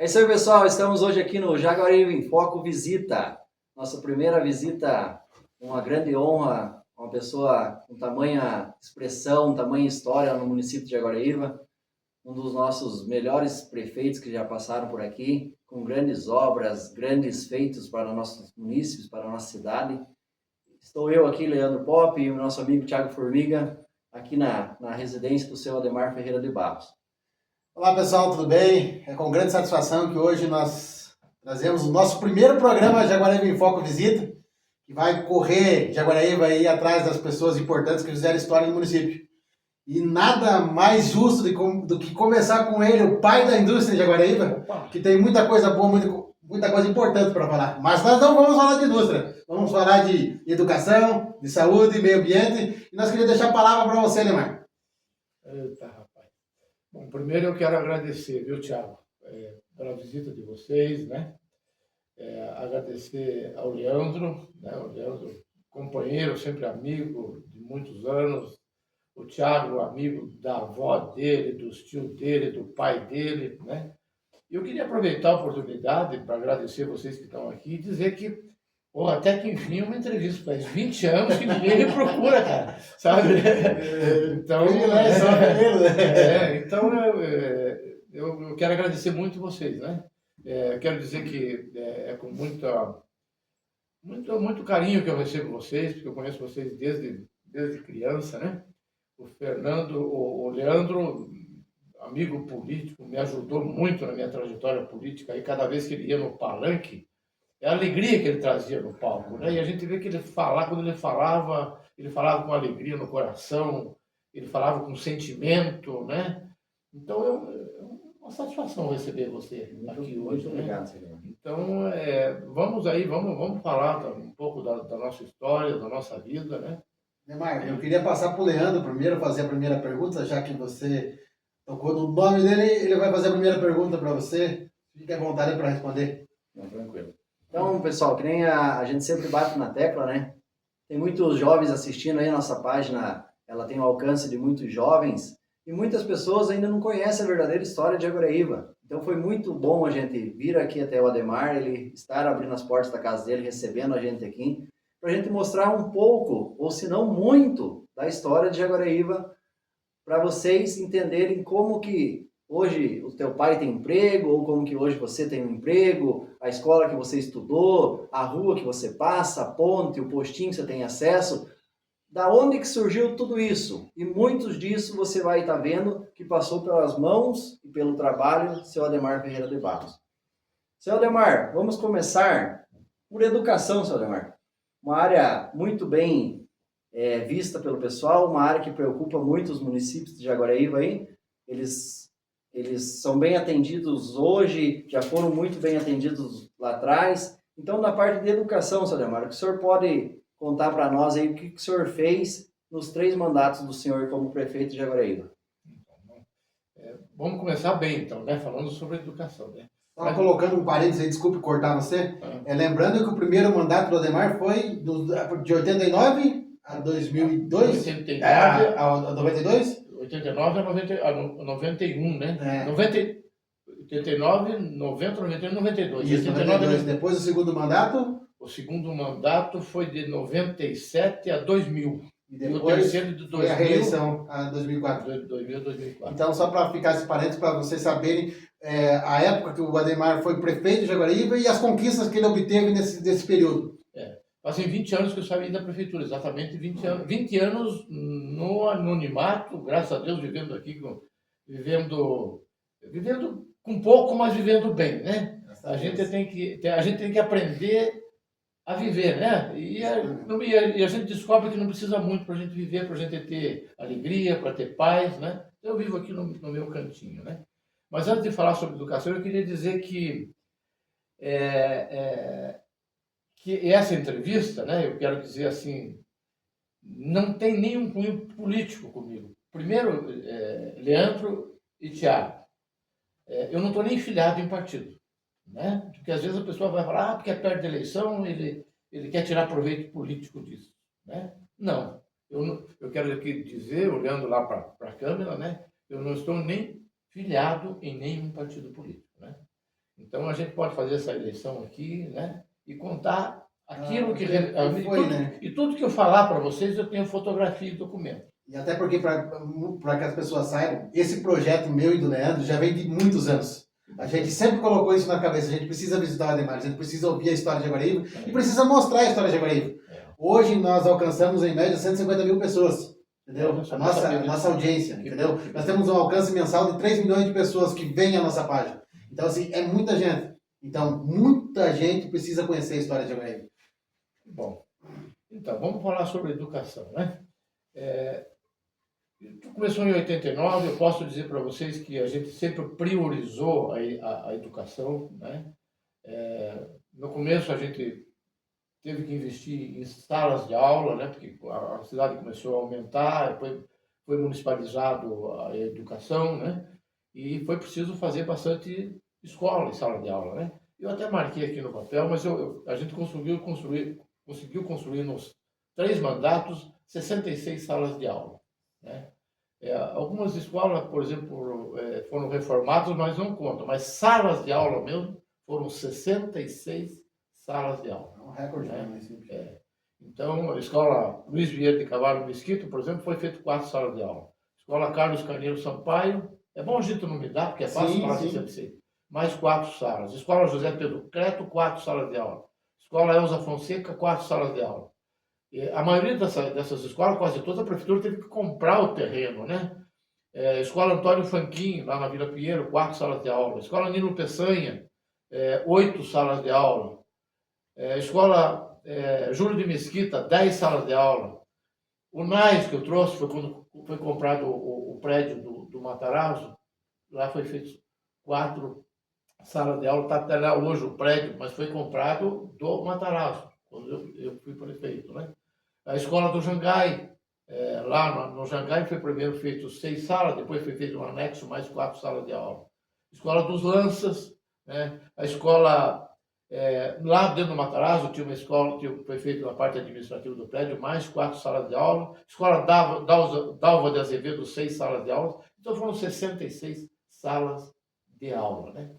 É isso aí, pessoal. Estamos hoje aqui no Jaguaribe em Foco Visita. Nossa primeira visita, uma grande honra, uma pessoa com tamanha expressão, tamanha história no município de Jaguaribe, um dos nossos melhores prefeitos que já passaram por aqui, com grandes obras, grandes feitos para nossos municípios, para a nossa cidade. Estou eu aqui, Leandro Pop, e o nosso amigo Thiago Formiga, aqui na residência do seu Ademar Ferreira de Barros. Olá pessoal, tudo bem? É com grande satisfação que hoje nós trazemos o nosso primeiro programa Jaguaribe em Foco Visita, que vai correr Jaguaribe aí atrás das pessoas importantes que fizeram história no município. E nada mais justo do que começar com ele, o pai da indústria de Jaguaribe, que tem muita coisa boa, muita coisa importante para falar. Mas nós não vamos falar de indústria, vamos falar de educação, de saúde, meio ambiente, e nós queríamos deixar a palavra para você, Neymar. Eita, rapaz. Bom, primeiro eu quero agradecer, viu, Thiago, pela visita de vocês, né? Agradecer ao Leandro, né? O Leandro, companheiro, sempre amigo de muitos anos. O Thiago, amigo da avó dele, do tio dele, do pai dele, né? Eu queria aproveitar a oportunidade para agradecer vocês que estão aqui e dizer que, até que enfim, uma entrevista faz 20 anos que ninguém me procura, cara, sabe? Então, eu quero agradecer muito vocês, né? Quero dizer que é com muito carinho que eu recebo vocês, porque eu conheço vocês desde criança, né? O Fernando, o Leandro, amigo político, me ajudou muito na minha trajetória política, e cada vez que ele ia no palanque, é a alegria que ele trazia no palco, né? E a gente vê que quando ele falava com alegria no coração, ele falava com sentimento, né? Então é uma satisfação receber você aqui hoje. Muito obrigado, senhor. Então, vamos falar um pouco da nossa história, da nossa vida, né? Neymar, eu queria passar para o Leandro primeiro, fazer a primeira pergunta, já que você tocou no nome dele, ele vai fazer a primeira pergunta para você. Fique à vontade para responder. Não, tranquilo. Então, pessoal, que nem a gente sempre bate na tecla, né? Tem muitos jovens assistindo aí a nossa página, ela tem um alcance de muitos jovens, e muitas pessoas ainda não conhecem a verdadeira história de Jaguaribe. Então foi muito bom a gente vir aqui até o Ademar, ele estar abrindo as portas da casa dele, recebendo a gente aqui, para a gente mostrar um pouco, ou se não muito, da história de Jaguaribe, para vocês entenderem como que hoje o teu pai tem emprego, ou como que hoje você tem um emprego, a escola que você estudou, a rua que você passa, a ponte, o postinho que você tem acesso, da onde que surgiu tudo isso? E muitos disso você vai estar vendo que passou pelas mãos e pelo trabalho do seu Ademar Ferreira de Barros. Seu Ademar, vamos começar por educação, seu Ademar. Uma área muito bem vista pelo pessoal, uma área que preocupa muito os municípios de Jaguaribe aí. Eles são bem atendidos hoje, já foram muito bem atendidos lá atrás. Então, na parte de educação, seu Ademar, o que o senhor pode contar para nós aí o que o senhor fez nos 3 mandatos do senhor como prefeito de Jaguaribe? Vamos começar bem, então, né? Falando sobre educação, né? Só colocando um parênteses aí, desculpe cortar você. Lembrando que o primeiro mandato do Ademar foi de 89 a 2002? 89 a 92? 89 a 91, né? 89, 90, 91, 92. Isso, 92. Depois do segundo mandato? O segundo mandato foi de 97 a 2000. E depois o terceiro de 2000, foi a reeleição a 2004. 2004. Então, só para ficar esse parênteses, para vocês saberem a época que o Ademar foi prefeito de Jaguaribe e as conquistas que ele obteve nesse período. Fazem 20 anos que eu saí da prefeitura, exatamente 20 anos. 20 anos no anonimato, graças a Deus, vivendo aqui, vivendo com pouco, mas vivendo bem, né? A gente tem que aprender a viver, né? E a gente descobre que não precisa muito para a gente viver, para a gente ter alegria, para ter paz, né? Eu vivo aqui no meu cantinho, né? Mas antes de falar sobre educação, eu queria dizer que essa entrevista, né? Eu quero dizer assim, não tem nenhum cunho político comigo. Primeiro, Leandro e Thiago, eu não estou nem filiado em partido, né? Porque às vezes a pessoa vai falar, porque é perto da eleição, ele quer tirar proveito político disso, né? Não, eu quero aqui dizer, olhando lá para a câmera, né? Eu não estou nem filiado em nenhum partido político, né? Então a gente pode fazer essa eleição aqui, né? E contar aquilo que... foi, né? E tudo que eu falar para vocês, eu tenho fotografia e documento. E até porque, para que as pessoas saibam, esse projeto meu e do Leandro já vem de muitos anos. A gente sempre colocou isso na cabeça. A gente precisa visitar o Ademar, a gente precisa ouvir a história de Jaguaribe e precisa mostrar a história de Jaguaribe. Hoje nós alcançamos, em média, 150 mil pessoas. Entendeu? A nossa audiência, entendeu? Nós temos um alcance mensal de 3 milhões de pessoas que veem a nossa página. Então, assim, é muita gente. Então, muita gente precisa conhecer a história de Jaguaribe. Bom, então, vamos falar sobre educação, né? Começou em 89, eu posso dizer para vocês que a gente sempre priorizou a educação, né? No começo a gente teve que investir em salas de aula, né? Porque a cidade começou a aumentar, depois foi municipalizado a educação, né? E foi preciso fazer bastante escola e sala de aula, né? Eu até marquei aqui no papel, mas a gente conseguiu construir nos 3 mandatos 66 salas de aula, né? Algumas escolas, por exemplo, foram reformadas, mas não contam, mas salas de aula mesmo foram 66 salas de aula. É um recorde, né? Então, a escola Luiz Vieira de Carvalho Mesquita, por exemplo, foi feito 4 salas de aula. Escola Carlos Carneiro Sampaio, é bom a gente não me dar, porque é fácil falar 66. Mais 4 salas. Escola José Pedro Creto, 4 salas de aula. Escola Elza Fonseca, 4 salas de aula. A maioria dessas escolas, quase todas, a prefeitura teve que comprar o terreno, né? Escola Antônio Fanquim, lá na Vila Pinheiro, 4 salas de aula. Escola Nino Peçanha, 8 salas de aula. Escola Júlio de Mesquita, 10 salas de aula. O NAIS que eu trouxe foi quando foi comprado o prédio do Matarazzo. Lá foi feito 4 salas de aula. Está até lá hoje o prédio, mas foi comprado do Matarazzo, quando eu fui prefeito, né? A escola do Jangai, lá no Jangai foi primeiro feito 6 salas, depois foi feito um anexo, mais 4 salas de aula. Escola dos Lanças, né? A escola, lá dentro do Matarazzo, tinha uma escola que foi feita na parte administrativa do prédio, mais 4 salas de aula. Escola Dalva de Azevedo, 6 salas de aula. Então foram 66 salas de aula, né?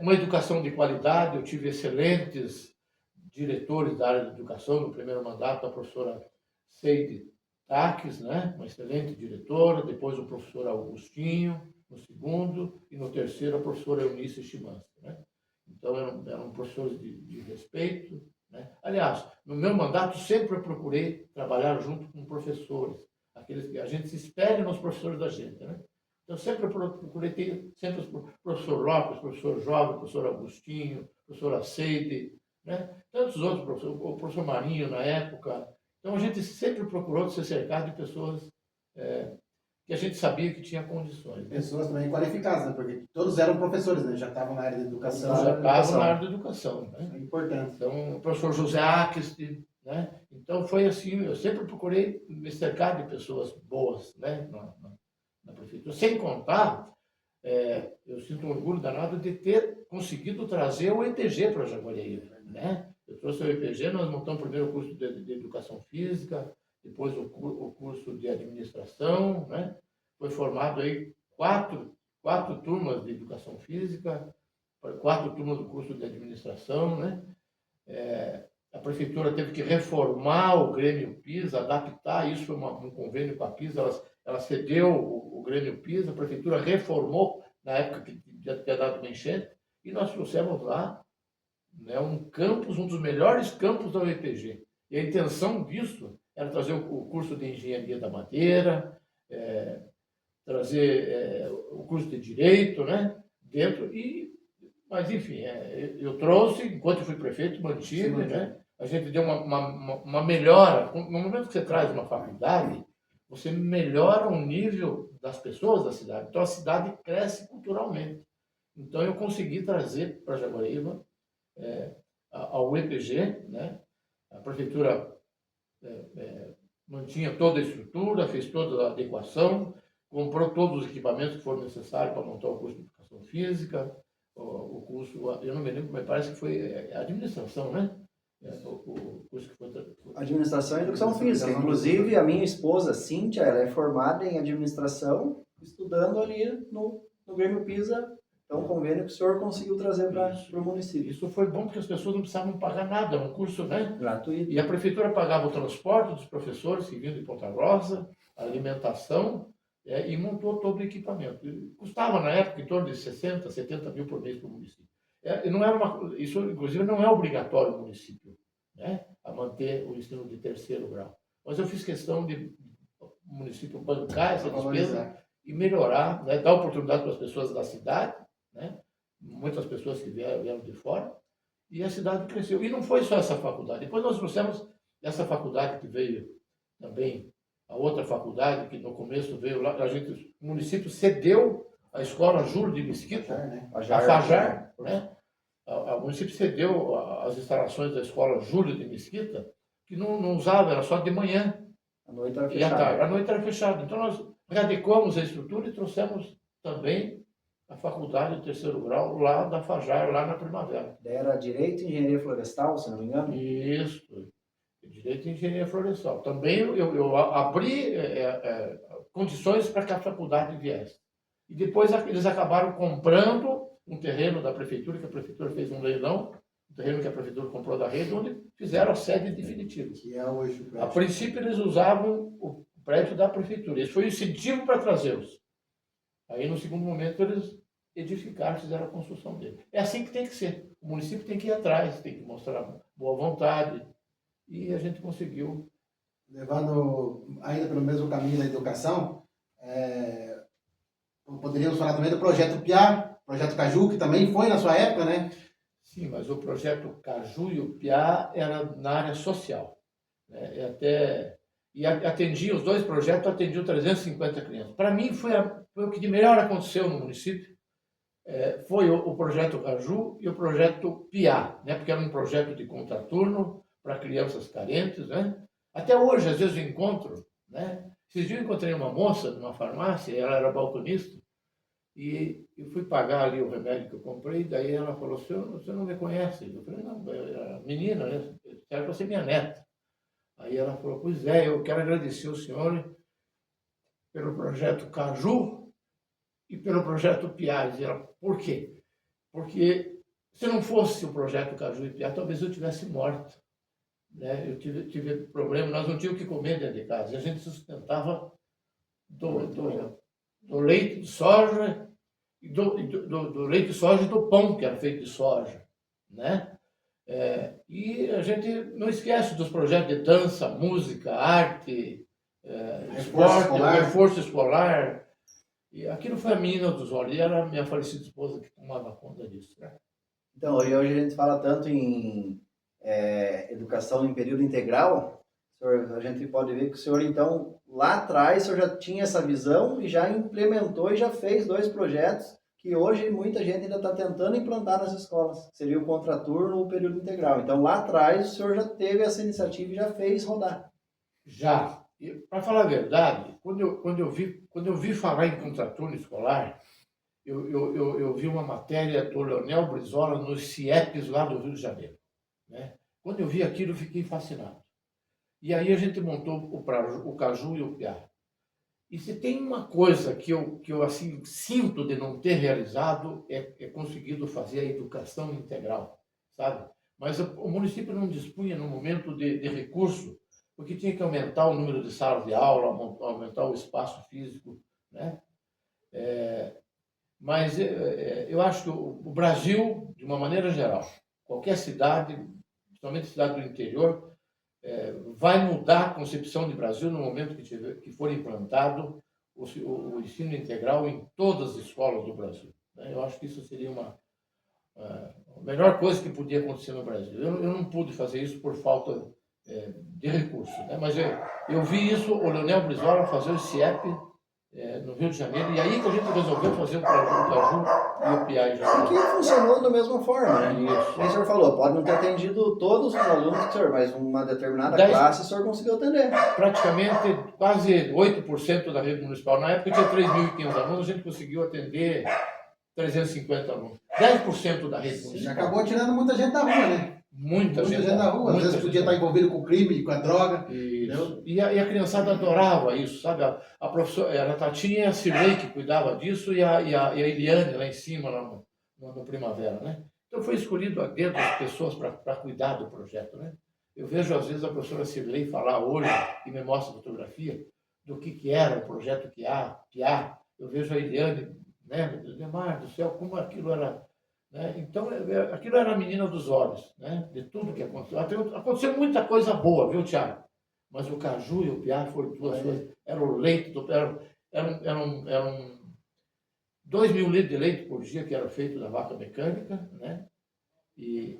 Uma educação de qualidade, eu tive excelentes diretores da área de educação, no primeiro mandato, a professora Seide Taques, né? Uma excelente diretora, depois o professor Augustinho, no segundo, e no terceiro a professora Eunice Chimansky, né? Então eram professores de respeito, né? Aliás, no meu mandato sempre eu procurei trabalhar junto com professores, aqueles que a gente se espelha nos professores da gente, né? Então sempre eu procurei ter sempre o professor Lopes, professor Jovem, professor Augustinho, professora Seide, né? Tantos outros professores, o professor Marinho na época. Então a gente sempre procurou se cercar de pessoas que a gente sabia que tinha condições. Pessoas também qualificadas, né? Porque todos eram professores, né? Já estavam na área de educação. Já estavam na área da educação, né? É importante. Então, o professor José Aques, né? Então foi assim, eu sempre procurei me cercar de pessoas boas, né? Na prefeitura. Sem contar, eu sinto um orgulho danado de ter conseguido trazer o EPG para Jaguaribe, né? Eu trouxe o EPG, nós montamos primeiro o curso de Educação Física, depois o curso de Administração, né? Foi formado aí 4 turmas de Educação Física, 4 turmas do curso de Administração, né? A prefeitura teve que reformar o Grêmio PISA, adaptar, isso foi um convênio com a PISA, ela cedeu o Grêmio PISA, a prefeitura reformou, na época que já tinha dado uma enchente, e nós trouxemos lá, né, um campus, um dos melhores campos da UEPG. E a intenção disso era trazer o curso de Engenharia da Madeira, trazer o curso de Direito, né, dentro, mas enfim, eu trouxe, enquanto eu fui prefeito, mantive, né, a gente deu uma melhora. No momento que você traz uma faculdade, você melhora o nível das pessoas da cidade. Então, a cidade cresce culturalmente. Então, eu consegui trazer para Jaguaribe ao EPG, né? A prefeitura mantinha toda a estrutura, fez toda a adequação, comprou todos os equipamentos que foram necessários para montar o curso de Educação Física, o curso, eu não me lembro, mas parece que foi administração, né? O curso que foi... Administração e Educação Física. Inclusive, a minha esposa, Cíntia, ela é formada em Administração, estudando ali no Grêmio PISA, Então, um convênio que o senhor conseguiu trazer para Isso. o município. Isso foi bom porque as pessoas não precisavam pagar nada, um curso, né? Gratuito. E a prefeitura pagava o transporte dos professores que vinham de Ponta Grossa, a alimentação, e montou todo o equipamento. E custava, na época, em torno de 60, 70 mil por mês para o município. E não era isso, inclusive, não é obrigatório o município, né, a manter o ensino de terceiro grau. Mas eu fiz questão de o município bancar essa despesa e melhorar, né, dar oportunidade para as pessoas da cidade, né, muitas pessoas que vieram de fora, e a cidade cresceu. E não foi só essa faculdade. Depois nós trouxemos essa faculdade que veio também, a outra faculdade que no começo veio lá, o município cedeu a escola Júlio de Mesquita, a Fajar, né? O município cedeu as instalações da escola Júlio de Mesquita, que não usava, era só de manhã. A noite era E à fechada. tarde. A noite era fechada. Então nós radicamos a estrutura e trouxemos também a faculdade de terceiro grau lá da Fajar, lá na Primavera. Daí era Direito e Engenharia Florestal, se não me engano. Isso, Direito e Engenharia Florestal. Também eu abri condições para que a faculdade viesse. E depois eles acabaram comprando um terreno da prefeitura, que a prefeitura fez um leilão, um terreno que a prefeitura comprou da rede, onde fizeram a sede definitiva. Que é hoje o A prédio. princípio eles usavam o prédio da prefeitura. Esse foi o incentivo para trazê-los. Aí no segundo momento eles edificaram, fizeram a construção dele. É assim que tem que ser. O município tem que ir atrás, tem que mostrar boa vontade. E a gente conseguiu. Levando ainda pelo mesmo caminho da educação, poderíamos falar também do projeto PIA, projeto Caju, que também foi na sua época, né? Sim, mas o projeto Caju e o PIA era na área social, né? Atendia, os dois projetos atendiam 350 crianças. Para mim, foi o que de melhor aconteceu no município. Foi o projeto Caju e o projeto PIA, né? Porque era um projeto de contraturno para crianças carentes, né? Até hoje, às vezes, eu encontro, né? Esses dias eu encontrei uma moça numa farmácia, ela era balconista, e eu fui pagar ali o remédio que eu comprei, daí ela falou, você não me conhece? Eu falei, não, é a menina, né? Era para ser minha neta. Aí ela falou, pois é, eu quero agradecer o senhor pelo projeto Caju e pelo projeto PIA. E ela, por quê? Porque se não fosse o projeto Caju e PIA, talvez eu tivesse morto, né? Eu tive problema, nós não tínhamos o que comer dentro de casa. E a gente sustentava do leite de soja, do leite de soja e do pão que era feito de soja, né? E a gente não esquece dos projetos de dança, música, arte, esporte, reforço escolar. E aquilo foi a menina dos olhos, e era a minha falecida esposa que tomava conta disso, né? Então, hoje a gente fala tanto em educação em período integral. A gente pode ver que o senhor, então, lá atrás, o senhor já tinha essa visão e já implementou e já fez 2 projetos que hoje muita gente ainda está tentando implantar nas escolas. Seria o contraturno ou o período integral. Então, lá atrás, o senhor já teve essa iniciativa e já fez rodar. Já. Para falar a verdade, quando eu vi falar em contraturno escolar, eu vi uma matéria do Leonel Brizola nos CIEPs lá do Rio de Janeiro, né? Quando eu vi aquilo, eu fiquei fascinado. E aí a gente montou o Caju e o PIA. E se tem uma coisa que eu assim, sinto de não ter realizado, é conseguido fazer a educação integral, sabe? Mas o município não dispunha no momento de recurso, porque tinha que aumentar o número de salas de aula, aumentar o espaço físico, né? Mas eu acho que o Brasil, de uma maneira geral, qualquer cidade, principalmente cidade do interior, vai mudar a concepção de Brasil no momento que for implantado o ensino integral em todas as escolas do Brasil, né? Eu acho que isso seria a melhor coisa que podia acontecer no Brasil. Eu não pude fazer isso por falta de recursos, né? Mas eu vi isso, o Leonel Brizola fazer o CIEP no Rio de Janeiro, e aí que a gente resolveu fazer o Caju e o PIA em Janeiro. Que funcionou da mesma forma, né? Isso. O senhor falou, pode não ter atendido todos os alunos, senhor, mas uma determinada classe o senhor conseguiu atender. Praticamente quase 8% da rede municipal. Na época tinha 3.500 alunos, a gente conseguiu atender 350 alunos. 10% da rede Você municipal. acabou tirando muita gente da rua, né? Muita gente na rua, às muita vezes gente podia estar envolvido com o crime, com a droga. Isso. E a criançada adorava isso, sabe? A professora, era a Tatinha e a Cirlei que cuidava disso e a Eliane lá em cima, lá no Primavera, né? Então foi escolhido a dedo as pessoas para cuidar do projeto, né? Eu vejo às vezes a professora Cirlei falar hoje, e me mostra fotografia, do que era o projeto PIA. Eu vejo a Eliane, né? Demar do céu, como aquilo era, né? Então, aquilo era a menina dos olhos, né? De tudo que aconteceu. Aconteceu muita coisa boa, viu, Tiago? Mas o caju e o piá foram duas coisas. Era o leite, eram 2.000 litros de leite por dia que era feito da vaca mecânica, né? E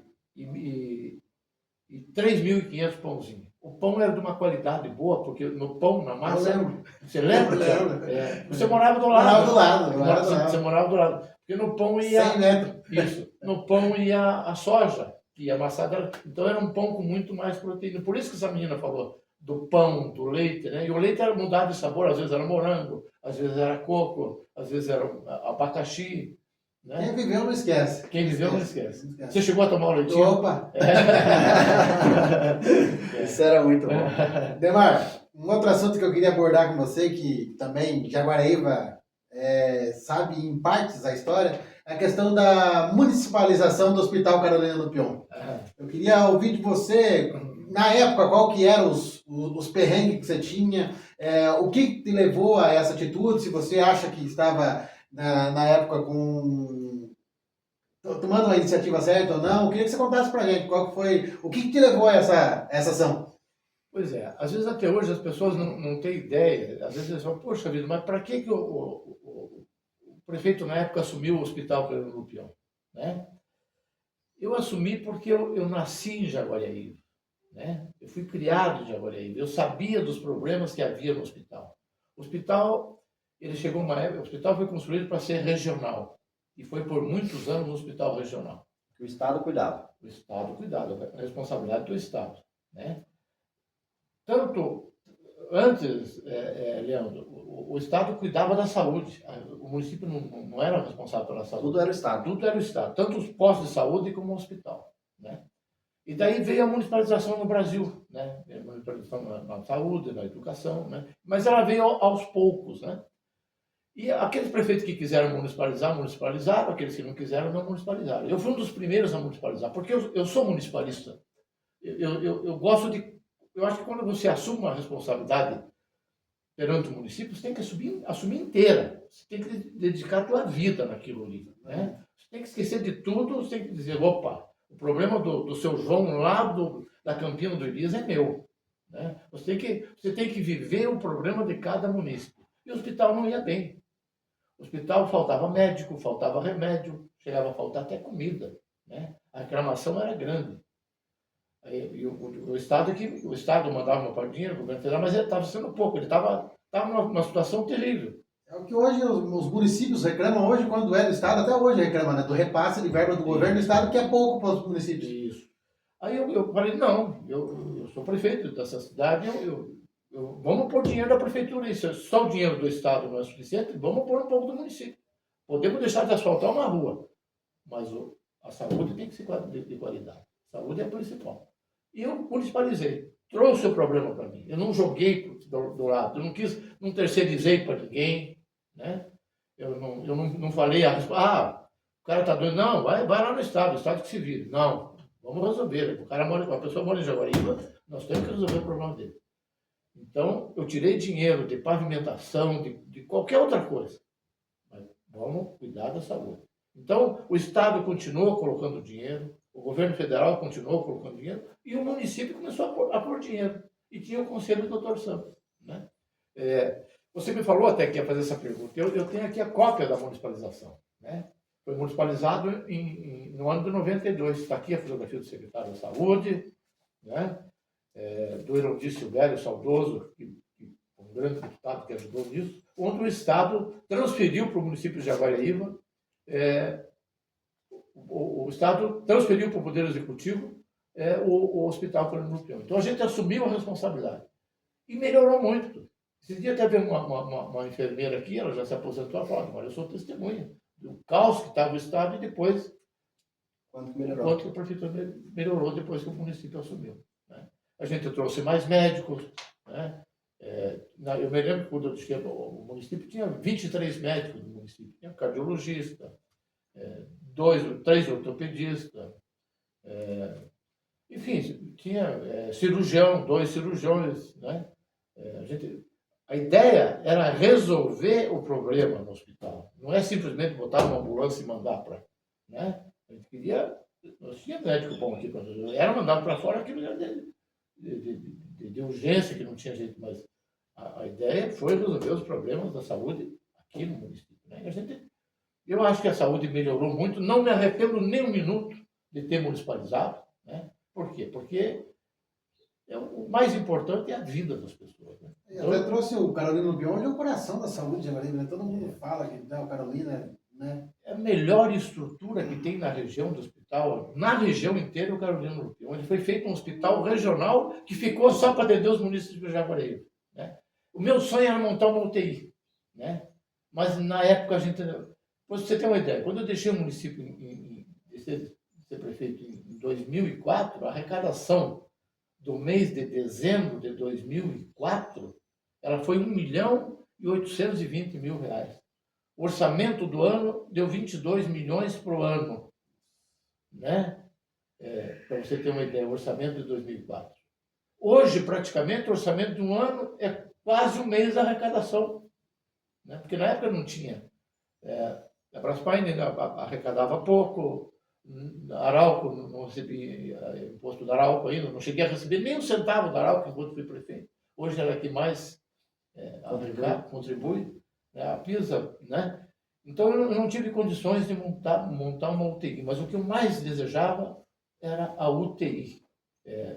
3.500 pãozinhos. O pão era de uma qualidade boa, porque no pão, na massa... Eu lembro. Você lembra? Eu lembro. Você morava do lado. Morava do lado. Você morava do lado. Porque no pão ia... 100 metros. Isso. No pão ia a soja, que ia amassada. Então era um pão com muito mais proteína. Por isso que essa menina falou do pão, do leite, né? E o leite era mudado de sabor. Às vezes era morango, às vezes era coco, às vezes era abacaxi. Né? Quem viveu não esquece. Quem viveu não esquece. Você chegou a tomar o leitinho? Opa! Isso era muito bom. Demar, um outro assunto que eu queria abordar com você, que também Jaguaraíva sabe em partes a história, é a questão da municipalização do Hospital Carolina do Pion. Eu queria ouvir de você, na época, qual que eram os perrengues que você tinha, o que te levou a essa atitude, se você acha que estava na época tomando a iniciativa certa ou não. Eu queria que você contasse pra gente qual que foi, o que te levou a essa ação. Pois é, às vezes até hoje as pessoas não têm ideia, às vezes eles falam, poxa vida, mas para que o prefeito na época assumiu o Hospital Carolina do Pion, né? Eu assumi porque eu nasci em Jaguariaíva, né? Eu fui criado em Jaguariaíva, eu sabia dos problemas que havia no hospital. O hospital, ele chegou uma época, o hospital foi construído para ser regional, e foi por muitos anos um hospital regional. O Estado cuidava. O Estado cuidava, a responsabilidade do Estado, né? Tanto antes, Leandro, o Estado cuidava da saúde, o município não era responsável pela saúde. Tudo era o Estado. Tudo era o Estado, tanto os postos de saúde como o hospital, né? E daí veio a municipalização no Brasil, né? A municipalização na saúde, na educação, né? Mas ela veio aos poucos, né? E aqueles prefeitos que quiseram municipalizar, municipalizaram, aqueles que não quiseram, não municipalizaram. Eu fui um dos primeiros a municipalizar, porque eu sou municipalista. Eu gosto de... Eu acho que quando você assume uma responsabilidade perante o município, você tem que assumir inteira. Você tem que dedicar a tua vida naquilo ali, né? Você tem que esquecer de tudo, você tem que dizer, opa, o problema do seu João lá da Campina do Elias é meu, né? Você tem que viver o problema de cada município. E o hospital não ia bem. O hospital faltava médico, faltava remédio, chegava a faltar até comida, né? A reclamação era grande. E o Estado mandava uma parte de dinheiro, o governo federal, mas ele estava sendo pouco, ele estava numa situação terrível. É o que hoje os municípios reclamam hoje, quando é do Estado, até hoje reclamam, né? Do repasse de verba do governo do Estado, que é pouco para os municípios. Isso. Aí eu falei, não, eu sou prefeito dessa cidade, vamos pôr dinheiro da prefeitura, isso, só o dinheiro do Estado não é suficiente, vamos pôr um pouco do município. Podemos deixar de asfaltar uma rua, mas a saúde tem que ser de qualidade. A saúde é a principal. E eu municipalizei, trouxe o problema para mim. Eu não joguei do lado, eu não terceirizei para ninguém, né? Eu não falei, o cara está doido. Não, vai lá no Estado, o Estado que se vire. Não, vamos resolver. A pessoa mora em Jaguariúna, nós temos que resolver o problema dele. Então, eu tirei dinheiro de pavimentação, de qualquer outra coisa. Mas vamos cuidar da saúde. Então, o Estado continuou colocando dinheiro, o governo federal continuou colocando dinheiro, e o município começou a pôr dinheiro. E tinha o conselho do Dr. Santos, né? Você me falou até que ia fazer essa pergunta. Eu tenho aqui a cópia da municipalização, né? Foi municipalizado no ano de 92. Está aqui a fotografia do secretário da Saúde, né? Do Herodir Silvério, saudoso, um grande deputado que ajudou nisso, onde o Estado transferiu para o município de Jaguariaíva, o Estado transferiu para o Poder Executivo o Hospital Carolina do Pion. Então a gente assumiu a responsabilidade e melhorou muito. Esse dia teve uma enfermeira aqui, ela já se aposentou, ela falou, mas eu sou testemunha do caos que estava o Estado e depois Quanto que melhorou? Quanto que a prefeitura melhorou depois que o município assumiu, né? A gente trouxe mais médicos, né? Eu me lembro que quando eu cheguei, o município tinha 23 médicos no município. Tinha cardiologista, 3 ortopedistas, enfim, tinha cirurgião, 2 cirurgiões, né? A ideia era resolver o problema no hospital. Não é simplesmente botar uma ambulância e mandar para, né? A gente queria, nós tínhamos médico bom aqui, era mandado para fora aquilo de urgência, que não tinha jeito, mas a ideia foi resolver os problemas da saúde aqui no município, né? Eu acho que a saúde melhorou muito, não me arrependo nem um minuto de ter municipalizado, né? Por quê? Porque o mais importante é a vida das pessoas, né? Eu até trouxe o Carolina Lupion, ele é o coração da saúde de Jaguaribe, né? Todo mundo fala que o Carolina, né? É a melhor estrutura que tem na região do hospital, na região inteira, é o Carolina Lupion, onde foi feito um hospital regional que ficou só para atender os municípios de Jaguaribe, né? O meu sonho era montar uma UTI, né? Mas na época a gente... Pra você ter uma ideia, quando eu deixei o município de ser prefeito em 2004, a arrecadação do mês de dezembro de 2004, ela foi R$ 1.820.000. O orçamento do ano deu 22 milhões para o ano, né? Para você ter uma ideia, o orçamento de 2004. Hoje, praticamente, o orçamento de um ano é quase um mês da arrecadação, né? Porque na época não tinha. A Braspaine arrecadava pouco, a Arauco não recebia imposto da Arauco ainda, não cheguei a receber nem um centavo da Arauco enquanto fui prefeito. Hoje ela é que mais contribui, né? A PISA, né? Então eu não tive condições de montar uma UTI, mas o que eu mais desejava era a UTI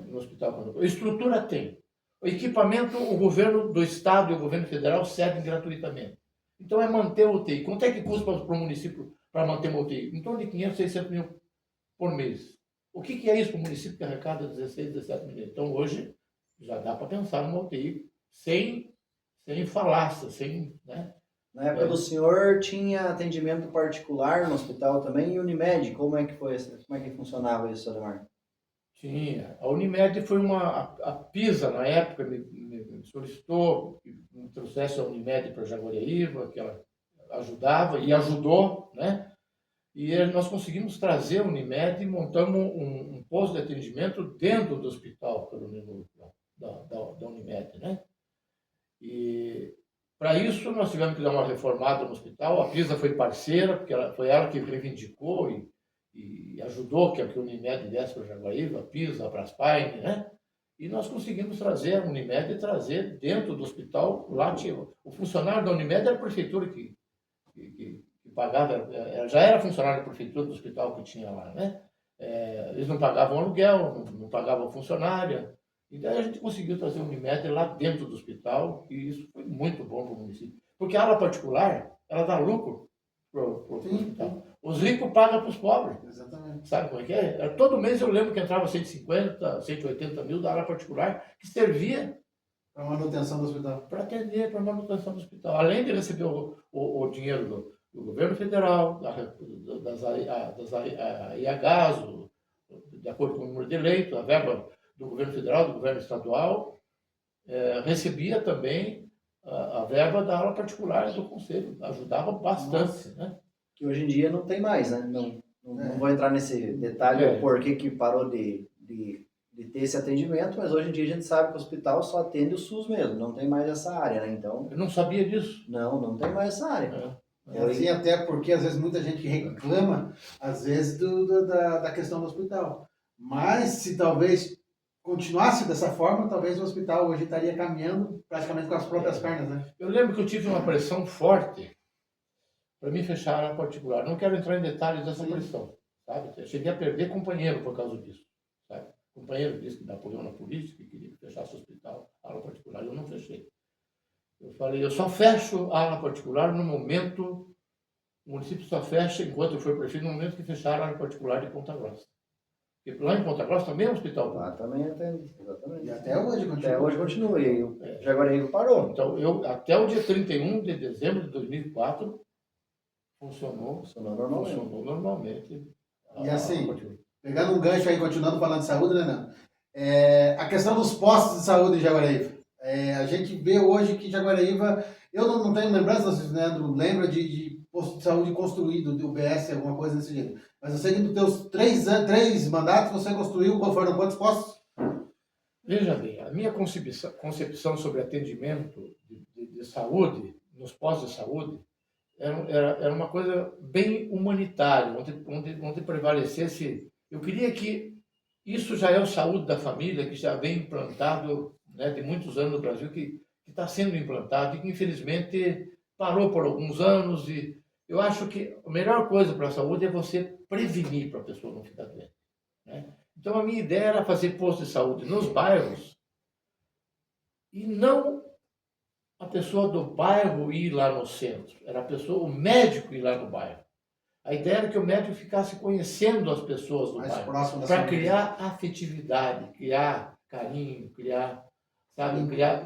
no Hospital. A estrutura tem. O equipamento, o governo do estado e o governo federal cedem gratuitamente. Então é manter a UTI. Quanto é que custa para o município para manter uma UTI? Em torno de 500, 600 mil por mês. O que é isso para o município que arrecada 16, 17 milhões? Então hoje já dá para pensar numa UTI sem falácia, sem, né? Na época do senhor tinha atendimento particular no hospital também e Unimed, como é que foi? Como é que funcionava isso, Ademar? Tinha. A Unimed foi a PISA, na época, me solicitou que me trouxesse a Unimed para Jaguariaíva, que ela ajudava e ajudou, né? E nós conseguimos trazer a Unimed e montamos um posto de atendimento dentro do hospital da Unimed, né? E para isso nós tivemos que dar uma reformada no hospital. A PISA foi parceira, porque foi ela que reivindicou e ajudou que a Unimed desse para Jaguaribe, a PISA, a Braspaine, né? E nós conseguimos trazer a Unimed e trazer dentro do hospital. Lá tinha, o funcionário da Unimed era a prefeitura que pagava, já era funcionário da prefeitura do hospital que tinha lá, né? Eles não pagavam aluguel, não pagavam funcionária. E daí a gente conseguiu trazer a Unimed lá dentro do hospital, e isso foi muito bom para o município. Porque a ala particular, ela dá lucro para o hospital. Os ricos pagam para os pobres. Exatamente. Sabe como é que é? Todo mês eu lembro que entrava 150, 180 mil da ala particular, que servia para manutenção do hospital. Para atender, para manutenção do hospital. Além de receber o dinheiro do governo federal, das IHs, de acordo com o número de leitos, a verba do governo federal, do governo estadual, recebia também a verba da aula particular do conselho. Ajudava bastante, né? Que hoje em dia não tem mais, né? Não vou entrar nesse detalhe, por que parou de ter esse atendimento, mas hoje em dia a gente sabe que o hospital só atende o SUS mesmo, não tem mais essa área, né? Então... Eu não sabia disso. Não tem mais essa área. Assim, até porque às vezes muita gente reclama, às vezes, da questão do hospital. Mas se talvez continuasse dessa forma, talvez o hospital hoje estaria caminhando praticamente com as próprias pernas, né? Eu lembro que eu tive uma pressão forte para me fechar a área particular. Não quero entrar em detalhes dessa pressão, sabe? Eu cheguei a perder companheiro por causa disso, sabe? O companheiro disse que me apoiou na política, que queria que fechasse o hospital, a ala particular. Eu não fechei. Eu falei, eu só fecho a ala particular no momento, o município só fecha, enquanto eu for prefeito, no momento que fechar a ala particular de Ponta Grossa. Porque lá em Ponta Grossa também é um hospital. Lá também atende, exatamente. E até hoje continua. Até hoje continua. E aí, Jaguaribe parou. Então, até o dia 31 de dezembro de 2004, funcionou normalmente E assim, pegando um gancho aí, continuando falando de saúde, né, Nando? A questão dos postos de saúde em Jaguaraíva. A gente vê hoje que Jaguaraíva, eu não tenho lembrança, se o Leandro lembra de posto de saúde construído, de UBS, alguma coisa desse jeito. Mas eu sei que nos teus 3 mandatos você construiu, foram quantos postos? Veja bem, a minha concepção sobre atendimento de saúde, nos postos de saúde, era uma coisa bem humanitária, onde prevalecesse. Eu queria que isso já é o saúde da família, que já vem implantado, né, de muitos anos no Brasil, que está sendo implantado e que, infelizmente, parou por alguns anos. E eu acho que a melhor coisa para a saúde é você prevenir para a pessoa não ficar doente, né? Então, a minha ideia era fazer posto de saúde nos bairros e não a pessoa do bairro ir lá no centro. Era o médico ir lá no bairro. A ideia era que o médico ficasse conhecendo as pessoas do Mais bairro, próximo da para saúde. criar afetividade, criar carinho, criar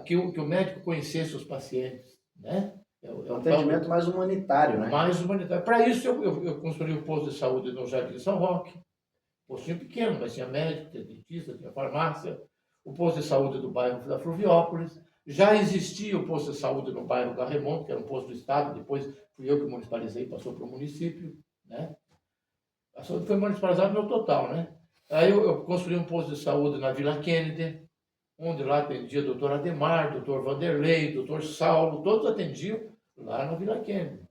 que o médico conhecesse os pacientes, né? Um atendimento mais humanitário, né? Mais humanitário. Para isso, eu construí o posto de saúde no Jardim São Roque, postinho pequeno, mas tinha médico, tinha dentista, tinha farmácia, o posto de saúde do bairro da Fluviópolis. Já existia o posto de saúde no bairro Garremont, que era um posto do Estado, depois fui eu que municipalizei, passou para o município, né? A saúde foi municipalizada no total, né? Aí eu construí um posto de saúde na Vila Kennedy, onde lá atendia doutor Ademar, doutor Vanderlei, doutor Saulo, todos atendiam lá na Vila Kennedy,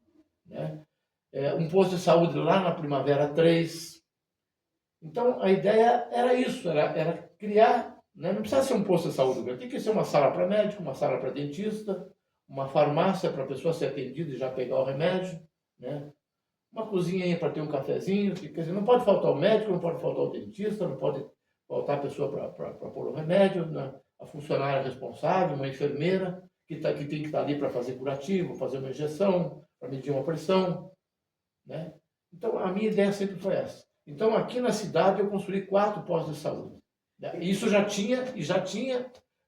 né? Um posto de saúde lá na Primavera 3. Então, a ideia era isso, era criar, né? Não precisa ser um posto de saúde grande, tem que ser uma sala para médico, uma sala para dentista, uma farmácia para a pessoa ser atendida e já pegar o remédio, né? Uma cozinha aí para ter um cafezinho, quer dizer, não pode faltar o médico, não pode faltar o dentista, não pode faltar a pessoa para pôr o remédio, né? A funcionária responsável, uma enfermeira, que tem que estar ali para fazer curativo, fazer uma injeção, para medir uma pressão, né? Então, a minha ideia sempre foi essa. Então, aqui na cidade, eu construí 4 postos de saúde, né? Isso já tinha,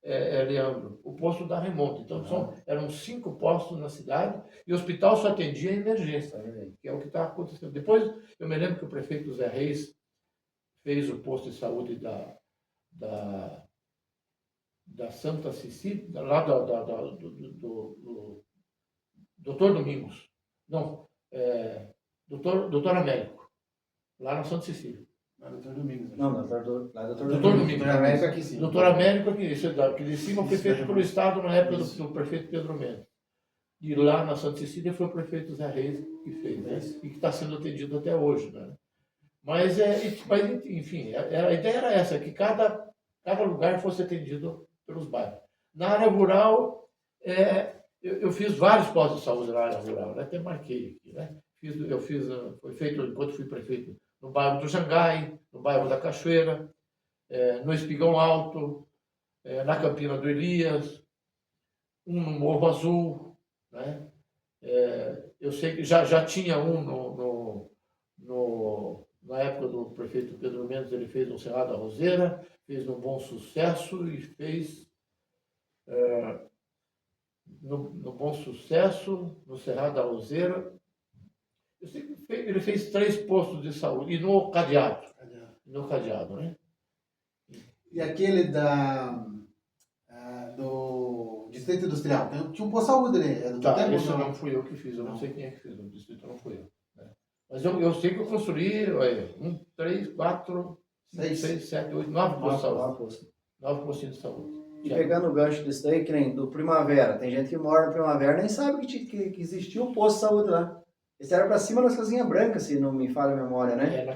Leandro, o posto da Remonta. Então, eram 5 postos na cidade e o hospital só atendia emergência, que é o que está acontecendo. Depois, eu me lembro que o prefeito Zé Reis fez o posto de saúde da Santa Cecília, lá do Doutor Domingos. Não, Doutor Américo, lá na Santa Cecília. Doutor Domingos. Não, doutor Doutor Domingos. Doutor Américo aqui sim. Doutor Américo, aqui de cima, foi feito pelo Estado na época do prefeito Pedro Mendes. E lá na Santa Cecília foi o prefeito Zé Reis que fez, né? E que está sendo atendido até hoje, né? Mas enfim, a ideia era essa, que cada lugar fosse atendido pelos bairros. Na área rural, eu fiz vários postos de saúde na área rural, né? Até marquei aqui, né? Foi feito, enquanto fui prefeito, no bairro do Jangai, no bairro da Cachoeira, no Espigão Alto, na Campina do Elias, um no Morro Azul, né? Eu sei que já tinha um na época do prefeito Pedro Mendes, ele fez no Cerrado da Roseira, fez no Bom Sucesso e fez no Bom Sucesso, no Cerrado da Roseira. Eu sei que ele fez 3 postos de saúde, e no cadeado. No cadeado, né? E aquele do Distrito Industrial, tinha um posto de saúde ali. Tá, esse não fui eu que fiz, eu não sei quem é que fez, o distrito não fui eu, né? Mas eu sei que eu construí 1, 3, 4, 5, 6, 7, 8, 9 postos de saúde. 9 postinhos de saúde. E pegando o gancho disso daí, que nem do Primavera, tem gente que mora no Primavera e nem sabe que existia um posto de saúde lá. Esse era para cima das casinhas brancas, se não me falha a memória, né?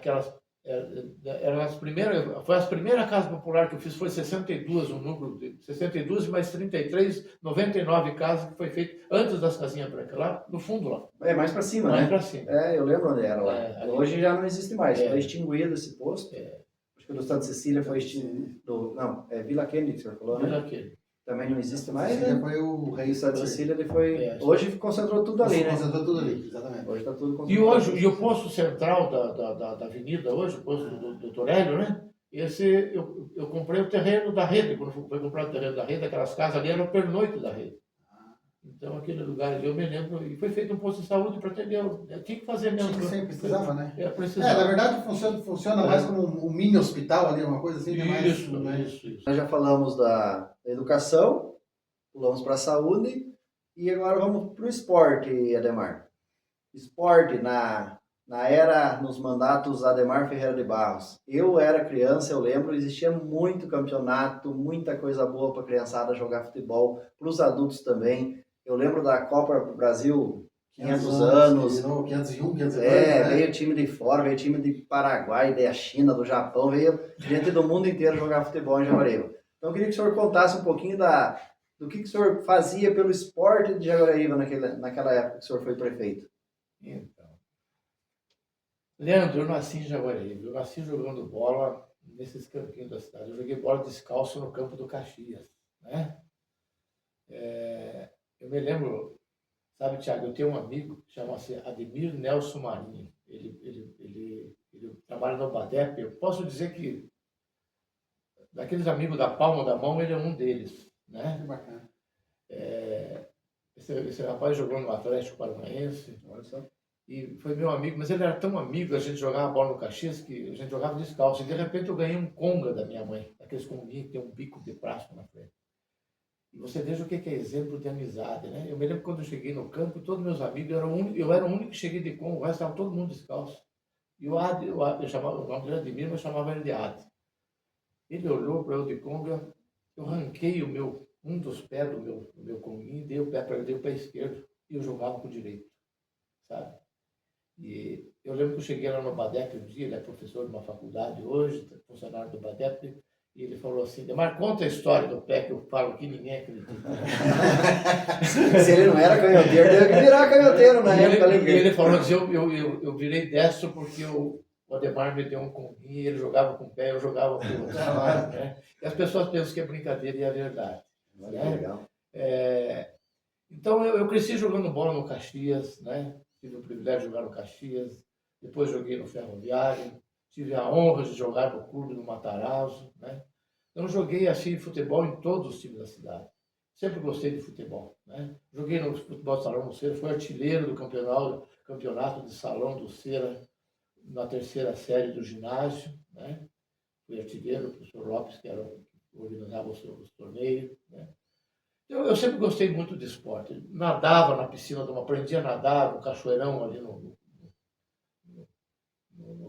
Eram as primeiras, foi as primeiras casas populares que eu fiz, foi 62, um número de 62 mais 33, 99 casas que foi feito antes das casinhas brancas, lá no fundo lá. Mais para cima, Mais né? para cima. Eu lembro onde era lá. Hoje já não existe mais, foi extinguido esse posto. Acho que o do Santa Cecília foi extinguido. Não, Vila Kennedy que você falou, né? Vila Kennedy. Também não existe mais, né? Foi o rei E Santa Cecília, ele foi... Hoje concentrou tudo ali, né? Concentrou tudo ali, exatamente. Hoje está tudo concentrado. E o posto central da avenida hoje, o posto do Dr. Hélio, né? Esse, eu comprei o terreno da rede, quando foi comprar o terreno da rede, aquelas casas ali eram o pernoite da rede. Então, aquele lugar ali, eu me lembro, e foi feito um posto de saúde para atender, eu tinha que fazer mesmo. Sim, precisava, né? Precisava. Na verdade funciona mais como um mini hospital ali, uma coisa assim, né? Mais, Isso, né? isso. Nós já falamos da educação, pulamos para a saúde e agora vamos para o esporte, Ademar. Esporte na era, nos mandatos Ademar Ferreira de Barros. Eu era criança, eu lembro, existia muito campeonato, muita coisa boa para a criançada jogar futebol, para os adultos também. Eu lembro da Copa Brasil 500 anos. 501, 502, né? né? Veio time de fora, veio time de Paraguai, da China, do Japão, veio gente do mundo inteiro jogar futebol em Jaguariúna. Então eu queria que o senhor contasse um pouquinho do que o senhor fazia pelo esporte de Jaguariúna naquela época que o senhor foi prefeito. Então, Leandro, eu nasci em Jaguariúna, eu nasci jogando bola nesses campinhos da cidade. Eu joguei bola descalço no campo do Caxias, né? Eu me lembro, sabe, Thiago, eu tenho um amigo que chama-se Ademir Nelson Marinho. Ele trabalha no BADEP. Eu posso dizer que, daqueles amigos da palma da mão, ele é um deles, né? Que bacana. Esse rapaz jogou no Atlético Paranaense. Olha só. E foi meu amigo, mas ele era tão amigo, a gente jogava bola no Caxias, que a gente jogava descalço. E de repente eu ganhei um conga da minha mãe, aqueles conguinhos que tem um bico de plástico na frente. E você veja o que é exemplo de amizade, né? Eu me lembro quando eu cheguei no campo, todos meus amigos, eu era o único que cheguei de conga, o resto estava todo mundo descalço. E o Adi, eu chamava, o nome dele era Ademir, mas eu chamava ele de Adi. Ele olhou para eu de conga, eu ranquei um dos pés do meu conguinho, dei o pé para ele, dei o pé esquerdo, e eu jogava com o direito, sabe? E eu lembro que eu cheguei lá no BADEP um dia, ele é professor de uma faculdade hoje, funcionário do BADEP, e ele falou assim, Ademar, conta a história do pé que eu falo que ninguém acredita. Se ele não era canhoteiro, teve que virar canhoteiro na época. Ele falou assim, eu virei destro porque o Ademar me deu um conguinho, e ele jogava com o pé, eu jogava com o outro. Né? E as pessoas pensam que é brincadeira e é verdade. Olha né? que legal. Então eu cresci jogando bola no Caxias, né? Tive o privilégio de jogar no Caxias, depois joguei no Ferroviário, tive a honra de jogar no clube do Matarazzo, né? Então joguei assim futebol em todos os times da cidade. Sempre gostei de futebol, né? Joguei no futebol de salão do Cera, fui artilheiro do campeonato de salão do Cera na terceira série do ginásio, né? Fui artilheiro, o professor Lopes, que organizava os torneios, né? Eu sempre gostei muito de esporte. Nadava na piscina, aprendi a nadar no cachoeirão ali no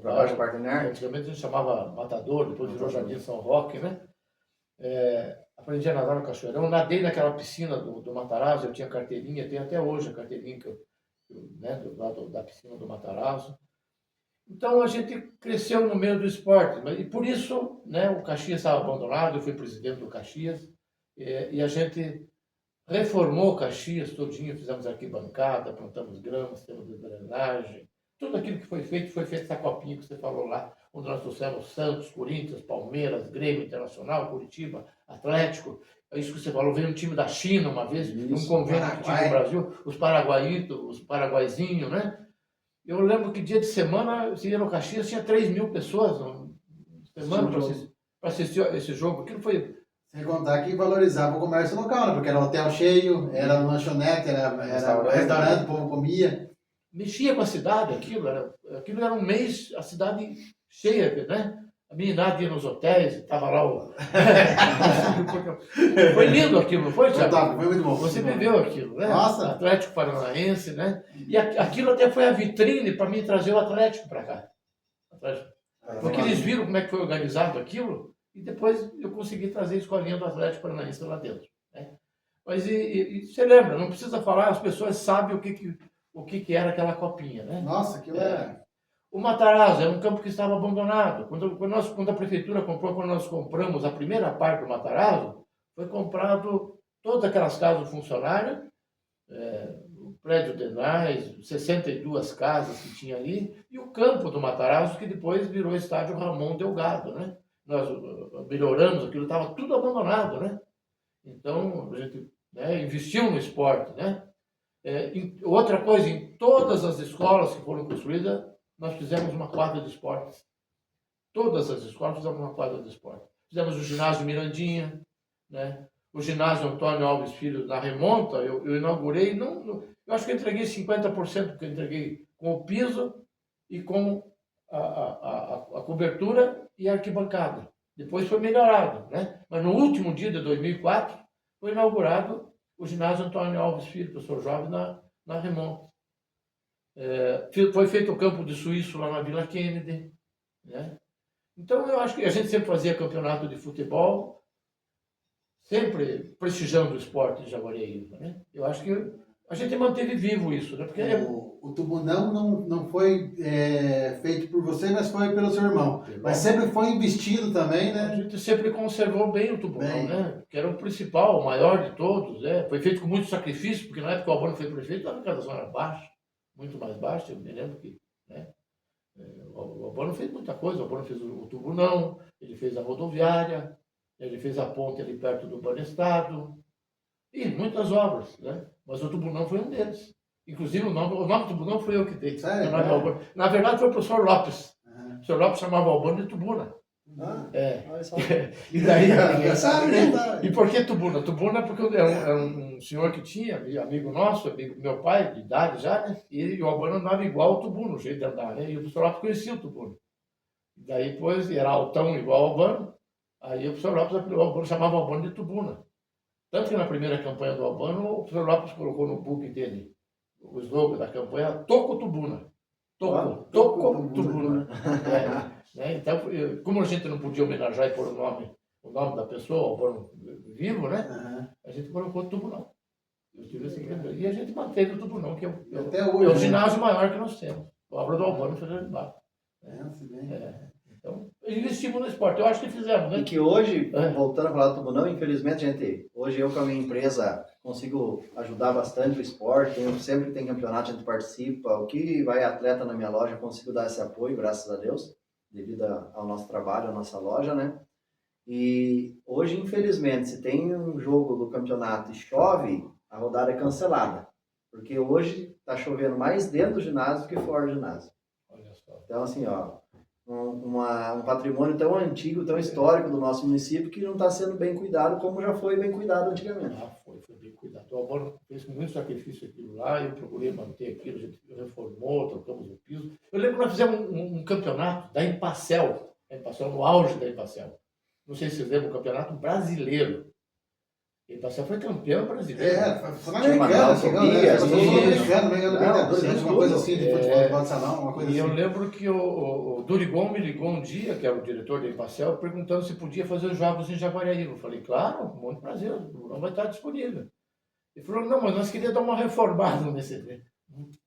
Jorge Partenar. Antigamente a gente chamava Matador, depois virou Jardim São Roque, né? Aprendi a nadar no cachoeirão, nadei naquela piscina do Matarazzo, eu tinha carteirinha, tenho até hoje a carteirinha né, da piscina do Matarazzo. Então a gente cresceu no meio do esporte, e por isso, né, o Caxias estava abandonado, eu fui presidente do Caxias, e a gente reformou o Caxias todinho, fizemos arquibancada, plantamos grama, sistema de drenagem, tudo aquilo que foi feito essa copinha que você falou lá, onde nós trouxemos Santos, Corinthians, Palmeiras, Grêmio Internacional, Curitiba, Atlético. É isso que você falou, veio um time da China uma vez, um convênio que tinha no Brasil, os paraguaizinhos, né? Eu lembro que dia de semana, você ia no Caxias, tinha 3.000 pessoas na semana para assistir esse jogo. Aquilo foi... Sem contar que valorizava o comércio local, né? Porque era hotel cheio, era lanchonete, era restaurante, o povo comia. Mexia com a cidade, aquilo era um mês, a cidade cheia, né? A minha idade ia nos hotéis, estava lá o... Foi lindo aquilo, não foi, Thiago? Foi muito bom. Você viveu aquilo, né? Nossa! Atlético Paranaense, né? E aquilo até foi a vitrine para mim trazer o Atlético para cá. Porque eles viram como é que foi organizado aquilo, e depois eu consegui trazer a escolinha do Atlético Paranaense lá dentro. Né? Mas e você lembra, não precisa falar, as pessoas sabem o que era aquela copinha, né? Nossa, aquilo era... O Matarazzo era um campo que estava abandonado. Quando a prefeitura comprou, quando nós compramos a primeira parte do Matarazzo, foi comprado todas aquelas casas funcionárias, o prédio Denais, 62 casas que tinha ali, e o campo do Matarazzo, que depois virou estádio Ramon Delgado, né? Nós melhoramos aquilo, estava tudo abandonado, né? Então, a gente, né, investiu no esporte, né? Outra coisa, em todas as escolas que foram construídas, nós fizemos uma quadra de esportes. Todas as escolas fizemos uma quadra de esportes. Fizemos o ginásio Mirandinha, né? o ginásio Antônio Alves Filho na remonta, eu inaugurei, eu acho que eu entreguei 50%, porque eu entreguei com o piso e com a cobertura e a arquibancada. Depois foi melhorado, né? Mas no último dia de 2004, foi inaugurado o ginásio Antônio Alves Filho, professor jovem, na remonta. Foi feito o campo de suíço lá na Vila Kennedy, né? Então, eu acho que a gente sempre fazia campeonato de futebol, sempre prestigiando o esporte de Jaguariúna, né? Eu acho que a gente manteve vivo isso, né? Porque O Tubunão não foi feito por você, mas foi pelo seu irmão. Mas sempre foi investido também, a né? gente sempre conservou bem o Tubunão, Bem. né? Que era o principal, o maior de todos, né? Foi feito com muito sacrifício, porque na época o Albano foi prefeito, a arrecadação era baixa, muito mais baixa, eu me lembro que, né? O Albano fez muita coisa, o Albano fez o Tubunão, ele fez a rodoviária, ele fez a ponte ali perto do Banestado, e muitas obras, né? Mas o Tubunão foi um deles. Inclusive, o nome Tubunão foi eu que dei. Sério? Na verdade, foi o professor Lopes. Uhum. O professor Lopes chamava o Albano de Tubuna. Ah, É. olha só. E daí, Ninguém sabe, né? e por que Tubuna? Tubuna porque é um senhor que tinha, amigo nosso, amigo meu pai, de idade já, né? E o Albano andava igual ao Tubuna, o jeito de andar, né? E o professor Lopes conhecia o Tubuna. E daí, depois, era altão igual ao Albano. Aí o professor Lopes apelidou o Albano, chamava o Albano de Tubuna. Tanto que na primeira campanha do Albano, o professor Lopes colocou no book dele o slogan da campanha, Toco Tubuna. Toco Tubuna. Né? Então, como a gente não podia homenagear e pôr o nome da pessoa, o Albano vivo, né? Uhum. A gente colocou Tubunão. E a gente manteve o Tubunão, que é Até o hoje. ginásio maior que nós temos. A obra do Albano foi de baixo. Se bem. Então, investimos no esporte. Eu acho que fizemos, né? E que hoje, É. voltando a falar do Tubunão, infelizmente, gente, hoje eu com a minha empresa consigo ajudar bastante o esporte, sempre tem campeonato, a gente participa, o que vai atleta na minha loja, eu consigo dar esse apoio, graças a Deus, devido ao nosso trabalho, à nossa loja, né? E hoje, infelizmente, se tem um jogo do campeonato e chove, a rodada é cancelada, porque hoje está chovendo mais dentro do ginásio que fora do ginásio. Olha só. Então, assim, ó, um patrimônio tão antigo, tão histórico do nosso município que não está sendo bem cuidado como já foi bem cuidado antigamente. Foi bem cuidado. O Albano fez com muito sacrifício aquilo lá, eu procurei manter aquilo, a gente reformou, trocamos o piso. Eu lembro que nós fizemos um campeonato da Empacel, no auge da Empacel. Não sei se vocês lembram, um campeonato brasileiro. A Empacel foi campeão brasileiro. Foi na americana, chegou, né? Sim, Sul-Americano, ganhando Libertadores, sim, uma coisa tudo. assim, de futebol de salão, uma coisa E assim. eu lembro que o Durigon me ligou um dia, que era o diretor da Empacel, perguntando se podia fazer os jogos em Jaguariúna. Eu falei, claro, muito prazer, não vai estar disponível. Ele falou, não, mas nós queríamos dar uma reformada nesse.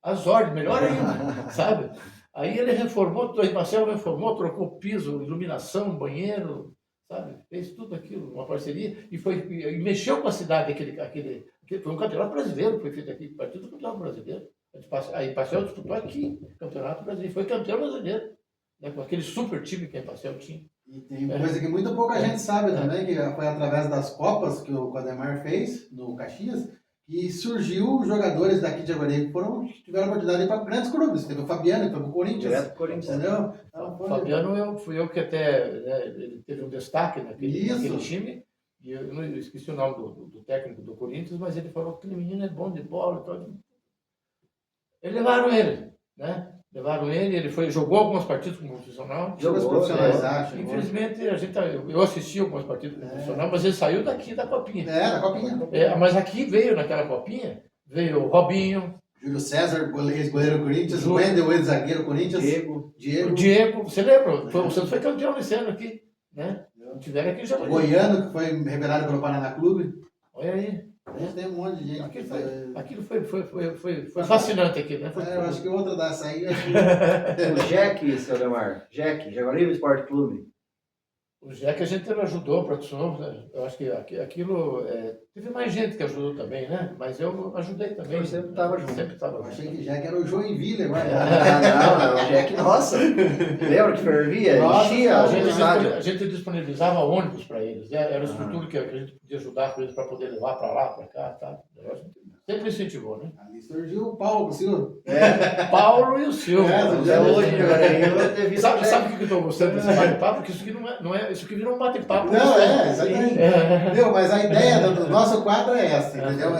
As ordens, melhor ainda, sabe? Aí ele reformou, a Empacel reformou, trocou piso, iluminação, banheiro, sabe? Fez tudo aquilo, uma parceria, e mexeu com a cidade, aquele foi um campeonato brasileiro que foi feito aqui, partido do campeonato brasileiro. A Empacel disputou aqui, campeonato brasileiro, foi campeão brasileiro, né, com aquele super time que a Empacel tinha. E tem coisa que muito pouca gente sabe também, que foi através das Copas que o Ademar fez no Caxias, que surgiu jogadores daqui de Jaguariúna que tiveram a oportunidade de ir para grandes clubes. Teve o Fabiano, que foi pro Corinthians. Direto pro Corinthians. Entendeu? O Fabiano, fui eu que até, né, ele teve um destaque naquele time, e eu esqueci o nome do técnico do Corinthians, mas ele falou que aquele menino é bom de bola. Então, levaram ele, né? Ele jogou algumas partidas como profissional. Jogos profissionais, acho. Infelizmente, eu assisti algumas partidas como profissional, mas ele saiu daqui da Copinha. Da Copinha. Mas aqui veio, naquela Copinha, veio o Robinho. Júlio César, ex-goleiro do Corinthians. O Wendel, ex-zagueiro do Corinthians. Diego. O Diego, você lembra? O Santos foi campeão esse ano aqui, né? Tiveram aqui já. Goiano, que foi revelado pelo Paraná Clube. Olha aí. Tem um monte de gente. Aquilo foi fascinante aqui, né? Eu acho que outra dessa aí. O Jack, seu Ademar. Jaguariúna Esporte Clube. O Jack a gente ajudou, patrocinou, né? Eu acho que aquilo. Teve mais gente que ajudou também, né? Mas eu ajudei também. Eu sempre estava junto. Sempre estava Eu junto. achei que Jack era o Joinville agora. Não, o Jack, nossa. Lembra que fervia? Nossa, Enchia A o estádio. gente disponibilizava ônibus para eles. Era a estrutura que a gente podia ajudar com eles para poder levar para lá, para cá. Tá? sempre incentivou, né? Ali surgiu o Paulo, Silvio. Paulo e o Silvio. Até hoje, Sabe o que eu estou gostando desse bate-papo? Porque isso aqui não é. Isso aqui virou um bate-papo. Não, exatamente. Meu, mas a ideia do nosso quadro é essa, entendeu?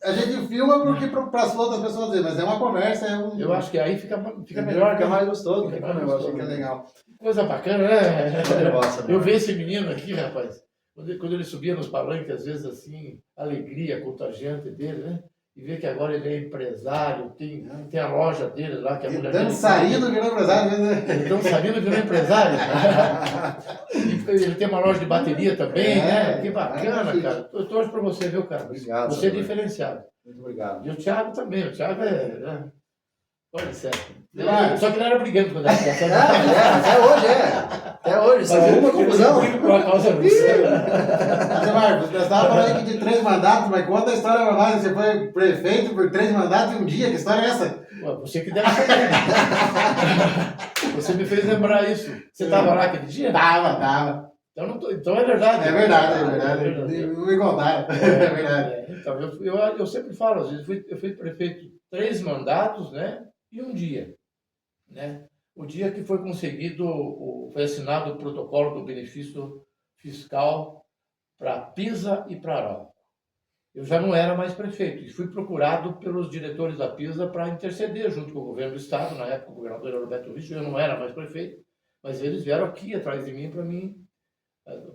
A gente filma porque para as outras pessoas verem, mas é uma conversa, Eu acho que aí fica melhor. Fica mais gostoso, Fica fica mais um negócio fica aqui. legal. Coisa bacana, né? Negócio, Eu vejo esse menino aqui, rapaz, quando ele subia nos palanques, às vezes assim, a alegria contagiante dele, né? E ver que agora ele é empresário, tem a loja dele lá, que a mulher dele... Dançarino virou empresário, né? Dançarino virou empresário. E ele tem uma loja de bateria também, né? Que bacana, cara. Eu torço pra você, viu, cara? Obrigado, Você é senhor. diferenciado. Muito obrigado. E o Thiago também. O Thiago é... Né? Olha, certo. Vai. Só que não era brigando quando era criança. Até hoje Até hoje, só uma confusão. Por uma causa disso. Mas, Marcos, você estava falando aqui de 3 mandatos, mas conta a história pra nós. Você foi prefeito por 3 mandatos em um dia. Que história é essa? Pô, você que deve saber. Você me fez lembrar isso. Você estava lá aquele dia? Tava. Então é verdade. É verdade. Não me contaram. É verdade. Então, eu sempre falo, às vezes, eu fui prefeito 3 mandatos, né? E um dia, né? O dia que foi conseguido, foi assinado o protocolo do benefício fiscal para Pisa e para Arauco. Eu já não era mais prefeito e fui procurado pelos diretores da Pisa para interceder junto com o governo do estado. Na época, o governador era Roberto Richo, eu não era mais prefeito, mas eles vieram aqui atrás de mim para mim,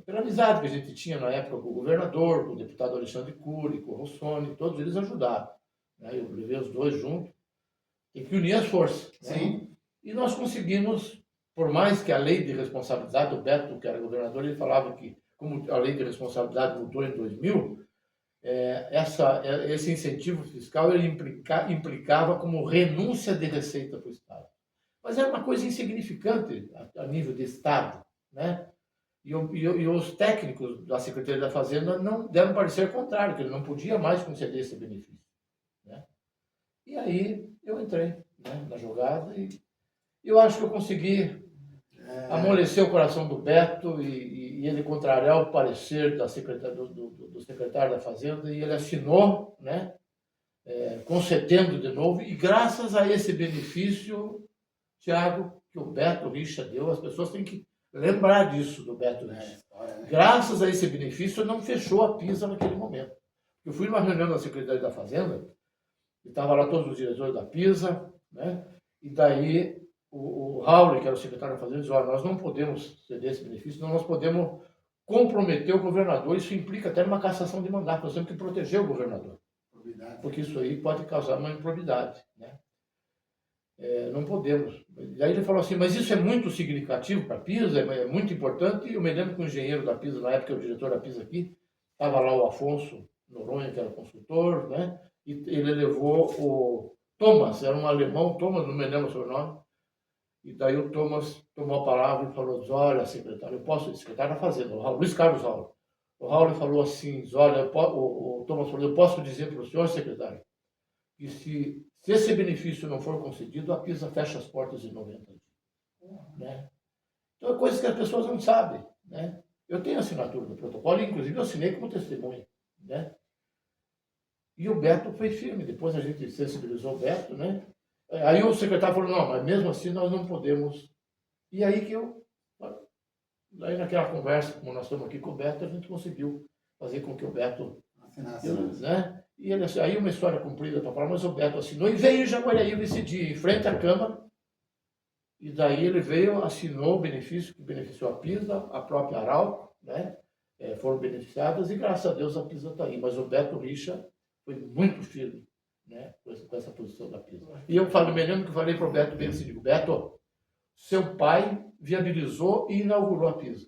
pela amizade que a gente tinha na época com o governador, com o deputado Alexandre Cury, com o Rossoni, todos eles ajudaram. Né? Eu levei os dois juntos. Tem que unir as forças. Né? Sim. E nós conseguimos, por mais que a lei de responsabilidade, o Beto, que era governador, ele falava que, como a lei de responsabilidade mudou em 2000, esse incentivo fiscal ele implicava como renúncia de receita para o Estado. Mas era uma coisa insignificante a nível de Estado. Né? E os técnicos da Secretaria da Fazenda não deram parecer contrário, que ele não podia mais conceder esse benefício. Né? E aí eu entrei, né, na jogada e eu acho que eu consegui amolecer o coração do Beto e ele contrariar o parecer do secretário da Fazenda e ele assinou, né, concedendo de novo. E graças a esse benefício, Thiago, que o Beto Richa deu, as pessoas têm que lembrar disso do Beto Richa. Graças a esse benefício, não fechou a Pisa naquele momento. Eu fui numa reunião da Secretaria da Fazenda, e estavam lá todos os diretores da Pisa, né? E daí o Raul, que era o secretário da Fazenda, disse: olha, nós não podemos ceder esse benefício, senão nós podemos comprometer o governador. Isso implica até numa cassação de mandato. Nós temos que proteger o governador, porque isso aí pode causar uma improbidade. Né? Não podemos. E aí ele falou assim: mas isso é muito significativo para a Pisa, é muito importante. E eu me lembro que o engenheiro da Pisa, na época, o diretor da Pisa aqui, estava lá o Afonso Noronha, que era consultor, né? E ele levou o Thomas, era um alemão, Thomas, não me lembro o seu nome, e daí o Thomas tomou a palavra e falou: olha, secretário, secretário da Fazenda, o Luiz Carlos Raul. O Raul falou assim: olha, o Thomas falou: eu posso dizer para o senhor, secretário, que se esse benefício não for concedido, a Pisa fecha as portas em 90 dias. Né? Então é coisa que as pessoas não sabem. Né? Eu tenho assinatura do protocolo, inclusive eu assinei como testemunha. Né? E o Beto foi firme. Depois a gente sensibilizou o Beto, né? Aí o secretário falou: não, mas mesmo assim nós não podemos. E aí aí naquela conversa, como nós estamos aqui com o Beto, a gente conseguiu fazer com que o Beto, né? E ele, aí uma história cumprida para falar, mas o Beto assinou e veio em Jaguariúna esse dia, em frente à Câmara. E daí ele veio, assinou o benefício que beneficiou a Pisa, a própria Arauco, né? Foram beneficiadas e graças a Deus a Pisa está aí. Mas o Beto Richa foi muito firme, né, com essa posição da Pisa. E eu me lembro que eu falei para o Beto bem assim: digo, Beto, seu pai viabilizou e inaugurou a Pisa.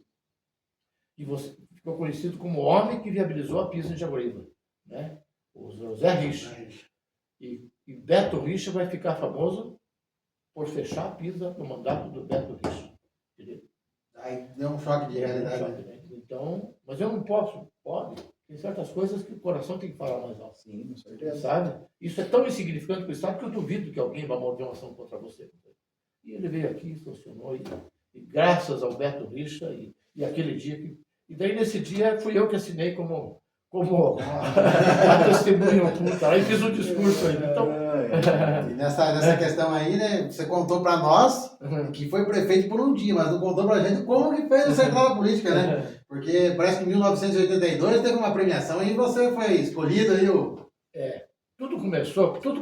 E você ficou conhecido como o homem que viabilizou a Pisa em Jaguariúna, né? O José Richa. E Beto Richa vai ficar famoso por fechar a Pisa no mandato do Beto Richa. Entendeu? Aí deu um choque de realidade. Né? Então, mas eu não posso, tem certas coisas que o coração tem que falar mais alto. Sim, com certeza. Sabe? Isso é tão insignificante para o Estado que eu duvido que alguém vá mover uma ação contra você. E ele veio aqui, funcionou, e graças ao Beto Richa, e aquele dia que... E daí, nesse dia, fui eu que assinei como como a testemunha oculta lá e fiz um discurso aí. Então, E nessa questão aí, né, você contou para nós que foi prefeito por um dia, mas não contou pra gente como que fez essa entrada política, né? Porque parece que em 1982 teve uma premiação e você foi escolhido aí o... Tudo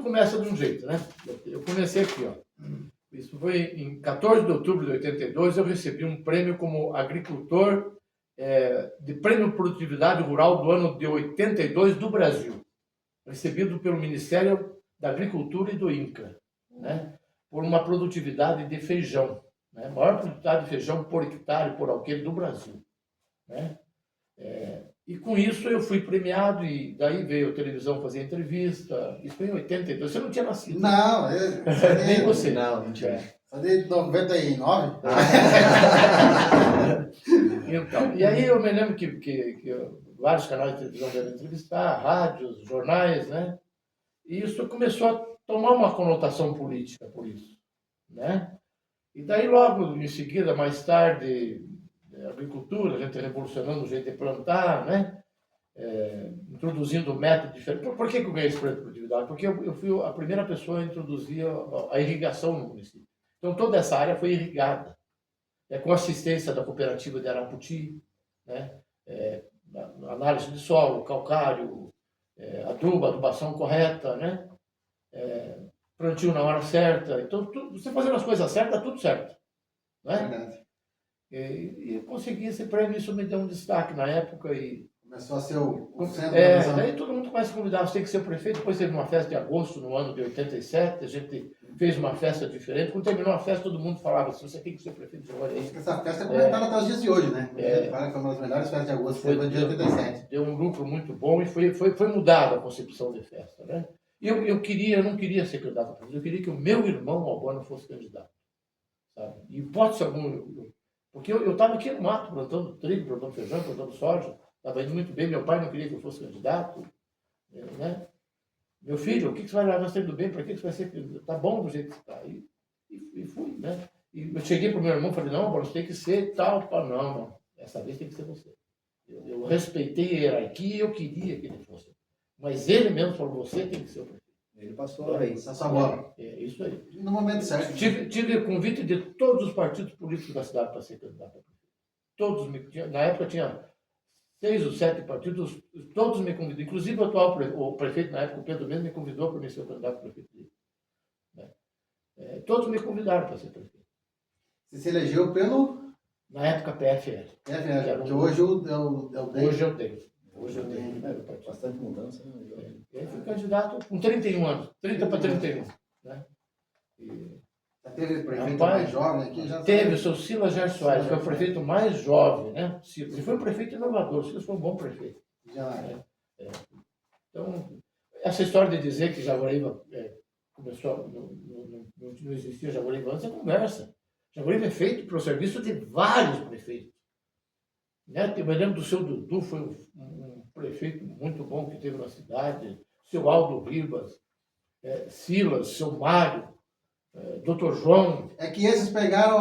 começa de um jeito, né? Eu comecei aqui, ó. Isso foi em 14 de outubro de 82, eu recebi um prêmio como agricultor de Prêmio Produtividade Rural do ano de 82 do Brasil, recebido pelo Ministério da Agricultura e do INCRA, né? Por uma produtividade de feijão, né? Maior produtividade de feijão por hectare, por alqueire do Brasil, né? E com isso eu fui premiado e daí veio a televisão fazer entrevista. Isso foi em 82. Você não tinha nascido? Não, nem você. Não, mentira. Só de 99? Então, e aí eu me lembro que vários canais de televisão vieram entrevistar, rádios, jornais, né? E isso começou a tomar uma conotação política por isso, né? E daí logo em seguida, mais tarde, agricultura, a gente revolucionando o jeito de plantar, né? Introduzindo método diferente. Por que eu ganhei esse prêmio de produtividade? Porque eu fui a primeira pessoa a introduzir a irrigação no município. Então toda essa área foi irrigada, com assistência da cooperativa de Araputi, né? Análise de solo, calcário, adubação correta, né? Plantio na hora certa. Então você fazendo as coisas certas, tudo certo, né? Verdade. E eu consegui esse prêmio, isso me deu um destaque na época. Começou a ser o centro da visão. Daí todo mundo começa a convidar, você tem que ser o prefeito. Depois teve uma festa de agosto, no ano de 87, a gente fez uma festa diferente. Quando terminou a festa, todo mundo falava assim, você tem que ser o prefeito de Jaguareí. Essa festa é comentada até os dias de hoje, né? Fala que foi uma das melhores festas de agosto, foi de 87. Deu um lucro muito bom e foi mudada a concepção de festa, né? E eu não queria ser candidato a prefeito, eu queria que o meu irmão Albano fosse candidato, sabe? E hipótese alguma, porque eu estava aqui no mato, plantando trigo, plantando feijão, plantando soja, estava indo muito bem, meu pai não queria que eu fosse candidato, né? Meu filho, o que você vai levar sendo bem, para que você vai ser candidato? Tá bom do jeito que está. E fui, né? E eu cheguei para o meu irmão e falei, não, você tem que ser tal, não, essa vez tem que ser você. Eu respeitei a hierarquia e eu queria que ele fosse. Mas ele mesmo falou, você tem que ser o prefeito. Ele passou a vez. Essa bola. Isso aí. No momento certo. Tive convite de todos os partidos políticos da cidade para ser candidato a prefeito. Todos na época tinha 6 ou 7 partidos, todos me convidaram. Inclusive o prefeito na época, o Pedro Mendes, me convidou para ser o candidato a prefeito dele. Todos me convidaram para ser prefeito. Você se elegeu pelo... Na época, PFL. PFL, que hoje eu tenho. Hoje eu tenho. Hoje eu tenho. Bastante mudança. Eu fui candidato com 31 anos. 30 para 31. Né? Já teve prefeito Rapaz, mais jovem aqui? Já teve o seu Silas Gerson Soares, foi o prefeito mais jovem, né? Ele foi um prefeito inovador, Silas foi um bom prefeito. Então, essa história de dizer que Jaguariúna começou, não existia Jaguariúna antes, é conversa. Jaguariúna é feito pelo serviço de vários prefeitos. Né? Eu me lembro do seu Dudu, foi um prefeito muito bom que teve na cidade, seu Aldo Ribas, Silas, seu Mário, Dr. João. É que esses pegaram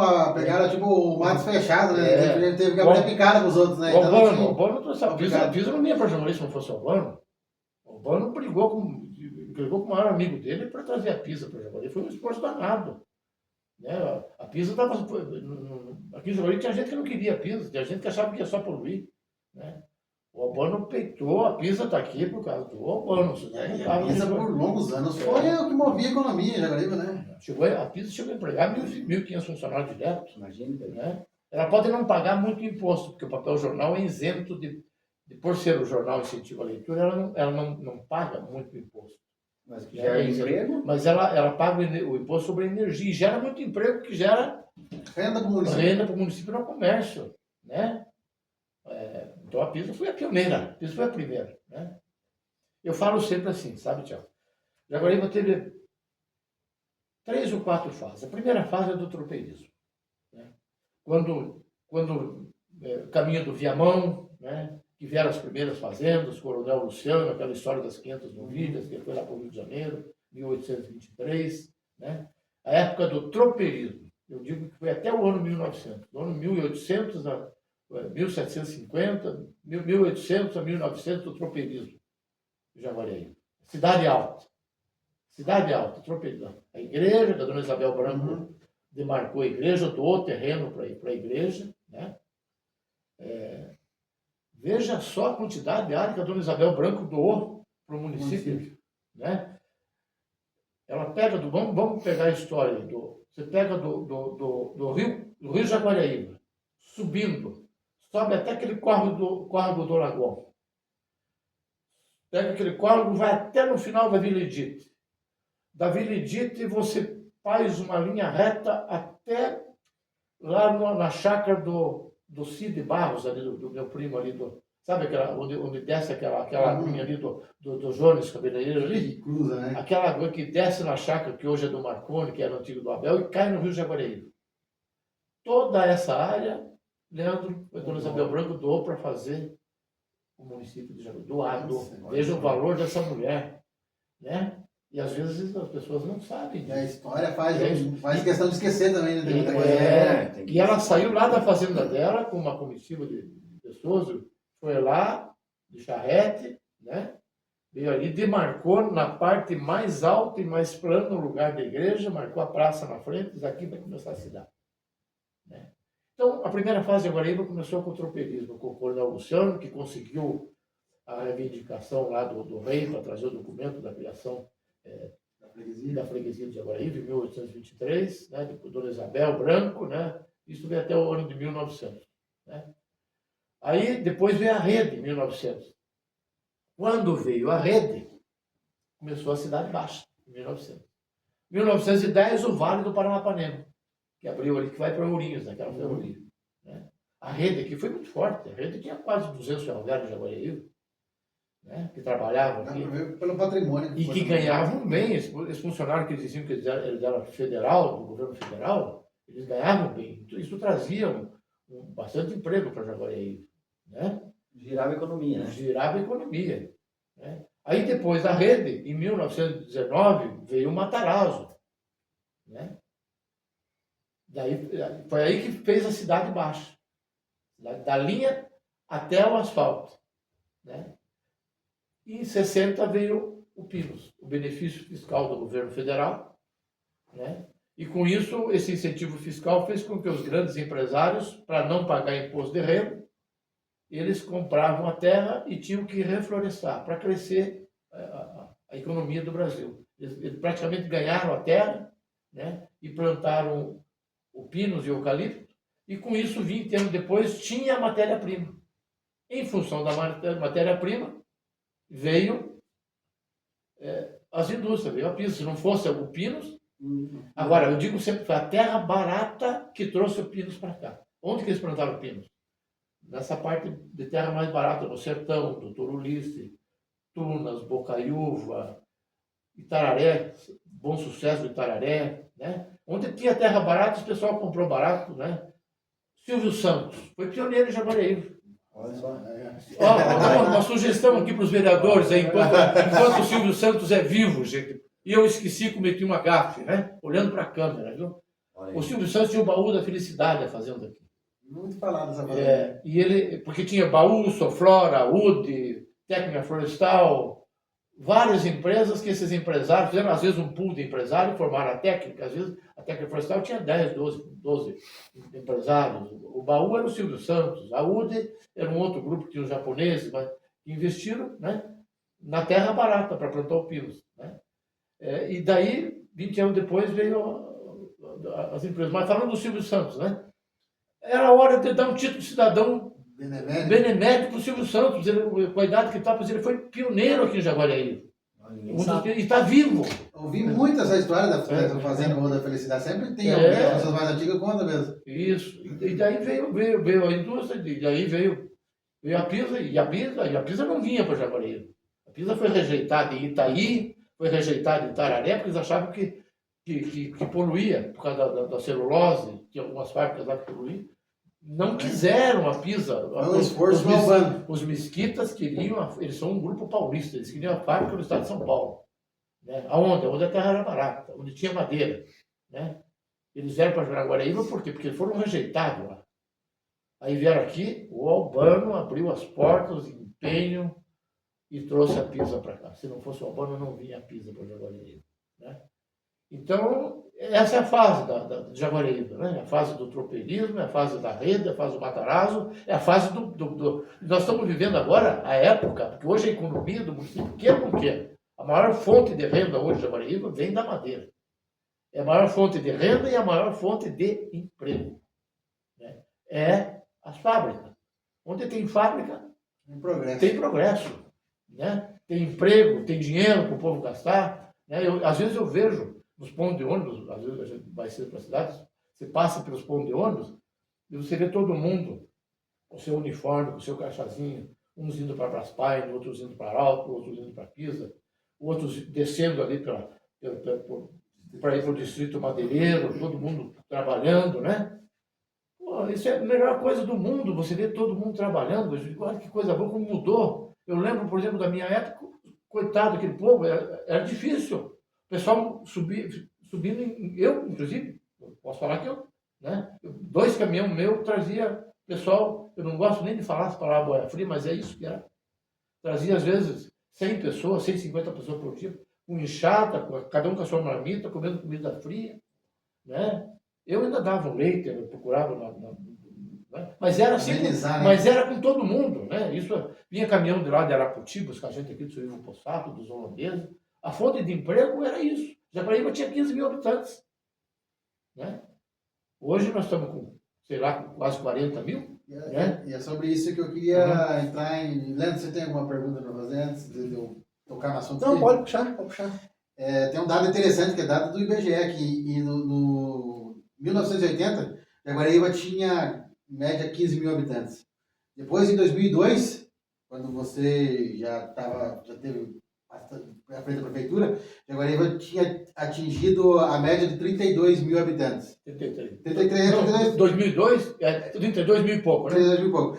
tipo o mato fechado, né? Ele teve que abrir picada com os outros, né? O Então, Albano trouxe a Pisa não ia para jornalista se não fosse o Albano. O Albano brigou com o maior amigo dele para trazer a Pisa para Jaguariúna. Foi um esforço danado. Né? A Pisa estava... Aqui em Jaguariúna tinha gente que não queria a Pisa, tinha gente que achava que ia só poluir. Né? O Albano peitou, a Pisa está aqui por causa do Albano. A Pisa por longos anos foi o que movia a economia em Jaguariúna, né? A Pisa chegou a empregar 1.500 funcionários diretos. Imagina. Né? Ela pode não pagar muito imposto, porque o papel jornal é isento por ser o jornal incentivo à leitura, ela não paga muito imposto. Mas que gera emprego? Mas ela paga o imposto sobre a energia e gera muito emprego, que gera renda para o município. Renda para o município no comércio. Né? Então a Pisa foi a pioneira, a Pisa foi a primeira. Né? Eu falo sempre assim, sabe, Tiago? Jaguariúna teve 3 ou 4 fases. A primeira fase é do tropeirismo. Né? Quando caminho do Viamão, né? Que vieram as primeiras fazendas, Coronel Luciano, aquela história das 500 novilhas, que foi lá para o Rio de Janeiro, 1823. Né? A época do tropeirismo, eu digo que foi até o ano 1900. No ano 1800, 1750, 1800 a 1900, o tropeirismo de Jaguariaíva. Cidade Alta. Cidade Alta, tropeirismo. A igreja, que a dona Isabel Branco demarcou a igreja, doou terreno para a igreja, né? Veja só a quantidade de área que a dona Isabel Branco doou para o município, né? Ela pega vamos pegar a história você pega do Rio Jaguariaíva, subindo, sobe até aquele córrego do Lagoão. Pega aquele córrego, vai até no final da Vila Edith. Da Vila Edith você faz uma linha reta até lá na chácara do Cid Barros, ali do meu primo ali, sabe onde desce aquela linha ali do Jones Cabeleireiro ali? Que cruza, né? Aquela água que desce na chácara, que hoje é do Marconi, que era o antigo do Abel, e cai no Rio Jaguariaíva. Toda essa área, Leandro, a dona Isabel Branco doou para fazer o município de Jaguariaíva. Doado. Veja o valor dessa mulher, né? E às vezes as pessoas não sabem E a disso. história faz questão de esquecer também, né? Tem muita coisa. E ela saiu lá da fazenda dela com uma comitiva de pessoas, foi lá, de charrete, né? Veio ali, demarcou na parte mais alta e mais plana no lugar da igreja, marcou a praça na frente, diz aqui vai começar a cidade. Né? Então, a primeira fase de Jaguariaíva começou com o tropeirismo, com o coronel Luciano, que conseguiu a reivindicação lá do rei para trazer o documento da criação da freguesia de Jaguariaíva, em 1823, né? Depois Dona Isabel Branco, né? Isso veio até o ano de 1900. Né? Aí, depois veio a rede, em 1900. Quando veio a rede, começou a Cidade Baixa, em 1900. Em 1910, o Vale do Paranapanema, que abriu ali, que vai para Ourinhos, naquela ferrovia. Né? A rede aqui foi muito forte. A rede tinha quase 200 ferroviários de Jaguariaíva, né? Que trabalhavam aqui. Pelo patrimônio. E que ganhavam bem. Esses funcionários que diziam que eles eram federal, do governo federal, eles ganhavam bem. Isso trazia bastante emprego para Jaguariaíva. Né? Girava a economia, né? Girava a economia. Né? Aí depois da rede, em 1919, veio o Matarazzo. Né? Foi aí que fez a Cidade Baixa. Da linha até o asfalto. Né? E em 60 veio o Pinos, o benefício fiscal do governo federal. Né? E com isso, esse incentivo fiscal fez com que os grandes empresários, para não pagar imposto de renda, eles compravam a terra e tinham que reflorestar para crescer a economia do Brasil. Eles praticamente ganharam a terra, né? E plantaram o pinos e o eucalipto, e com isso, 20 anos depois, tinha a matéria-prima. Em função da matéria-prima, veio as indústrias, veio a Pinos. Se não fosse o Pinos, agora, eu digo sempre, foi a terra barata que trouxe o Pinos para cá. Onde que eles plantaram o Pinos? Nessa parte de terra mais barata, no sertão, do Turulice, Tunas, Bocaiúva, Itararé, Bom Sucesso do Itararé, né? Onde tinha terra barata, o pessoal comprou barato, né? Silvio Santos, foi pioneiro em Jaguariaíva. Olha só. Uma sugestão aqui para os vereadores, aí, enquanto o Silvio Santos é vivo, gente, e eu esqueci, cometi uma gafe, né? Olhando para a câmera, viu? O Silvio Santos tinha o baú da felicidade a fazenda aqui. Muito falado essa fazenda. E ele, porque tinha baú, Soflora, UD, Técnica Florestal, várias empresas que esses empresários fizeram, às vezes, um pool de empresários, formaram a técnica, às vezes a Técnica Florestal tinha 10, 12 empresários. O baú era o Silvio Santos, a UD era um outro grupo que tinha os japoneses, mas investiram, né, na terra barata para plantar o pinos. Né? E daí, 20 anos depois, veio as empresas. Mas falando do Silvio Santos, né? Era hora de dar um título de cidadão benemérito para o Silvio Santos, com a idade que está, pois ele foi pioneiro aqui em Jaguariaíva. E está vivo. Ouvi muito essa história da Fazenda Baú da Felicidade. Sempre tem alguém, as pessoas mais antigas conta mesmo. Isso. E daí veio a indústria, e daí veio a Pisa, e a Pisa não vinha para Jaguariaíva. A Pisa foi rejeitada em Itaí, foi rejeitada em Itararé, porque eles achavam que poluía, por causa da celulose, tinha algumas fábricas lá que poluíam. Não quiseram a Pisa. Os mesquitas queriam, eles são um grupo paulista, eles queriam a fábrica no estado de São Paulo. Né? Onde a terra era barata, onde tinha madeira. Né? Eles vieram para Jaguariaíva por quê? Porque eles foram rejeitados lá. Aí vieram aqui, o Albano abriu as portas, empenho, e trouxe a Pisa para cá. Se não fosse o Albano, não vinha a Pisa para Jaguariúna, né? Então, essa é a fase de Jaguariúna, né? A fase do tropeirismo, é a fase da rede, é a fase do Matarazzo, é a fase Nós estamos vivendo agora a época, porque hoje a economia do município, quer com que a maior fonte de renda hoje de Jaguariúna vem da madeira. É a maior fonte de renda e a maior fonte de emprego, né? É as fábricas. Onde tem fábrica, tem progresso, né? Tem emprego, tem dinheiro para o povo gastar, né? Às vezes eu vejo nos pontos de ônibus, às vezes a gente vai cedo para as cidades, você passa pelos pontos de ônibus e você vê todo mundo com seu uniforme, com seu crachazinho, uns indo para Braspaine, outros indo para Arauco, outros indo para Pisa, outros descendo ali para ir para o distrito madeireiro, todo mundo trabalhando, né? Pô, isso é a melhor coisa do mundo, você vê todo mundo trabalhando. Eu digo, olha que coisa boa, como mudou. Eu lembro, por exemplo, da minha época, coitado daquele povo, era difícil. O pessoal subindo, eu, inclusive, eu posso falar que eu, né? 2 caminhões meu trazia pessoal, eu não gosto nem de falar as palavras boia fria, mas é isso que era. Trazia, às vezes, 100 pessoas, 150 pessoas por dia, com enxada, cada um com a sua marmita, comendo comida fria, né? Eu ainda dava um leite, eu procurava, né? Mas era assim, mas era com todo mundo, né? Isso, vinha caminhão de lá de Araputi, buscar a gente aqui do Silvio Possato, dos holandeses. A fonte de emprego era isso. Jaguariúna tinha 15 mil habitantes, né? Hoje nós estamos com, sei lá, quase 40 mil. Né? E é sobre isso que eu queria entrar em... Leandro, você tem alguma pergunta para fazer antes de eu tocar no assunto? Não, pode puxar. Tem um dado interessante, que é dado do IBGE, que no 1980, Jaguariúna tinha, em média, 15 mil habitantes. Depois, em 2002, quando você já teve à frente da prefeitura, Jaguariúna tinha atingido a média de 32 mil habitantes. 33. 2002, 32 mil e pouco, né? 32 mil e pouco.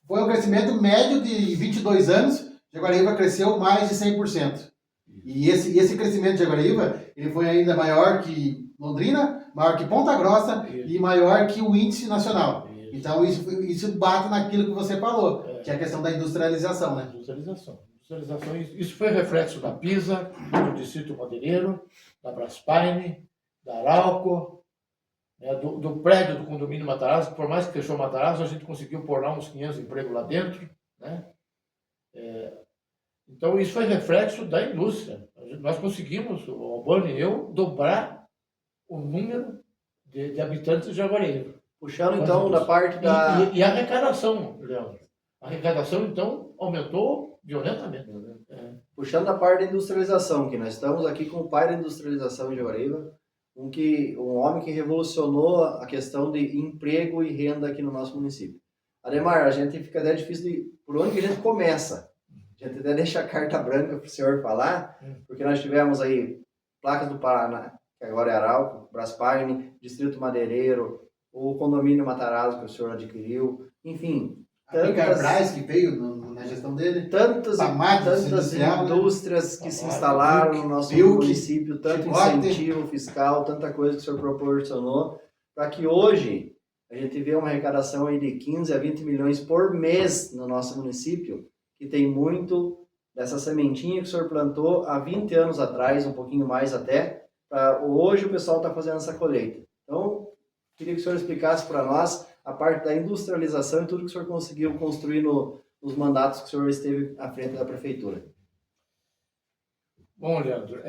Foi um crescimento médio de 22 anos, Jaguariúna cresceu mais de 100%. E esse crescimento de Jaguariúna, ele foi ainda maior que Londrina, maior que Ponta Grossa e maior que o índice nacional. Então, isso bate naquilo que você falou, que é a questão da industrialização, né? Industrialização. Isso foi reflexo da Pisa, do Distrito Madeireiro, da Braspaine, da Arauco, né, do prédio do condomínio Matarazzo, que por mais que fechou o Matarazzo, a gente conseguiu pôr lá uns 500 empregos lá dentro, né? Então, isso foi reflexo da indústria. Nós conseguimos, o Albano e eu, dobrar o número de habitantes de Jaguariúna. Puxando, então, da parte da... E a arrecadação, Leandro. A arrecadação, então, aumentou violentamente. Puxando da parte da industrialização, que nós estamos aqui com o pai da industrialização em Jaguariúna, um homem que revolucionou a questão de emprego e renda aqui no nosso município. Ademar, a gente fica até difícil por onde que a gente começa. A gente até deixa a carta branca para o senhor falar, porque nós tivemos aí Placas do Paraná, que agora é Arauco, Braspaine, Distrito Madeireiro, o condomínio Matarazzo que o senhor adquiriu, enfim. A Picarbras que veio na gestão dele. Tantas indústrias que se instalaram no nosso município, tanto incentivo fiscal, tanta coisa que o senhor proporcionou, para que hoje a gente vê uma arrecadação aí de 15 a 20 milhões por mês no nosso município, que tem muito dessa sementinha que o senhor plantou há 20 anos atrás, um pouquinho mais até, para hoje o pessoal está fazendo essa colheita. Então, queria que o senhor explicasse para nós a parte da industrialização e tudo que o senhor conseguiu construir nos mandatos que o senhor esteve à frente da prefeitura. Bom, Leandro,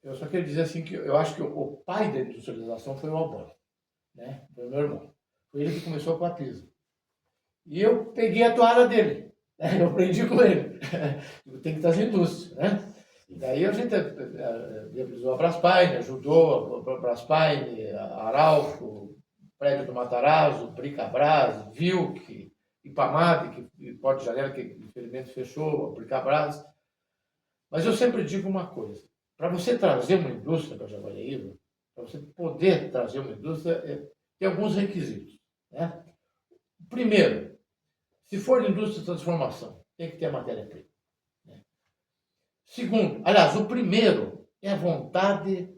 eu só queria dizer assim que eu acho que o pai da industrialização foi o Albano, né? Foi o meu irmão. Foi ele que começou com a Pisa. E eu peguei a toalha dele, né? Eu aprendi com ele. Tem que trazer indústria, né? E daí a gente viabilizou a Braspaine, ajudou a Braspaine, a Arauco, prédio do Matarazzo, Bricabras, Vilk, Ipamate, que Porto de Janeiro, que infelizmente fechou, Bricabras. Mas eu sempre digo uma coisa, para você trazer uma indústria para Jaguariúna, para você poder trazer uma indústria, tem alguns requisitos, né? Primeiro, se for indústria de transformação, tem que ter matéria-prima. Né? Segundo, aliás, o primeiro é a vontade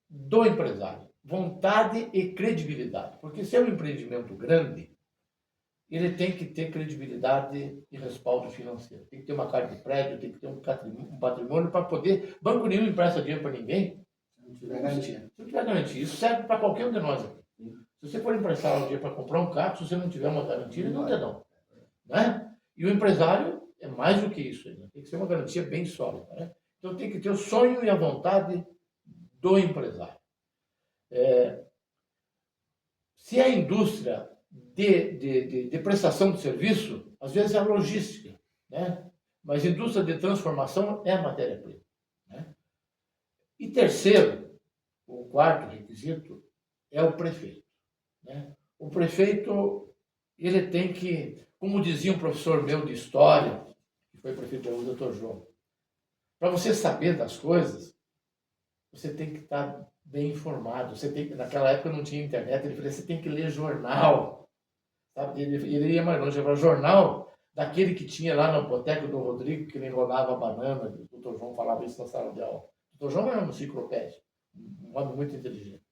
do empresário. Vontade e credibilidade. Porque se é um empreendimento grande, ele tem que ter credibilidade e respaldo financeiro. Tem que ter uma carta de prédio, tem que ter um patrimônio para poder... Banco nenhum empresta dinheiro para ninguém. Se não tiver garantia. Se não tiver garantia. Isso serve para qualquer um de nós aqui. Se você for emprestar um dinheiro para comprar um carro, se você não tiver uma garantia, ele não te dá. Né? E o empresário é mais do que isso. Né? Tem que ser uma garantia bem sólida. Né? Então tem que ter o sonho e a vontade do empresário. Se a indústria de prestação de serviço, às vezes é a logística, né? Mas indústria de transformação é a matéria-prima. Né? E terceiro, o quarto requisito, é o prefeito. Né? O prefeito, ele tem que, como dizia um professor meu de história, que foi prefeito da Dr. João, para você saber das coisas, você tem que estar bem informado. Você tem, naquela época não tinha internet, ele falou, você tem que ler jornal. Sabe? Ele ia mais longe, ele falava, jornal daquele que tinha lá na boteca do Rodrigo, que ele enrolava a banana. O Dr. João falava isso na sala de aula. O Dr. João era um enciclopédia, um homem muito inteligente.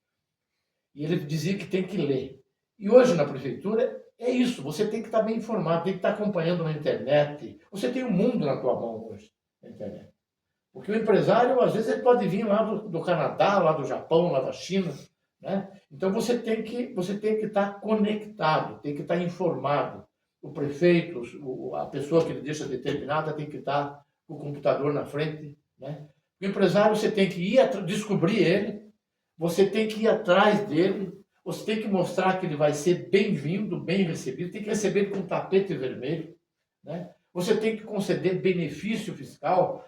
E ele dizia que tem que ler. E hoje na prefeitura é isso, você tem que estar bem informado, tem que estar acompanhando na internet. Você tem o mundo na tua mão hoje, na internet. Porque o empresário, às vezes, ele pode vir lá do Canadá, lá do Japão, lá da China. Né? Então você tem que estar conectado, tem que estar informado. O prefeito, a pessoa que ele deixa determinada tem que estar com o computador na frente. Né? O empresário, você tem que ir descobrir ele, você tem que ir atrás dele, você tem que mostrar que ele vai ser bem-vindo, bem recebido, tem que receber ele com um tapete vermelho. Né? Você tem que conceder benefício fiscal.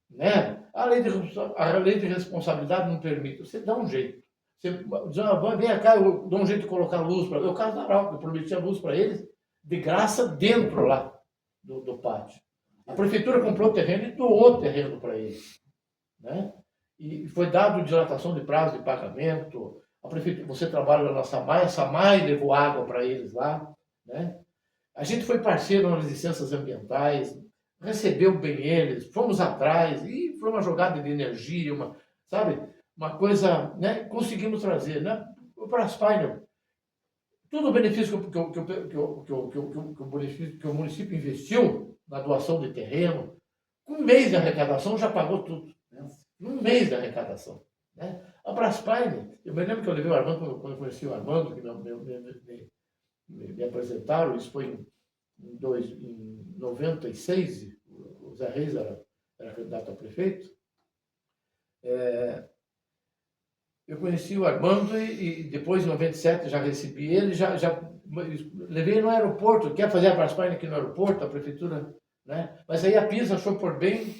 Né? A lei de responsabilidade não permite. Você dá um jeito. Você diz, vem cá, eu dou um jeito de colocar luz para ele. O caso da Arauco, eu prometi a luz para eles de graça dentro lá do pátio. A prefeitura comprou o terreno e doou o terreno para eles. Né? E foi dado dilatação de prazo de pagamento. A prefeitura, você trabalha na SAMAI, a SAMAI levou água para eles lá. Né? A gente foi parceiro nas licenças ambientais, recebeu bem eles, fomos atrás, e foi uma jogada de energia, uma coisa, né? Conseguimos trazer. Né? O Braspainer, todo o benefício que o município investiu na doação de terreno, com um mês de arrecadação já pagou tudo. Um mês de arrecadação. Né? A Braspainer, eu me lembro que eu levei o Armando, quando eu conheci o Armando, que me apresentaram, isso foi em 96, o Zé Reis era candidato a prefeito. Eu conheci o Armando e depois, em 97, já recebi ele, já levei no aeroporto, quer fazer a Braspainer aqui no aeroporto, a prefeitura, né? Mas aí a PISA achou por bem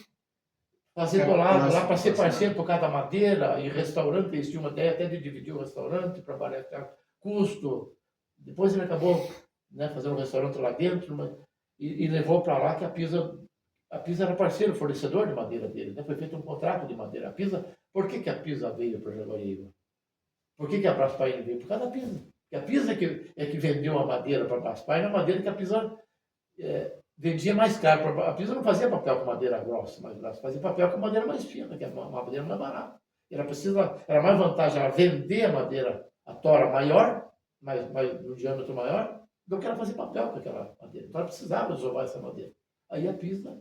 fazer do lado, lá para ser parceiro por causa da madeira e restaurante, eles tinham uma ideia até de dividir o restaurante para baratear custo. Depois ele acabou, né, fazendo um restaurante lá dentro, e levou para lá que a PISA era parceiro, fornecedor de madeira dele. Né? Foi feito um contrato de madeira. A PISA, por que a PISA veio para Jaguariúna? Por que a Braspainer veio? Por causa da PISA. Porque a PISA é que vendeu a madeira para a Braspainer, a madeira que a PISA vendia mais caro. A PISA não fazia papel com madeira grossa, mais grossa, fazia papel com madeira mais fina, que é uma madeira mais barata. Era mais vantagem ela vender a madeira, a tora maior, no diâmetro maior, do que ela fazer papel com aquela madeira. Então ela precisava desovar essa madeira. Aí a PISA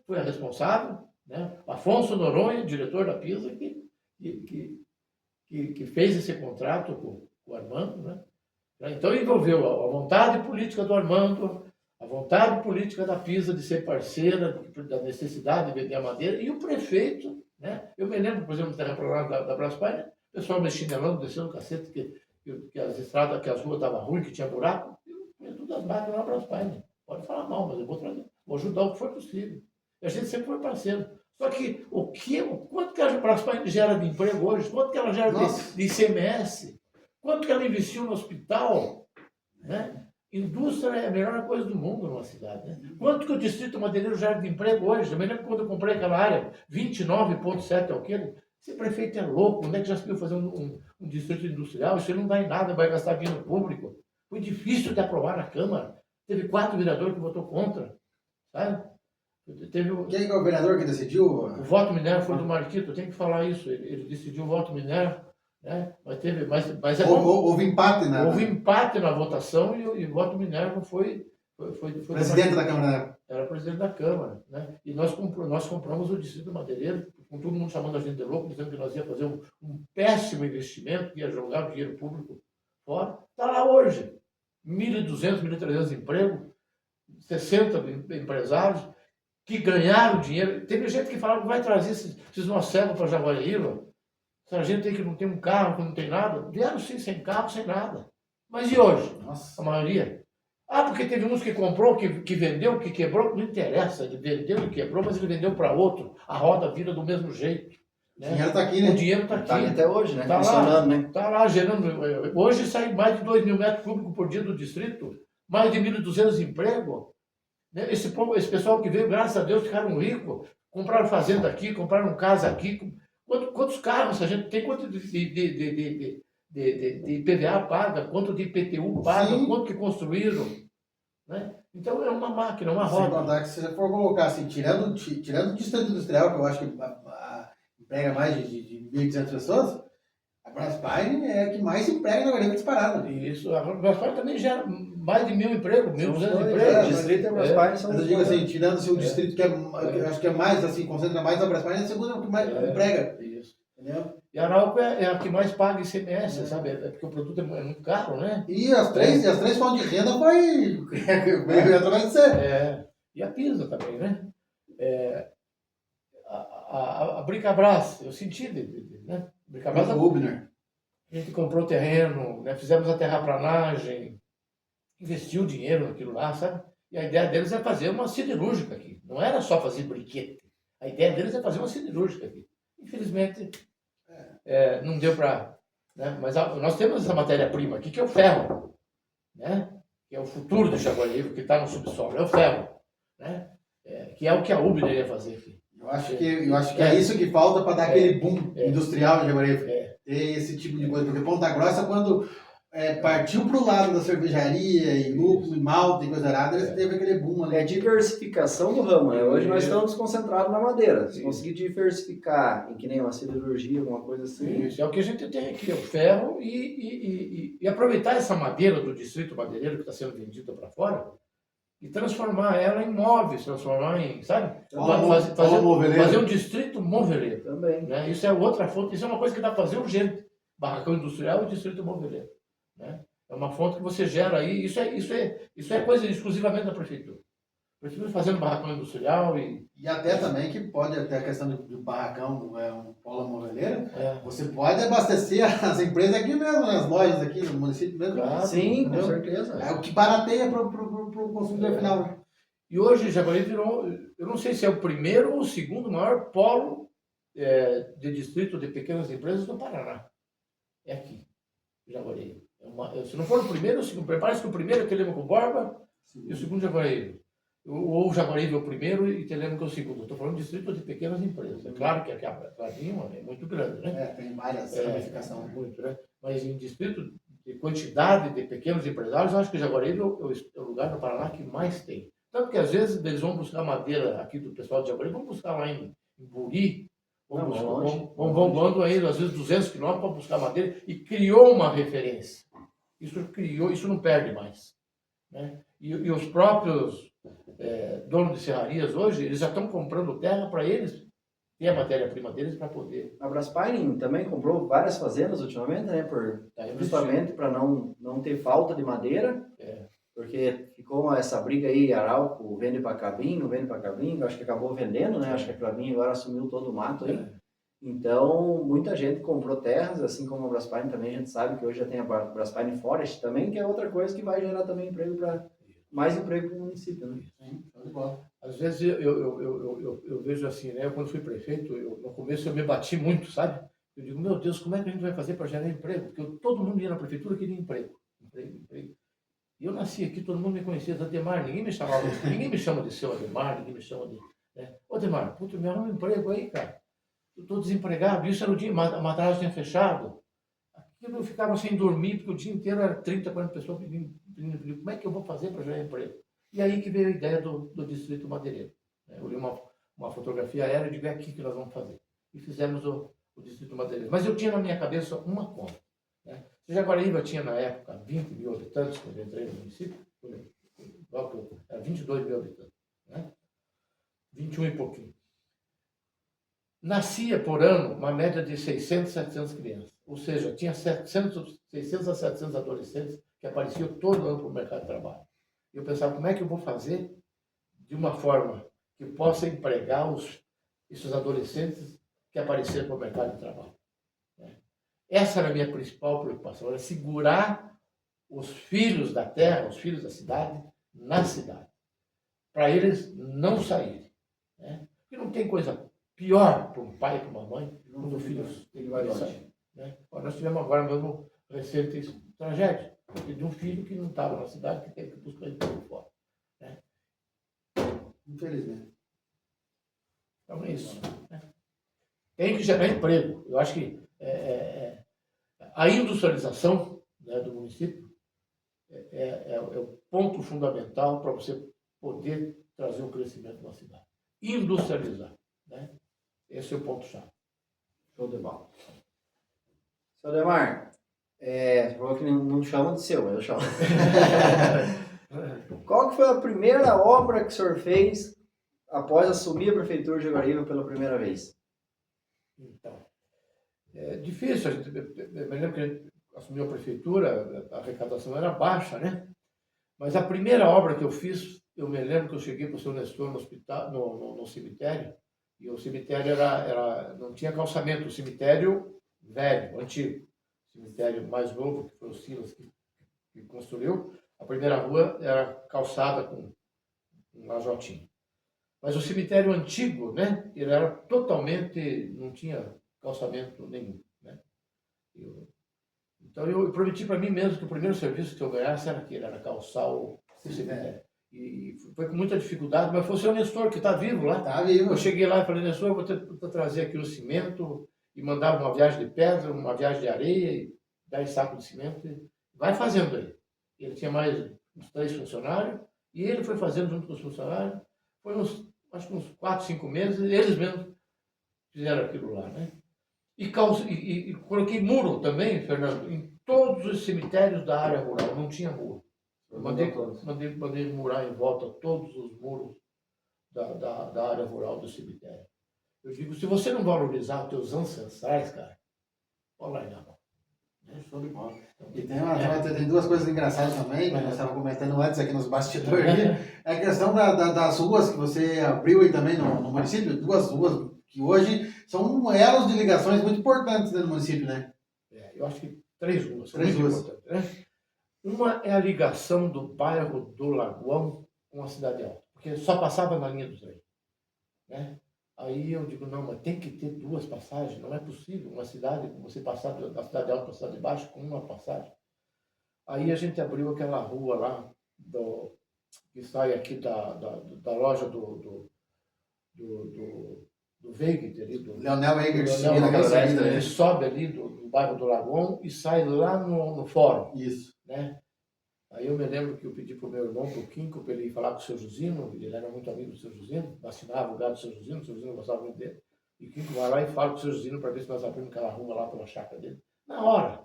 foi a responsável, né? Afonso Noronha, diretor da PISA, que fez esse contrato com o Armando. Né? Então envolveu a vontade política do Armando, a vontade política da PISA de ser parceira, da necessidade de vender a madeira, e o prefeito. Né? Eu me lembro, por exemplo, do terreno da Braspainer, o pessoal me chinelando, descendo o cacete, que as estradas, que as ruas estavam ruins, que tinha buraco. Eu tudo as máquinas na Braspainer. Pode falar mal, mas eu vou ajudar o que for possível. E a gente sempre foi parceiro. Só que quanto que a Braspainer gera de emprego hoje? Quanto que ela gera de ICMS? Quanto que ela investiu no hospital? Né? Indústria é a melhor coisa do mundo numa cidade. Né? Quanto que o Distrito Madeireiro gera de emprego hoje? Eu me lembro quando eu comprei aquela área, 29,7 ao quilo. Esse prefeito é louco. Onde é que já se viu fazer um distrito industrial? Isso não dá em nada, vai gastar dinheiro público. Foi difícil de aprovar na Câmara. Teve 4 vereadores que votou contra. Sabe? Quem é o vereador que decidiu? O voto minério foi do Marquito, eu tenho que falar isso. Ele decidiu o voto minério né? Mas é bom. Houve empate, né? Houve empate na votação e o voto Minerva foi Presidente da Câmara, né? era presidente da Câmara, né? E nós compramos o Distrito Madeireiro, com todo mundo chamando a gente de louco, dizendo que nós ia fazer um péssimo investimento, que ia jogar o dinheiro público fora. Está lá hoje. 1.200, 1.300 empregos, 60 empresários que ganharam dinheiro. Teve gente que falava que vai trazer esses nocegos para Jaguariúna. Se a gente tem que não tem um carro, que não tem nada. Vieram sim, sem carro, sem nada. Mas e hoje? Nossa. A maioria. Ah, porque teve uns que comprou, que vendeu, que quebrou. Não interessa, ele vendeu e quebrou, mas ele vendeu para outro. A roda vira do mesmo jeito. O Né? dinheiro está aqui, né? O dinheiro está aqui. Tá ali até hoje, né? Tá Funcionando, lá, né? tá lá gerando. Hoje sai mais de 2.000 metros cúbicos por dia do distrito, mais de 1.200 empregos. Né? Esse pessoal que veio, graças a Deus, ficaram ricos, compraram fazenda aqui, compraram casa aqui. Quantos carros a gente tem? Quanto de IPVA paga? Quanto de IPTU paga? Sim. Quanto que construíram? Né? Então é uma máquina, uma Sem roda. contar que se você for colocar assim, tirando o distrito industrial, que eu acho que emprega mais de 1.200 pessoas, a Braspaine é a que mais emprega na Guarani disparada. Isso, a Braspaine também gera mais de 1.000 empregos, 1.200 O empregos. distrito e a Braspaine são Mas eu digo assim, tirando-se o distrito que eu acho que é mais, assim, concentra mais a Braspaine, é a segunda que mais emprega. Isso. Entendeu? E a Arauco é a que mais paga ICMS, sabe? É porque o produto é muito caro, né? E as três fontes de renda veio através de você. E a Pisa também, né? A Bricabras, eu senti, né? Bricabras, O Hubner. a gente comprou terreno, né? Fizemos a terraplanagem, investiu dinheiro naquilo lá, sabe? E a ideia deles é fazer uma siderúrgica aqui. Não era só fazer briquete. A ideia deles é fazer uma siderúrgica aqui. Infelizmente, não deu para... Né? Mas nós temos essa matéria-prima aqui, que é o ferro, né? Que é o futuro do Jaguariúna, que está no subsolo, é o ferro, né? Que é o que a Ubner ia fazer aqui. Eu acho que é isso que falta para dar aquele boom industrial de Jaguariúna. Ter esse tipo de coisa. Porque Ponta Grossa, quando partiu para o lado da cervejaria e lúpulo e malte e coisa errada, eles teve aquele boom ali. É a diversificação do ramo, né? Hoje nós estamos concentrados na madeira. Se conseguir diversificar em que nem uma siderurgia, alguma coisa assim. Isso é o que a gente tem aqui, é o ferro e aproveitar essa madeira do distrito madeireiro que está sendo vendida para fora e transformar ela em móveis, transformar em, sabe? Fazer um distrito moveleiro. Também. Né? Isso é outra fonte, isso é uma coisa que dá para fazer urgente. Barracão industrial e distrito moveleiro. Né? É uma fonte que você gera aí, isso é coisa exclusivamente da prefeitura. A prefeitura fazendo barracão industrial e até também que pode, até a questão do barracão, um polo moveleiro, você pode abastecer as empresas aqui mesmo, nas lojas aqui no município mesmo. Claro, sim, com certeza. É o que barateia para o consumidor final. E hoje Jaguariúna virou, eu não sei se é o primeiro ou o segundo maior polo de distrito de pequenas empresas do Paraná. É aqui, Jaguariúna. Se não for o primeiro, o segundo. Prepare-se que o primeiro é Telêmaco Borba e o segundo Jaguariúna. Ou Jaguariúna é o primeiro e Telêmaco é o segundo. Estou falando de distrito de pequenas empresas. É claro que a Clarinho é muito grande, né? Tem várias ramificações. Muito, né? Mas em distrito de quantidade de pequenos empresários, eu acho que Jaguariúna é o lugar no Paraná que mais tem. Tanto que às vezes eles vão buscar madeira aqui do pessoal de Jaguariúna, vão buscar lá em Buri, vão voando aí, às vezes 200 quilômetros para buscar madeira e criou uma referência. Isso não perde mais. Né? E os próprios donos de serrarias hoje, eles já estão comprando terra para eles ter a matéria-prima deles para poder. A Braspaine também comprou várias fazendas ultimamente, né? Justamente para não ter falta de madeira. Porque ficou essa briga aí, Arauco vende para Cabim, não vende para Cabim, acho que acabou vendendo, né? Acho que a Cabim agora assumiu todo o mato aí. Então, muita gente comprou terras, assim como a Braspaine também, a gente sabe que hoje já tem a Braspaine Forest também, que é outra coisa que vai gerar também mais emprego para o município, né? Sim, show de bola. Às vezes eu vejo assim, né? Quando fui prefeito, no começo eu me bati muito, sabe? Eu digo, meu Deus, como é que a gente vai fazer para gerar emprego? Porque todo mundo ia na prefeitura e queria emprego. E eu nasci aqui, todo mundo me conhecia, Ademar, ninguém me chama de seu Ademar, ninguém me chama de... Né? Ô Ademar, puta, me arruma um emprego aí, cara. Eu estou desempregado, isso era o dia, a madrasta tinha fechado. Aquilo eu ficava sem dormir, porque o dia inteiro era 30, 40 pessoas pedindo, como é que eu vou fazer para gerar emprego? E aí que veio a ideia do Distrito Madeireiro. Eu olhei uma fotografia aérea e digo, é aqui que nós vamos fazer. E fizemos o Distrito Madeirense. Mas eu tinha na minha cabeça uma conta. Né? Jaguaraíva tinha, na época, 20 mil habitantes, quando eu entrei no município, era 22 mil habitantes. Né? 21 e pouquinho. Nascia por ano uma média de 600, 700 crianças. Ou seja, tinha 600 a 700 adolescentes que apareciam todo ano para o mercado de trabalho. E eu pensava, como é que eu vou fazer de uma forma que possa empregar esses adolescentes que apareceram para o mercado de trabalho? Né? Essa era a minha principal preocupação, era segurar os filhos da terra, os filhos da cidade, na cidade, para eles não saírem. Né? Porque não tem coisa pior para um pai e para uma mãe quando o filho vai sair. Né? Nós tivemos agora mesmo recente tragédia de um filho que não estava na cidade, que teve que buscar emprego fora. Né? Infelizmente. Então é isso. Né? Tem que gerar emprego. Eu acho que a industrialização, né, do município é o ponto fundamental para você poder trazer um crescimento na cidade. Industrializar. Né? Esse é o ponto-chave. Show de bola. Seu Ademar, você falou que não chama de seu, eu chamo. Qual que foi a primeira obra que o senhor fez após assumir a Prefeitura de Jaguaraíva pela primeira vez? Então, é difícil. Eu me lembro que a gente assumiu a Prefeitura, a arrecadação era baixa, né? Mas a primeira obra que eu fiz, eu me lembro que eu cheguei para o seu Nestor no hospital, no cemitério, e o cemitério não tinha calçamento, o cemitério velho, antigo. O cemitério mais novo, que foi o Silas que construiu, a primeira rua era calçada com um lajotinho. Mas o cemitério antigo, né, ele era totalmente, não tinha calçamento nenhum. Né? Então eu prometi para mim mesmo que o primeiro serviço que eu ganhasse era aquele, era calçar o cemitério. E foi com muita dificuldade, mas foi o seu Nestor, que está vivo lá. Tá vivo. Eu cheguei lá e falei, Nestor, eu vou trazer aqui o cimento, e mandava uma viagem de pedra, uma viagem de areia, e 10 sacos de cimento, e vai fazendo aí. Ele tinha mais uns 3 funcionários, e ele foi fazendo junto com os funcionários. Foi acho que uns 4, 5 meses, e eles mesmos fizeram aquilo lá, né? E coloquei muro também, Fernando, em todos os cemitérios da área rural, não tinha rua. Eu mandei murar em volta todos os muros da área rural do cemitério. Eu digo, se você não valorizar os teus ancestrais, cara, pode largar, não. Show de bola. E tem duas coisas engraçadas também, que nós estávamos comentando antes aqui nos bastidores. É a questão das ruas que você abriu aí também no município, 2 ruas que hoje são elos de ligações muito importantes no município, né? Eu acho que 3 ruas. 3 muito ruas. importantes, né? Uma é a ligação do bairro do Lagoão com a Cidade Alta, porque só passava na linha do trem. Né? Aí eu digo, não, mas tem que ter 2 passagens, não é possível uma cidade, você passar da Cidade Alta para a Cidade Baixa com uma passagem. Aí a gente abriu aquela rua lá, que sai aqui da loja do Weigert ali, do Leonel Weigert, ele sobe ali do bairro do Lagoão e sai lá no fórum. Isso. Né? Aí eu me lembro que eu pedi para o meu irmão, para o Quinco, para ele ir falar com o seu Josino, ele era muito amigo do seu Josino, vacinava o gado do seu Josino gostava muito dele. E o Quinco vai lá e fala com o seu Josino para ver se nós abrimos aquela rua lá pela chácara dele. Na hora,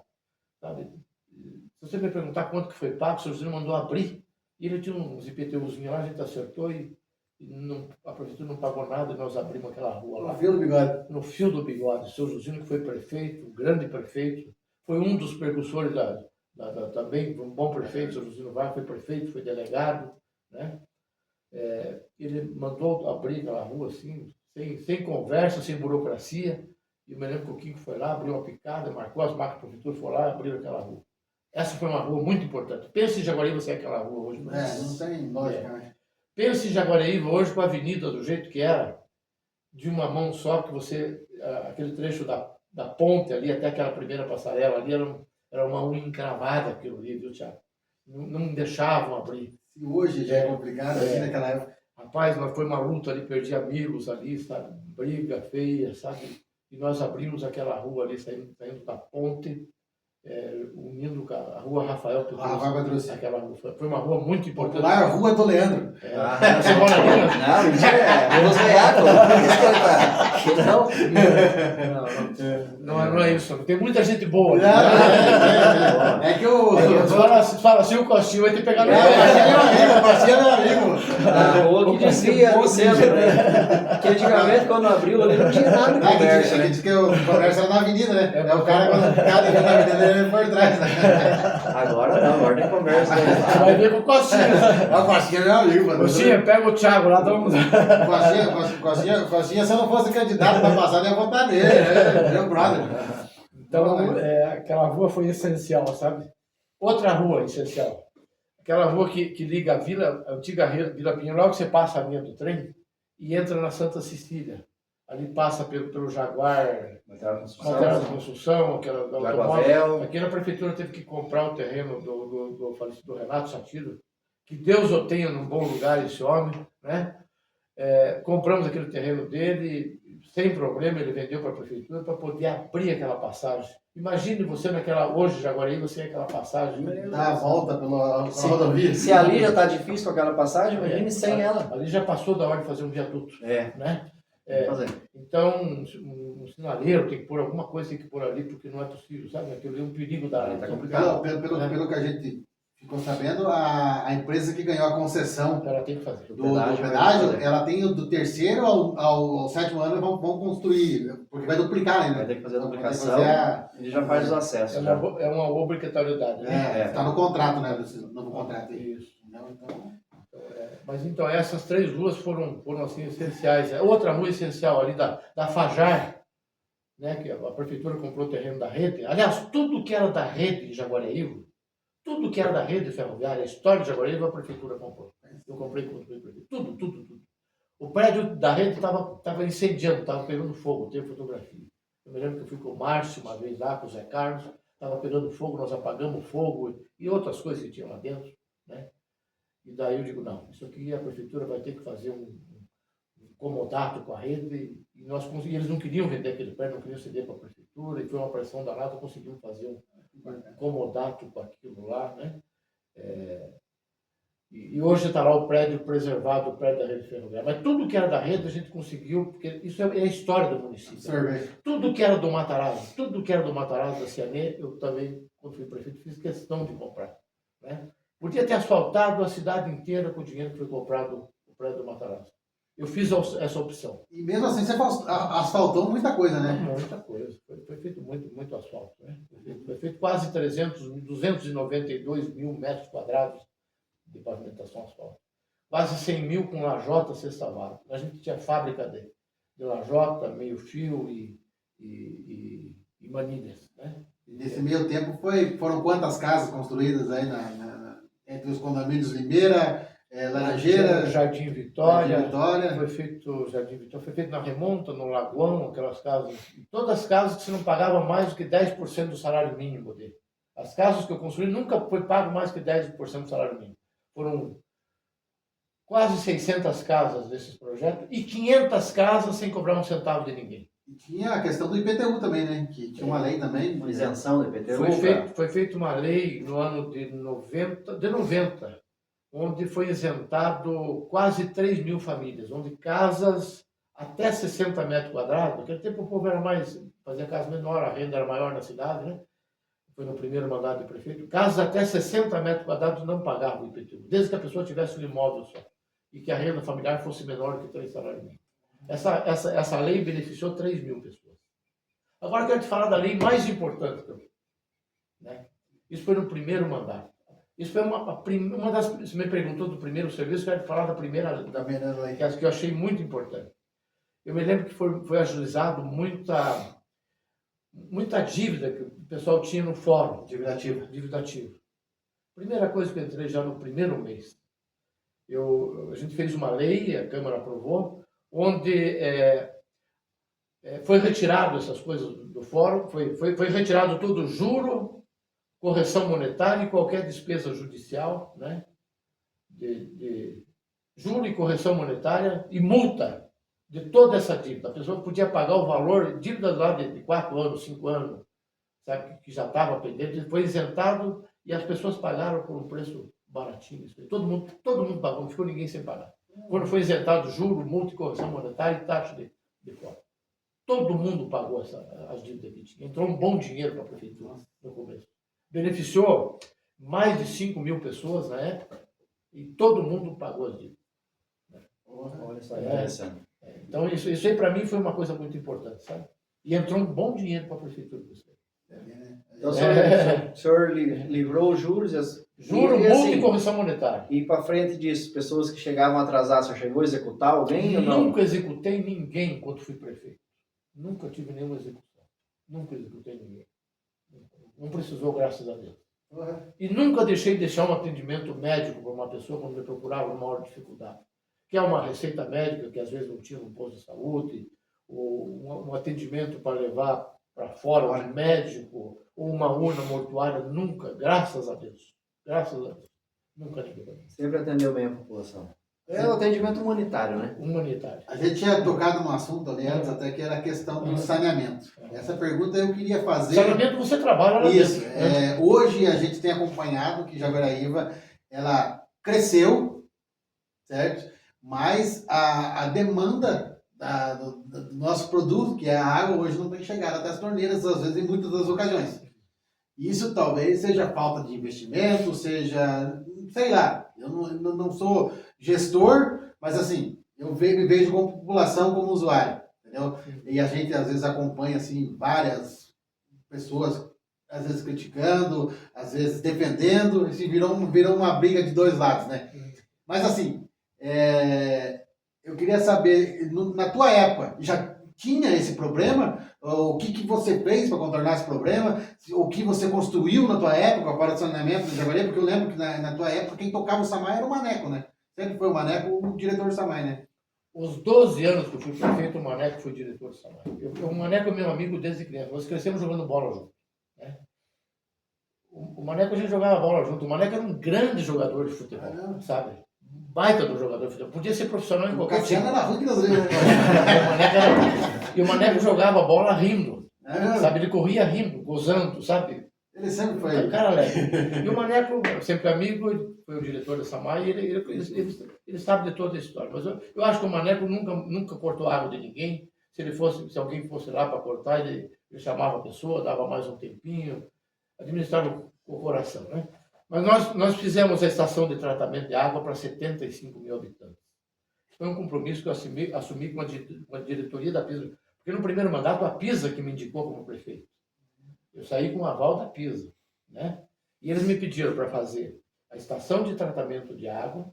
sabe? Se você me perguntar quanto que foi pago, o seu Josino mandou abrir. E ele tinha uns IPTUzinhos lá, a gente acertou e a prefeitura não pagou nada e nós abrimos aquela rua lá. No fio do bigode. No fio do bigode. O seu Josino, que foi prefeito, um grande prefeito, foi um dos precursores também, um bom prefeito, o seu Josino Vargas foi prefeito, foi delegado, né? Ele mandou abrir aquela rua assim, sem conversa, sem burocracia. E eu me lembro que o Kiko foi lá, abriu uma picada, marcou as máquinas da prefeitura, foi lá e abriu aquela rua. Essa foi uma rua muito importante. Pense em Jaguaraíva se é aquela rua hoje. Não tem lógica, né? Pense em Jaguaraíva hoje com a avenida do jeito que era, de uma mão só, que você, aquele trecho da ponte ali até aquela primeira passarela ali, era uma unha encravada aquilo ali, viu, Thiago? Não deixavam abrir. E hoje já é complicado, aqui naquela época. Rapaz, mas foi uma luta ali, perdi amigos ali, sabe? Briga feia, sabe? E nós abrimos aquela rua ali, saindo da ponte, unindo com a rua Rafael Petrucci. Rafael Petrucci. Aquela rua. Foi uma rua muito importante. Popular Rua do Leandro. Você mora ali, né? Não, mentira, é dos veículos. Não é isso. Tem muita gente boa. Não, Né? é que o... Fala assim, o Costinho vai ter que pegar no O pé. Marcinho é meu amigo. Na rua que desvia do centro, né? Porque antigamente, quando abriu ali, não tinha nada de Não, comércio, que né? diz que o comércio era na avenida, né? É o cara, quando cada dia na avenida, ele é por trás, né? Agora não, agora tem comércio. Né? Você vai ver com o Costinho. O Marcinho é meu amigo, mano. Costinha, pega o Thiago lá, dá um... Coxinha, se eu não fosse candidato na passada, eu ia votar nele, né? Meu brother. Então, aquela rua foi essencial, sabe? Outra rua essencial. Aquela rua que liga a antiga Vila Pinheiro, logo que você passa a linha do trem e entra na Santa Cecília. Ali passa pelo Jaguar, Material de Construção, aquela do automóvel. Aqui na prefeitura teve que comprar o terreno do falecido Renato Satiro, que Deus o tenha num bom lugar esse homem, né? Compramos aquele terreno dele, sem problema, ele vendeu para a prefeitura para poder abrir aquela passagem. Imagine você hoje, Jaguareí, você aquela passagem. Dá a volta pela rodovia. Se ali já está difícil com aquela passagem, imagine sem ela. Ali já passou da hora de fazer um viaduto. Né? Então, um sinaleiro tem que pôr alguma coisa, tem que pôr ali, porque não é possível, sabe? Aquilo é um perigo da área. Tá complicado. Pelo que a gente ficou sabendo, a empresa que ganhou a concessão Ela tem que fazer. do pedágio, ela tem do terceiro ao sétimo ano, vão construir, porque vai duplicar ainda. Vai ter que fazer a duplicação, ele já faz os acessos. É uma obrigatoriedade. Está no contrato, né? No novo contrato. Isso. Mas então, essas três ruas foram assim, essenciais. Outra rua essencial ali da Fajar, né, que a prefeitura comprou o terreno da rede. Aliás, tudo que era da rede de Jaguareí, tudo que era da rede ferroviária, a história de Jaguareí, a prefeitura comprou. Eu comprei com o prefeito. Tudo. O prédio da rede estava incendiando, estava pegando fogo, tenho fotografia. Eu me lembro que eu fui com o Márcio uma vez lá, com o Zé Carlos, estava pegando fogo, nós apagamos o fogo e outras coisas que tinham lá dentro, né? E daí eu digo, não, isso aqui a prefeitura vai ter que fazer um comodato com a rede, e nós conseguimos, eles não queriam vender aquele prédio, não queriam ceder para a prefeitura, e foi uma pressão danada, conseguimos fazer um comodato com aquilo lá, né? E hoje está lá o prédio preservado, o prédio da rede ferroviária. Mas tudo que era da rede a gente conseguiu, porque isso é a história do município. Tudo que era do Matarazzo, da Cianê, eu também, quando fui prefeito, fiz questão de comprar, né? Podia ter asfaltado a cidade inteira com o dinheiro que foi comprado no prédio do Matarazzo. Eu fiz essa opção. E mesmo assim você asfaltou muita coisa, né? Muita coisa. Foi feito muito asfalto, né? Foi feito quase 292 mil metros quadrados de pavimentação asfalto. Quase 100 mil com lajota sexta-vara. A gente tinha fábrica de lajota, meio-fio e manilhas, né? E nesse meio tempo foram quantas casas construídas aí entre os condomínios Limeira, Laranjeira, Jardim Vitória. Foi feito na Remonta, no Lagoão, aquelas casas. Todas as casas que você não pagava mais do que 10% do salário mínimo dele. As casas que eu construí nunca foi pago mais que 10% do salário mínimo. Foram quase 600 casas desses projetos e 500 casas sem cobrar um centavo de ninguém. E tinha a questão do IPTU também, né? Que tinha uma lei também. Uma isenção do IPTU. Foi feita uma lei no ano de 90, onde foi isentado quase 3 mil famílias, onde casas até 60 metros quadrados, naquele tempo o povo fazia casa menor, a renda era maior na cidade, né? Foi no primeiro mandato de prefeito, casas até 60 metros quadrados não pagavam o IPTU, desde que a pessoa tivesse um imóvel só, e que a renda familiar fosse menor que 3 salários mínimos. Essa lei beneficiou 3 mil pessoas. Agora eu quero te falar da lei mais importante também, né? Isso foi no primeiro mandato. Isso foi uma das... Você me perguntou do primeiro serviço, eu quero falar da primeira lei, que eu achei muito importante. Eu me lembro que foi ajuizado muita dívida que o pessoal tinha no fórum. Dívida ativa. Primeira coisa que eu entrei já no primeiro mês. A gente fez uma lei, a Câmara aprovou, onde foi retirado essas coisas do fórum, foi retirado todo o juro, correção monetária e qualquer despesa judicial, né? De juro e correção monetária e multa de toda essa dívida. A pessoa podia pagar o valor, dívida lá de 4 anos, 5 anos, sabe, que já estava pendente, foi isentado e as pessoas pagaram por um preço baratinho. Isso aí. Todo mundo pagou, não ficou ninguém sem pagar. Quando foi isentado juro, multa e correção monetária e taxa de fora. Todo mundo pagou as dívidas que tinha. Entrou um bom dinheiro para a prefeitura no começo. Beneficiou mais de 5 mil pessoas na época e todo mundo pagou as dívidas. Olha só, interessante. Então, isso aí para mim foi uma coisa muito importante, sabe? E entrou um bom dinheiro para a prefeitura. Então, o senhor livrou os juros Juro, e, multa assim, e correção monetária. e para frente disso, pessoas que chegavam atrasadas, o senhor chegou a executar alguém ou não? Nunca executei ninguém enquanto fui prefeito. Nunca tive nenhuma execução. Nunca executei ninguém. Não precisou, graças a Deus. E nunca deixei de deixar um atendimento médico para uma pessoa quando me procurava uma maior dificuldade. Que é uma receita médica que às vezes não tinha no posto de saúde, ou um atendimento para levar para fora um médico, ou uma urna mortuária. Nunca, graças a Deus. Graças a Deus. Nunca ninguém. Sempre atendeu bem a população. É o atendimento humanitário, né? Humanitário. A gente tinha tocado num assunto ali antes, até que era a questão do saneamento. Essa pergunta eu queria fazer. Saneamento você trabalha lá Isso. dentro. Hoje a gente tem acompanhado que Jaguaraíva ela cresceu, certo? Mas a demanda do nosso produto, que é a água, hoje não tem chegado até as torneiras, às vezes, em muitas das ocasiões. Isso talvez seja falta de investimento, seja, sei lá, eu não sou gestor, mas assim, eu me vejo como população, como usuário, entendeu? E a gente às vezes acompanha assim várias pessoas, às vezes criticando, às vezes defendendo, e virou uma briga de dois lados, né? Mas assim, eu queria saber, na tua época, já tinha esse problema? O que você fez para contornar esse problema? O que você construiu na tua época para o saneamento do Jaguaribe? Porque eu lembro que na tua época quem tocava o Samay era o Maneco, né? Sempre foi o Maneco o diretor do Samay, né? Os 12 anos que eu fui prefeito, o Maneco foi diretor do Samay. O Maneco é meu amigo desde criança. Nós crescemos jogando bola junto. Né? O Maneco a gente jogava bola junto. O Maneco era um grande jogador de futebol, sabe? Baita do jogador de futebol. Podia ser profissional em qualquer time. O Cassiano era ruim que nós E o Maneco jogava bola rindo. Sabe? Ele corria rindo, gozando, sabe? Ele sempre foi. Cara leve. E o Maneco, sempre amigo, foi o diretor da Samay, e ele sabe de toda a história. Mas eu acho que o Maneco nunca cortou água de ninguém. Se alguém fosse lá para cortar, ele chamava a pessoa, dava mais um tempinho, administrava com o coração, né? Mas nós fizemos a estação de tratamento de água para 75 mil habitantes. Foi um compromisso que eu assumi com a diretoria da PISA. Porque no primeiro mandato, a PISA que me indicou como prefeito. Eu saí com o aval da PISA. Né? E eles me pediram para fazer a estação de tratamento de água,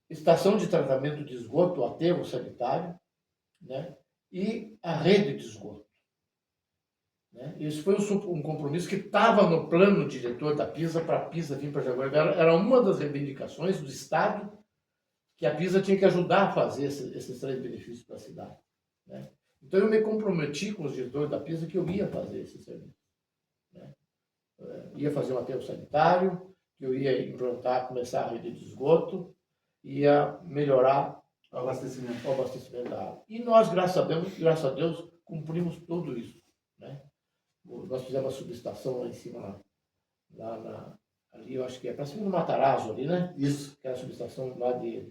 estação de tratamento de esgoto, o aterro sanitário, né? E a rede de esgoto. Né? Isso foi um compromisso que estava no plano diretor da PISA para a PISA vir para Jaguaribe. Era uma das reivindicações do Estado que a PISA tinha que ajudar a fazer esses 3 benefícios para a cidade. Né? Então eu me comprometi com os diretores da PISA que eu ia fazer esse serviço. Né? Ia fazer um aterro sanitário, que eu ia começar a rede de esgoto, ia melhorar o abastecimento da água. E nós, graças a Deus, cumprimos tudo isso. Né? Nós fizemos a subestação lá em cima, ali, eu acho que é para cima do Matarazzo ali, né? Isso. Que era a subestação lá de...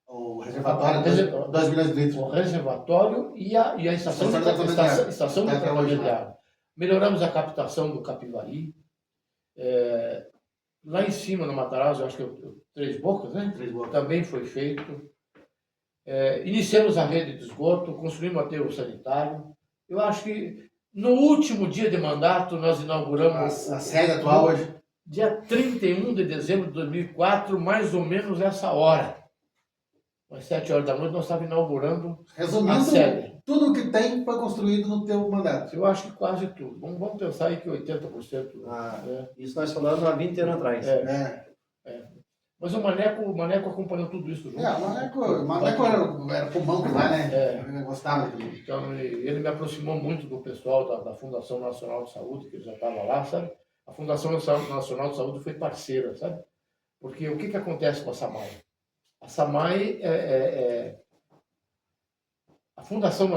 O reservatório, 2 milhões de litros. O reservatório e a estação de tratamento de água. Melhoramos a captação do Capivari. Lá em cima, no Matarazzo, eu acho que é o Três Bocas, né? Três Bocas. Também foi feito. Iniciamos a rede de esgoto, construímos o aterro sanitário. Eu acho que no último dia de mandato, nós inauguramos... A sede atual hoje. Dia 31 de dezembro de 2004, mais ou menos essa hora. Às 7 horas da noite, nós estávamos inaugurando a sede. Tudo que tem foi construído no teu mandato. Eu acho que quase tudo. Vamos pensar aí que 80%. Isso nós falamos há 20 anos atrás. Mas o Maneco acompanhou tudo isso junto. O Maneco era pulmão lá, né? Eu gostava dele. Então, ele me aproximou muito do pessoal da Fundação Nacional de Saúde, que ele já estava lá, sabe? A Fundação Nacional de Saúde foi parceira, sabe? Porque o que acontece com a Samay? A Samay A fundação,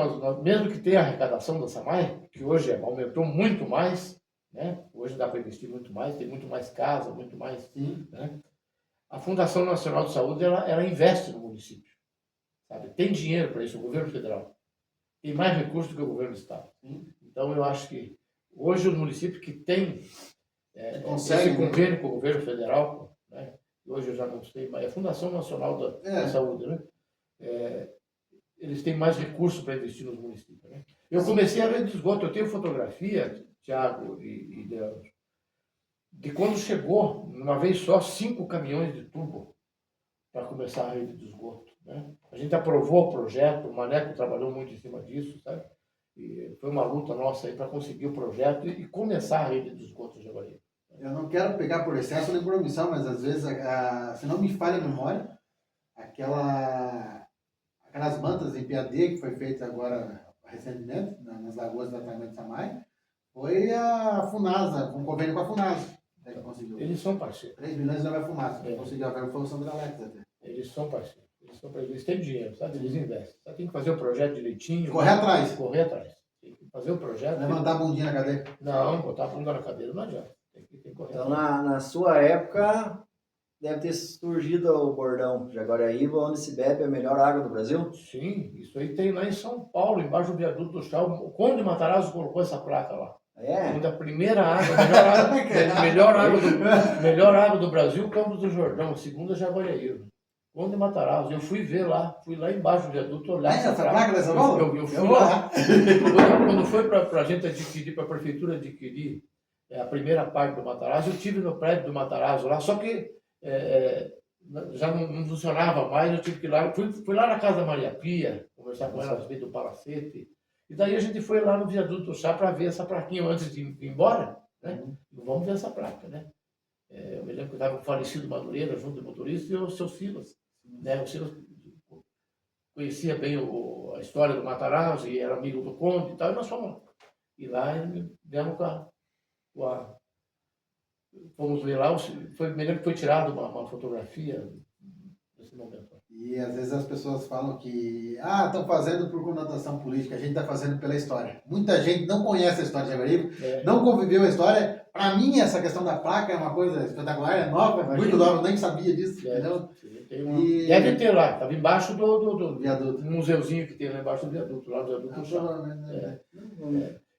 mesmo que tenha a arrecadação da SAMAI, que hoje aumentou muito mais, né? Hoje dá para investir muito mais, tem muito mais casa, muito mais. Sim. Né? A Fundação Nacional de Saúde, ela investe no município. Sabe? Tem dinheiro para isso, o governo federal. Tem mais recursos do que o governo do estado. Sim. Então, eu acho que hoje o município que tem consegue, esse convênio com o governo federal, né? Hoje eu já não sei, mas é a Fundação Nacional da Saúde, né? Eles têm mais recursos para investir nos municípios. Né? Eu comecei a rede de esgoto, eu tenho fotografia, Tiago e Leandro, de quando chegou, uma vez só, 5 caminhões de tubo para começar a rede de esgoto. Né? A gente aprovou o projeto, o Maneco trabalhou muito em cima disso, sabe? E foi uma luta nossa aí para conseguir o projeto e começar a rede de esgoto de Jaguaribe. Eu não quero pegar por excesso nem por omissão, mas às vezes, se não me falha a memória, aquelas mantas em PAD que foi feita agora recentemente, nas lagoas do tratamento de Samai, foi a Funasa, com convênio com a Funasa. Que conseguiu. Eles são parceiros. 3 milhões de nova fumaça. Conseguiu a verba, foi o Sandro Alex até. Eles são parceiros. Eles têm dinheiro, sabe? Eles investem. Só tem que fazer o projeto direitinho. Correr atrás. Correr atrás. Tem que fazer o projeto. Levantar a bundinha na cadeira. Não, botar a bunda na cadeira não adianta. Tem que correr Então, atrás. na sua época, deve ter surgido o bordão Jaguaraíva, onde se bebe a melhor água do Brasil? Sim, isso aí tem lá em São Paulo, embaixo do viaduto do Chá. O Conde Matarazzo colocou essa placa lá. Onde a primeira água, melhor água do Brasil, Campos do Jordão. A segunda, Jaguariúna. Conde Matarazzo. Eu fui ver lá, fui lá embaixo do viaduto olhar essa placa. Dessa Paulo? Eu fui lá. Quando foi para a gente adquirir, para a prefeitura adquirir a primeira parte do Matarazzo, eu estive no prédio do Matarazzo lá, só que já não funcionava mais, eu tive que ir lá. Fui lá na casa da Maria Pia, conversar com ela a respeito do palacete. E daí a gente foi lá no viaduto do Chá para ver essa plaquinha antes de ir embora, né? Vamos ver essa placa, né? Eu me lembro que estava o falecido Madureira junto do motorista e o seu Silas, né? O Silas conhecia bem a história do Matarazzo e era amigo do Conde e tal, e nós fomos. E lá demos fomos ver lá, me lembro que foi tirada uma fotografia nesse momento. E às vezes as pessoas falam que estão fazendo por conotação política, a gente está fazendo pela história. Muita gente não conhece a história de Jaguaribe, não conviveu a história. Para mim, essa questão da placa é uma coisa espetacular, é nova, muito nova, eu nem sabia disso. Entendeu? Deve ter lá, estava embaixo do viaduto. Museuzinho que tem lá embaixo do viaduto, lá do viaduto.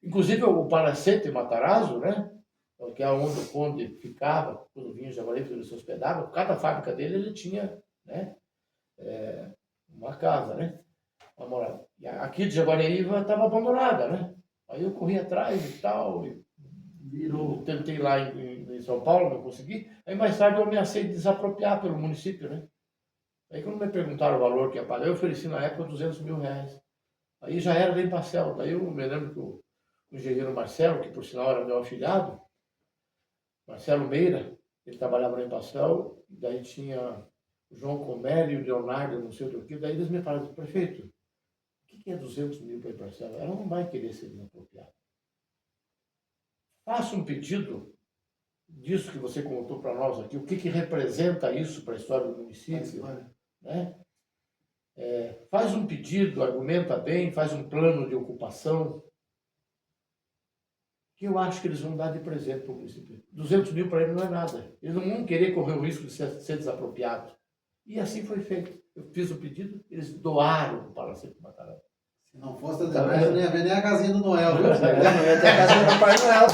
Inclusive o Palacete Matarazzo, né? Que é onde o Conde ficava, quando vinha em Jaguaribe, ele se hospedava, cada fábrica dele ele tinha, né? Uma casa, né? Uma morada. E aqui de Jaguariúna estava abandonada, né? Aí eu corri atrás e tal, eu tentei lá em São Paulo, não consegui. Aí mais tarde eu ameacei desapropriar pelo município, né? Aí quando me perguntaram o valor que ia pagar, eu ofereci na época 200 mil reais. Aí já era bem parcel. Daí eu me lembro que o engenheiro Marcelo, que por sinal era meu afilhado, Marcelo Meira, ele trabalhava na Empacel, e daí tinha o João Comério, o Leonardo, não sei o que, daí eles me falaram, prefeito, o que é 200 mil para Empacel? Ela não vai querer ser desapropriada. Faça um pedido disso que você contou para nós aqui, o que representa isso para a história do município, né? Faz um pedido, argumenta bem, faz um plano de ocupação, que eu acho que eles vão dar de presente para o município. 200 mil para eles não é nada. Eles não vão querer correr o risco de ser desapropriados. E assim foi feito. Eu fiz o pedido, eles doaram o Palacete Matarazzo. Se não fosse a Debressa, não ia ver nem a casinha do Noel. Não ia ter a casinha do Papai Noel.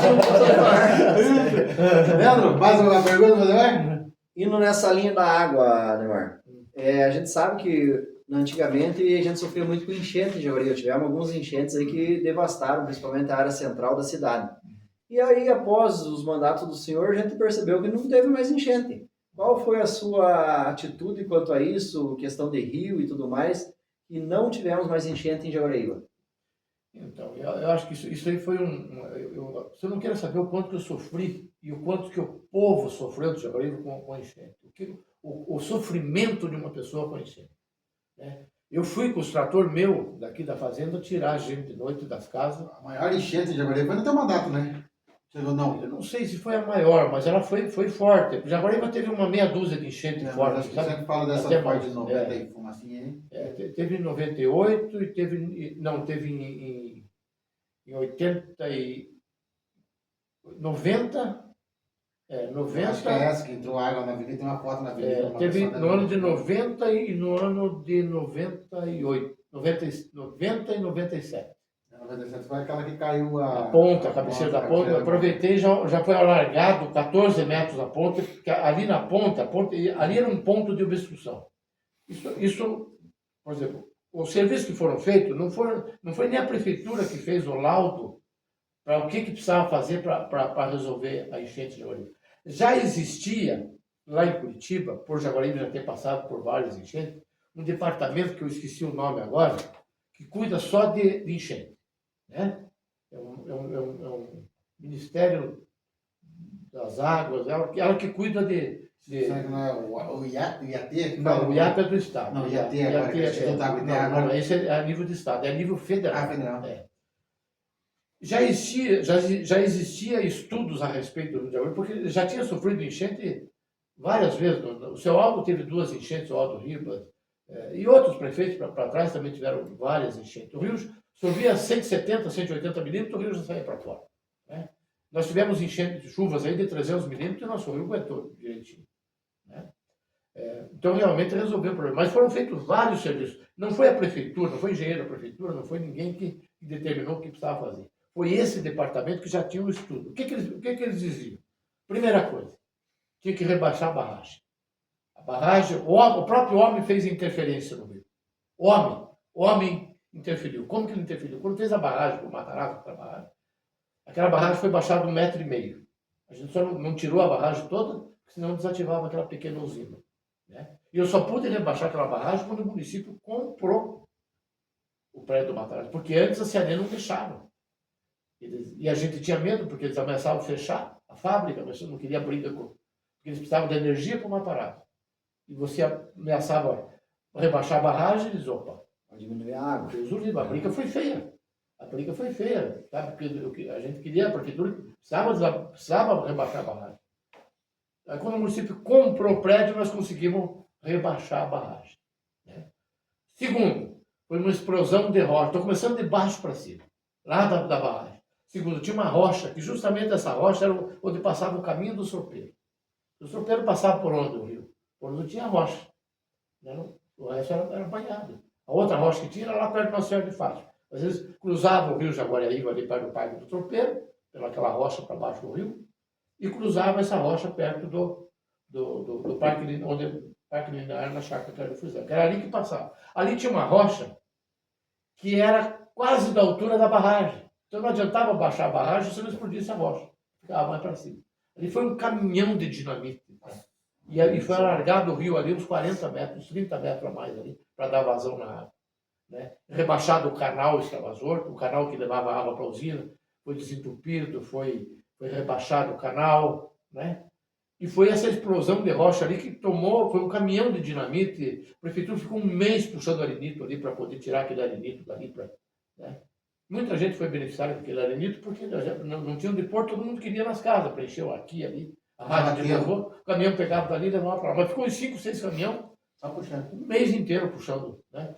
Leandro, mais uma pergunta, Neymar? Indo nessa linha da água, Neymar, a gente sabe que antigamente a gente sofreu muito com enchente em Jaguariúna. Tivemos alguns enchentes aí que devastaram, principalmente a área central da cidade. E aí, após os mandatos do senhor, a gente percebeu que não teve mais enchente. Qual foi a sua atitude quanto a isso, questão de rio e tudo mais, e não tivemos mais enchente em Jaguariúna? Então, eu acho que isso aí foi você não quer saber o quanto que eu sofri e o quanto que o povo sofreu de Jaguariúna com enchente. O sofrimento de uma pessoa com enchente. Né? Eu fui com o extrator meu, daqui da fazenda, tirar a gente de noite das casas. A maior enchente de Jaguaribe foi no teu mandato, né? Não. Eu não sei se foi a maior, mas ela foi forte. Jaguariúna teve uma meia dúzia de enchente forte, Mas você sabe? sempre fala dessa Até parte mais. de 90 aí, fumacinha aí. Teve em 98 e teve. Não, teve em 80 e. 90. Eu acho que é 90. essa que entrou água na avenida, tem uma foto na avenida. uma Teve pessoa da no ano de avenida. 90 e no ano de 98. 90 e 97. 97 foi aquela que caiu A ponta, a cabeceira da ponta, eu aproveitei, já foi alargado 14 metros a ponta, porque ali na ponta, ali era um ponto de obstrução. Isso, por exemplo, os serviços que foram feitos, não foi nem a prefeitura que fez o laudo para o que precisava fazer para resolver a enchente de Jaguaribe. Já existia, lá em Curitiba, por Jaguaribe já ter passado por várias enchentes, um departamento, que eu esqueci o nome agora, que cuida só de enchente. Né? É um Ministério das Águas, ela que cuida de. Será que não é o IAT? Não, o IAT é do Estado. Não, o IAT agora, que é Instituto Água e Terra. Não, esse é a nível de Estado, é a nível federal. Federal. Já existia estudos a respeito do Rio de Janeiro, porque ele já tinha sofrido enchente várias vezes. O seu Aldo teve 2 enchentes, o Aldo Ribas, e outros prefeitos para trás também tiveram várias enchentes. O Rio chovia 170, 180 milímetros, o Rio já saía para fora. Né? Nós tivemos enchentes, chuvas aí de 300 milímetros e nosso Rio aguentou direitinho. Né? Então, realmente resolveu o problema. Mas foram feitos vários serviços. Não foi a prefeitura, não foi o engenheiro da prefeitura, não foi ninguém que determinou o que precisava fazer. Foi esse departamento que já tinha o estudo. O que eles diziam? Primeira coisa, tinha que rebaixar a barragem. A barragem, o próprio homem fez interferência no rio. O homem interferiu. Como que ele interferiu? Quando fez a barragem, o Matarazzo, aquela barragem foi baixada 1,5 metro. A gente só não tirou a barragem toda, senão desativava aquela pequena usina. Né? E eu só pude rebaixar aquela barragem quando o município comprou o prédio do Matarazzo, porque antes a CNE não deixava. E a gente tinha medo, porque eles ameaçavam fechar a fábrica, mas não queria briga porque eles precisavam de energia para o Matarazzo. E você ameaçava rebaixar a barragem, eles, opa, Para diminuir a água. a briga foi feia. A briga foi feia, sabe? Porque a gente queria, a prefeitura precisava rebaixar a barragem. Aí, quando o município comprou o prédio, nós conseguimos rebaixar a barragem. Né? Segundo, foi uma explosão de rocha. Estou começando de baixo para cima, lá da barragem. Segundo, tinha uma rocha, que justamente essa rocha era onde passava o caminho do sorpeiro. O sorpeiro passava por onde o rio? Por onde tinha rocha. Né? O resto era banhado. A outra rocha que tinha era lá perto do Nossa Senhora de Fátima. Às vezes cruzava o rio Jaguariúna ali perto do Parque do Tropeiro, pelaquela rocha para baixo do rio, e cruzava essa rocha perto do Parque Linear, na Chácara do Fusão, que era ali que passava. Ali tinha uma rocha que era quase da altura da barragem. Então não adiantava baixar a barragem se não explodisse a rocha. Ficava mais para cima. Ali foi um caminhão de dinamite. E ali foi alargado o rio ali uns 40 metros, 30 metros a mais ali, para dar vazão na água. Né? Rebaixado o canal extravasor, o canal que levava água para a usina, foi desentupido, foi rebaixado o canal, né? E foi essa explosão de rocha ali que foi um caminhão de dinamite. A prefeitura ficou um mês puxando arenito ali para poder tirar aquele arenito dali. Né? Muita gente foi beneficiária daquele arenito porque não tinha onde pôr, todo mundo queria nas casas, preencheu aqui, ali. A rádio levou, o caminhão pegava dali e levava para lá. Mas ficou em 5, 6 caminhões, Só puxando. um mês inteiro puxando. Né?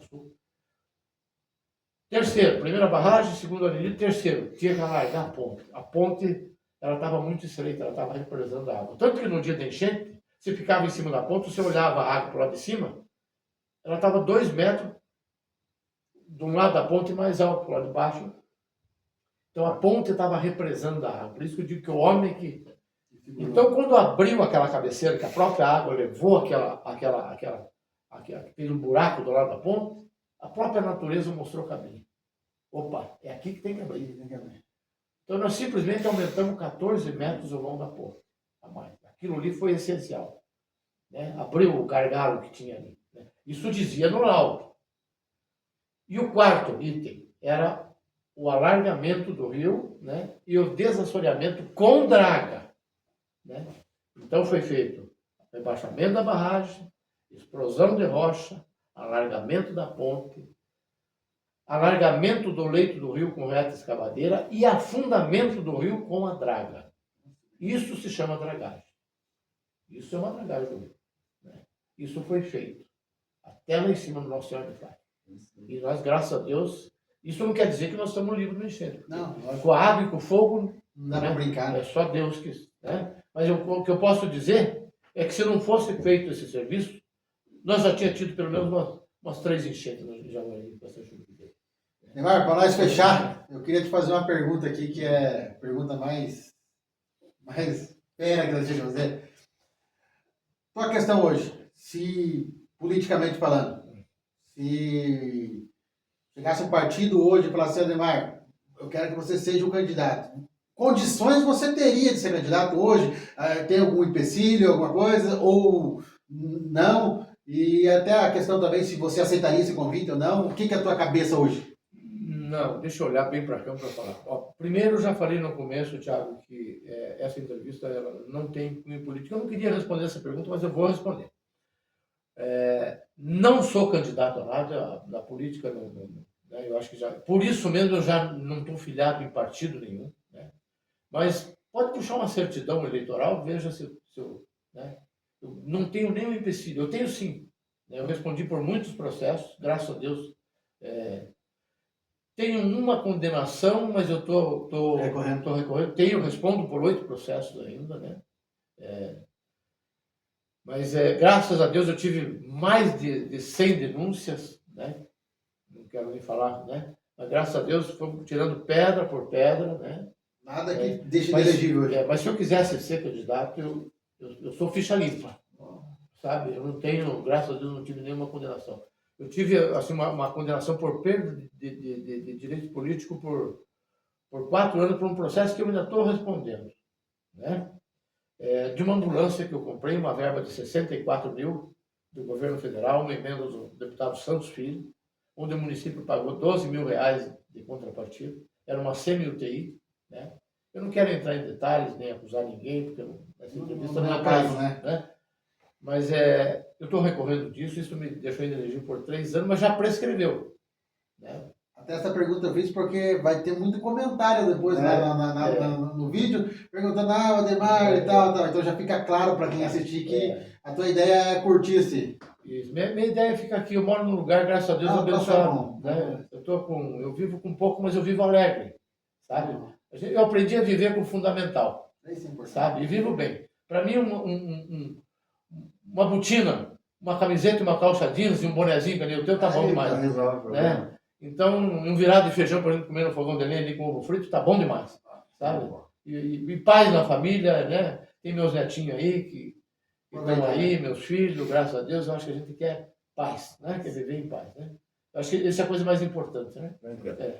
Terceiro, primeira barragem, segundo arenito. Terceiro, tinha que alargar a ponte. A ponte, ela estava muito estreita, ela estava represando a água. Tanto que no dia da enchente, você ficava em cima da ponte, você olhava a água para o lado de cima, ela estava 2 metros de um lado da ponte mais alto, do lado de baixo. Então a ponte estava represando a água. Por isso que eu digo que o homem que... Então, quando abriu aquela cabeceira, que a própria água levou fez um buraco do lado da ponte, a própria natureza mostrou o caminho. Opa, é aqui que tem que abrir. Então, nós simplesmente aumentamos 14 metros o vão da ponte. A mais. Aquilo ali foi essencial. Né? Abriu o gargalo que tinha ali. Né? Isso dizia no laudo. E o quarto item era o alargamento do rio, né? E o desassoreamento com draga. Né? Então foi feito rebaixamento da barragem, explosão de rocha, alargamento da ponte, alargamento do leito do rio com reta escavadeira e afundamento do rio com a draga. Isso se chama dragagem. Isso é uma dragagem do rio, né? Isso foi feito até lá em cima do Nosso Senhor de Fátima. E nós, graças a Deus, isso não quer dizer que nós estamos livres do enchente. Não, Com a água e com o fogo, não dá né? para brincar. Né? É só Deus que... Né? Mas o que eu posso dizer é que se não fosse feito esse serviço, nós já tínhamos tido pelo menos umas 3 enchentes no Jaguaribe com essa chuva que veio. Neymar, para nós fechar, eu queria te fazer uma pergunta aqui, que é a pergunta mais fera que nós tínhamos que fazer. Qual a questão hoje? Se, politicamente falando, se chegasse um partido hoje e falasse assim, Neymar, eu quero que você seja o candidato. Condições você teria de ser candidato hoje? Tem algum empecilho, alguma coisa? Ou não? E até a questão também se você aceitaria esse convite ou não. O que é a tua cabeça hoje? Não, deixa eu olhar bem para cá para falar. Ó, primeiro, eu já falei no começo, Thiago, que essa entrevista ela não tem cunho político. Eu não queria responder essa pergunta, mas eu vou responder. Não sou candidato a nada, na política, né, eu acho que já... Por isso mesmo eu já não estou filiado em partido nenhum, né? Mas pode puxar uma certidão eleitoral, veja se eu, né? Eu não tenho nenhum empecilho. Eu tenho sim, né? Eu respondi por muitos processos, graças a Deus. Tenho uma condenação, mas eu estou recorrendo. Respondo por 8 processos ainda, né? Mas graças a Deus eu tive mais de 100 denúncias, né? Não quero nem falar, né? Mas graças a Deus fomos tirando pedra por pedra, né? Nada que deixe de elegível hoje. Mas se eu quisesse ser candidato, eu sou ficha limpa, sabe? Eu não tenho, graças a Deus, não tive nenhuma condenação. Eu tive assim, uma condenação por perda de direito político por 4 anos por um processo que eu ainda estou respondendo, né? De uma ambulância que eu comprei, uma verba de 64 mil do governo federal, uma emenda do deputado Santos Filho, onde o município pagou 12 mil reais de contrapartida. Era uma semi-UTI, né? Eu não quero entrar em detalhes, nem acusar ninguém, porque essa entrevista não é caso, né? Mas eu estou recorrendo disso, isso me deixou inelegível por 3 anos, mas já prescreveu, né? Até essa pergunta eu fiz porque vai ter muito comentário depois no vídeo, perguntando, Ademar e tal. Então já fica claro para quem assistir que a tua ideia é curtir-se. Isso. Minha ideia fica aqui, eu moro num lugar, graças a Deus, abençoado. Né? Eu vivo com pouco, mas eu vivo alegre, sabe? Eu aprendi a viver com o fundamental, sabe? E vivo bem. Para mim, uma botina, uma camiseta, uma calça jeans e um bonezinho, que nem o teu, tá bom demais. Né? Então, um virado de feijão, por exemplo, comer no fogão de lenha ali com ovo frito, tá bom demais, sabe? E paz na família, né? Tem meus netinhos aí que estão aí, meus filhos, graças a Deus, eu acho que a gente quer paz, né? Quer viver em paz, né? Eu acho que essa é a coisa mais importante, né?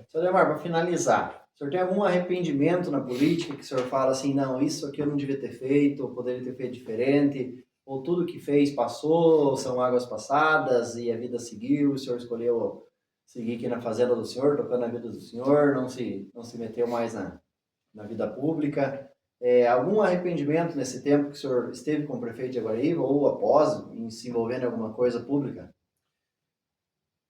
Sr. Ademar, para finalizar, o senhor tem algum arrependimento na política que o senhor fala assim, não, isso aqui eu não devia ter feito, ou poderia ter feito diferente, ou tudo que fez passou, são águas passadas e a vida seguiu, o senhor escolheu seguir aqui na fazenda do senhor, tocando a vida do senhor, não se meteu mais na vida pública. Algum arrependimento nesse tempo que o senhor esteve com o prefeito de Jaguaribe ou após, em se envolvendo em alguma coisa pública?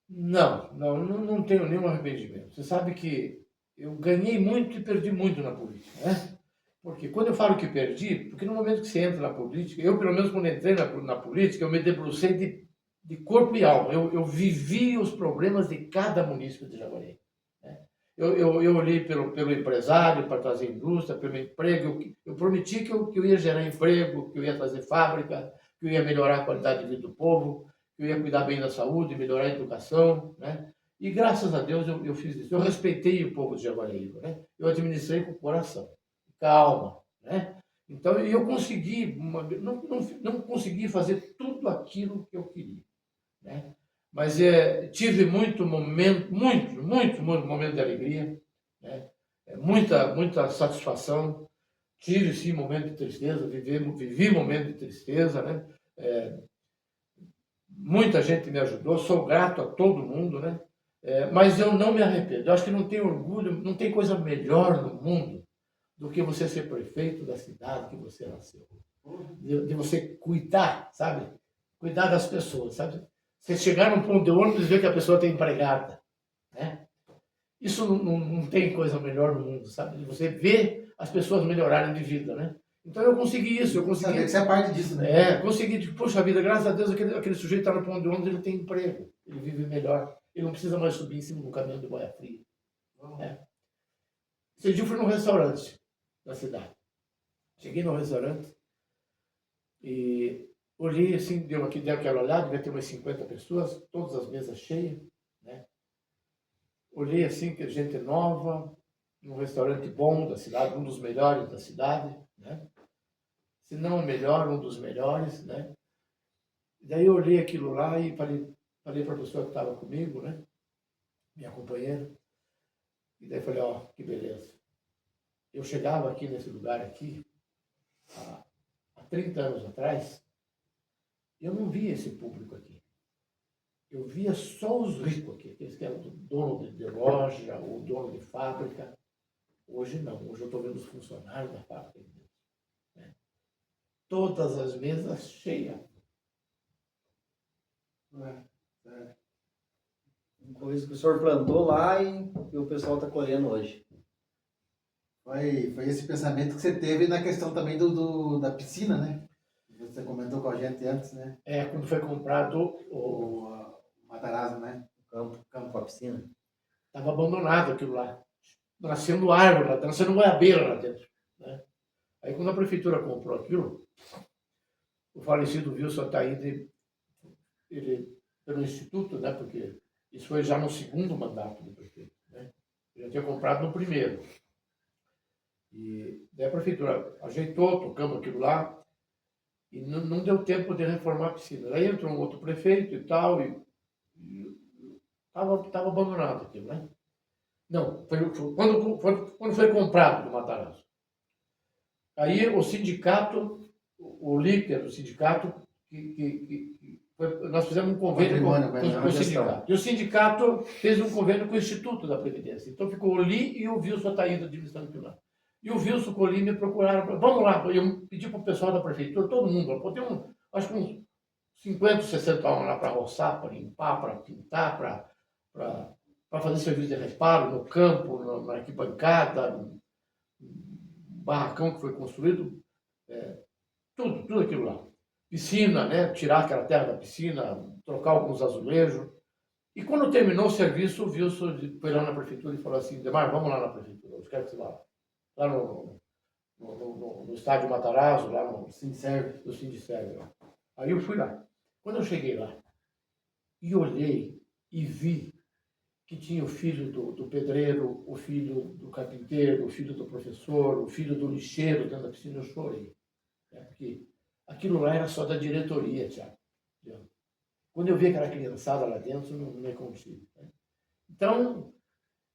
Não tenho nenhum arrependimento. Você sabe que eu ganhei muito e perdi muito na política, né? Porque quando eu falo que perdi, porque no momento que você entra na política, eu pelo menos quando entrei na política, eu me debrucei de corpo e alma. Eu vivi os problemas de cada município de Jaguaribe. Né? Eu olhei pelo empresário para trazer indústria, pelo emprego. Eu prometi que eu ia gerar emprego, que eu ia trazer fábrica, que eu ia melhorar a qualidade de vida do povo, que eu ia cuidar bem da saúde, melhorar a educação, né? E graças a Deus eu fiz isso. Eu respeitei o povo de Jaguaribe, né? Eu administrei com o coração, calma, né? Então eu consegui, não consegui fazer tudo aquilo que eu queria, né? Mas tive muito momento de alegria, né? Muita satisfação. Tive sim momento de tristeza, vivi momento de tristeza, né? Muita gente me ajudou, sou grato a todo mundo, né? Mas eu não me arrependo. Eu acho que não tem orgulho, não tem coisa melhor no mundo do que você ser prefeito da cidade que você nasceu. De você cuidar, sabe? Cuidar das pessoas, sabe? Você chegar num ponto de ônibus e ver que a pessoa tem empregada, né? Isso não tem coisa melhor no mundo, sabe? De você ver as pessoas melhorarem de vida, né? Então eu consegui isso, eu consegui... Saber que você é parte disso, né? Consegui, tipo, poxa vida, graças a Deus aquele sujeito está no ponto de ônibus, ele tem emprego, ele vive melhor, ele não precisa mais subir em cima do caminhão de boia fria. Esse dia eu fui num restaurante da cidade. Cheguei no restaurante e olhei assim, deu aquela olhada, devia ter umas 50 pessoas, todas as mesas cheias, né? Olhei assim, que gente nova, num restaurante bom da cidade, um dos melhores da cidade, né? Se não o melhor, um dos melhores, né? E daí eu olhei aquilo lá e falei para a pessoa que estava comigo, né? Minha companheira. E daí falei, ó, que beleza. Eu chegava aqui nesse lugar aqui, há 30 anos atrás, eu não via esse público aqui. Eu via só os ricos aqui, aqueles que eram dono de loja ou dono de fábrica. Hoje não, hoje eu estou vendo os funcionários da fábrica. Né? Todas as mesas cheias. Coisa que o senhor plantou lá e o pessoal está colhendo hoje. Foi esse pensamento que você teve na questão também da piscina, né? Você comentou com a gente antes, né? Quando foi comprado O Matarazzo, né? O campo com a piscina. Estava abandonado aquilo lá. Nascendo árvore lá, nascendo goiabeira lá dentro. Né? Aí quando a prefeitura comprou aquilo, o falecido Wilson Ataíde, ele, pelo Instituto, né? Porque isso foi já no segundo mandato do prefeito. Né? Ele já tinha comprado no primeiro. E daí a prefeitura ajeitou, tocamos aquilo lá, e não deu tempo de reformar a piscina. Daí entrou um outro prefeito e tal, e estava abandonado aquilo, né? Não, quando foi comprado do Matarazzo. Aí o sindicato, o líder do sindicato, nós fizemos um convênio com o sindicato. E o sindicato fez um convênio com o Instituto da Previdência. Então ficou o Li e o Wilson Ataíde administrando aquilo lá. E o Wilson com o Li me procuraram, vamos lá, eu pedi para o pessoal da prefeitura, todo mundo, acho que uns 50, 60 homens lá para roçar, para limpar, para pintar, para fazer serviço de reparo no campo, na arquibancada, no barracão que foi construído, tudo aquilo lá. Piscina, né? Tirar aquela terra da piscina, trocar alguns azulejos. E quando terminou o serviço, o Wilson foi lá na prefeitura e falou assim, Demar, vamos lá na prefeitura, eu quero que você vá lá no estádio Matarazzo, lá no Sindicerve. Aí eu fui lá. Quando eu cheguei lá e olhei e vi que tinha o filho do pedreiro, o filho do carpinteiro, o filho do professor, o filho do lixeiro dentro da piscina, eu chorei. Porque aquilo lá era só da diretoria, Thiago. Quando eu vi aquela criançada lá dentro, não me contive. Né? Então,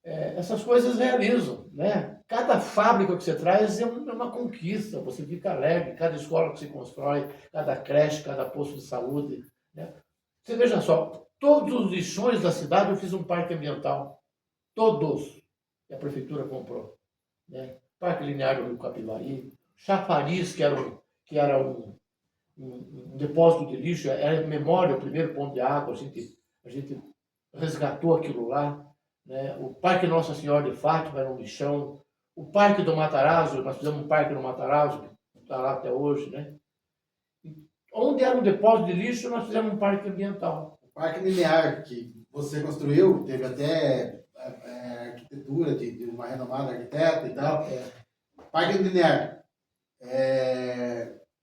essas coisas realizam. Né? Cada fábrica que você traz é uma conquista, você fica alegre, cada escola que você constrói, cada creche, cada posto de saúde. Né? Você veja só, todos os lixões da cidade eu fiz um parque ambiental. Todos. E a prefeitura comprou. Né? Parque Linear do Rio Capivari, Chafariz, que era um depósito de lixo, era memória, o primeiro ponto de água, a gente resgatou aquilo lá. Né? O Parque Nossa Senhora de Fátima era um lixão. O Parque do Matarazzo, nós fizemos um parque no Matarazzo, que está lá até hoje. Né? Onde era um depósito de lixo, nós fizemos um parque ambiental. O Parque Linear, que você construiu, teve até arquitetura de uma renomada arquiteta e tal. Parque Linear.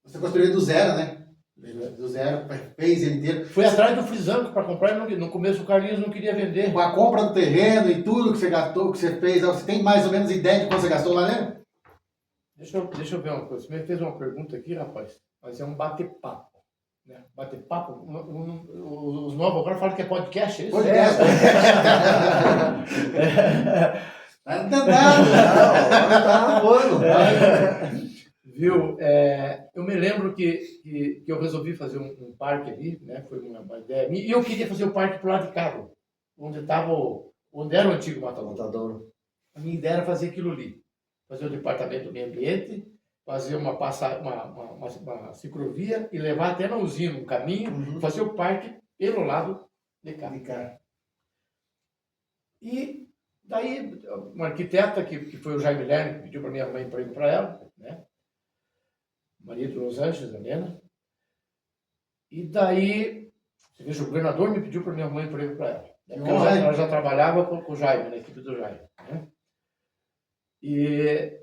Você construiu do zero, né? Do zero, fez ele inteiro. Foi atrás do Frisanco para comprar, no começo o Carlinhos não queria vender. Com a compra do terreno e tudo que você gastou, que você fez, você tem mais ou menos ideia de quanto você gastou lá, né? Deixa eu ver uma coisa. Você me fez uma pergunta aqui, rapaz, mas é um bate-papo. Né? Bate-papo, os novos agora falam que é podcast, é isso? Podcast. Tá tentando. Não, tá voando. Viu? Eu me lembro que eu resolvi fazer um parque ali, né? Foi uma ideia minha. E eu queria fazer o parque pro lado de cá, onde era o antigo Matadouro. A minha ideia era fazer aquilo ali. Fazer o departamento do meio ambiente, fazer uma ciclovia e levar até na usina um caminho, fazer o parque pelo lado de cá. E Daí, uma arquiteta, que foi o Jaime Lerner, que pediu para minha mãe emprego para ela, né? Maria de Los Angeles, a Helena. E daí, você veja, o governador me pediu para minha mãe emprego para ela. Né? Porque ela já trabalhava com o Jaime, na equipe do Jaime. Né? E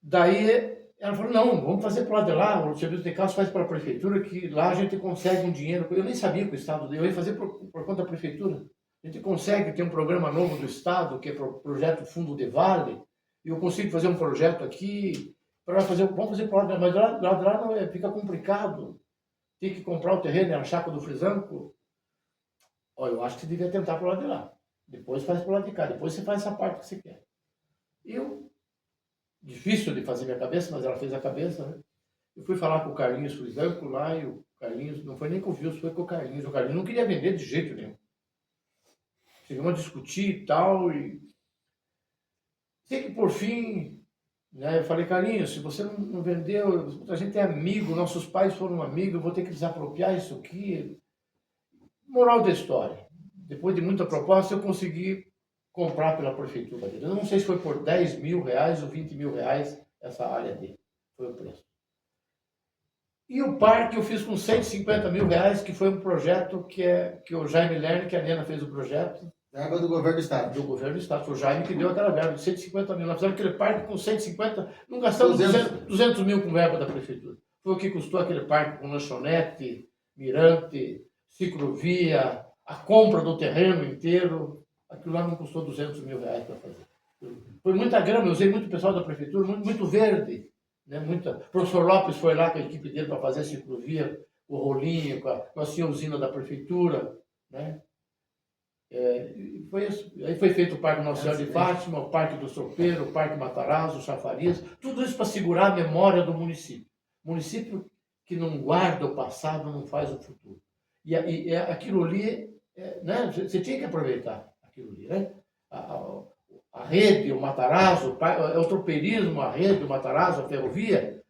daí ela falou, não, vamos fazer para o lado de lá, o serviço de casa faz para a prefeitura, que lá a gente consegue um dinheiro. Eu nem sabia que o Estado, eu ia fazer por conta da prefeitura. A gente consegue ter um programa novo do Estado, que é o projeto Fundo de Vale, e eu consigo fazer um projeto aqui, para fazer, vamos fazer para lá, mas lá não fica complicado. Tem que comprar o terreno, é a chácara do Frisanco. Olha, eu acho que você devia tentar para o lado de lá. Depois faz para o lado de cá, depois você faz essa parte que você quer. Difícil de fazer minha cabeça, mas ela fez a cabeça, né? Eu fui falar com o Carlinhos Frisanco lá, e o Carlinhos, não foi nem com o Wilson, foi com o Carlinhos. O Carlinhos não queria vender de jeito nenhum. Chegamos a discutir e tal, e sei que por fim, né, eu falei, Carlinhos, se você não vendeu, a gente é amigo, nossos pais foram amigos, eu vou ter que desapropriar isso aqui. Moral da história, depois de muita proposta, eu consegui comprar pela prefeitura dele. Eu não sei se foi por 10 mil reais ou 20 mil reais essa área dele, foi o preço. E o parque eu fiz com 150 mil reais, que foi um projeto que o Jaime Lerner, que a Nena fez o projeto. Verba do governo do Estado. Do governo do Estado. Foi o Jaime que deu aquela verba de 150 mil. Nós fizemos aquele parque com 150, não gastamos 200 mil com verba da prefeitura. Foi o que custou aquele parque com lanchonete, mirante, ciclovia, a compra do terreno inteiro. Aquilo lá não custou 200 mil reais para fazer. Foi muita grama, eu usei muito pessoal da prefeitura, muito verde. Né? O professor Lopes foi lá com a equipe dele para fazer a ciclovia, o rolinho, com a usina da prefeitura. Né? Foi isso. Aí foi feito o Parque Nossa Senhora de Fátima, o Parque do Sopeiro, o Parque Matarazzo, o Chafariz, tudo isso para segurar a memória do município. Município que não guarda o passado não faz o futuro. E aquilo ali, né? Você tinha que aproveitar aquilo ali. Né? A rede, o Matarazzo, o tropeirismo, a rede, o Matarazzo, a ferrovia,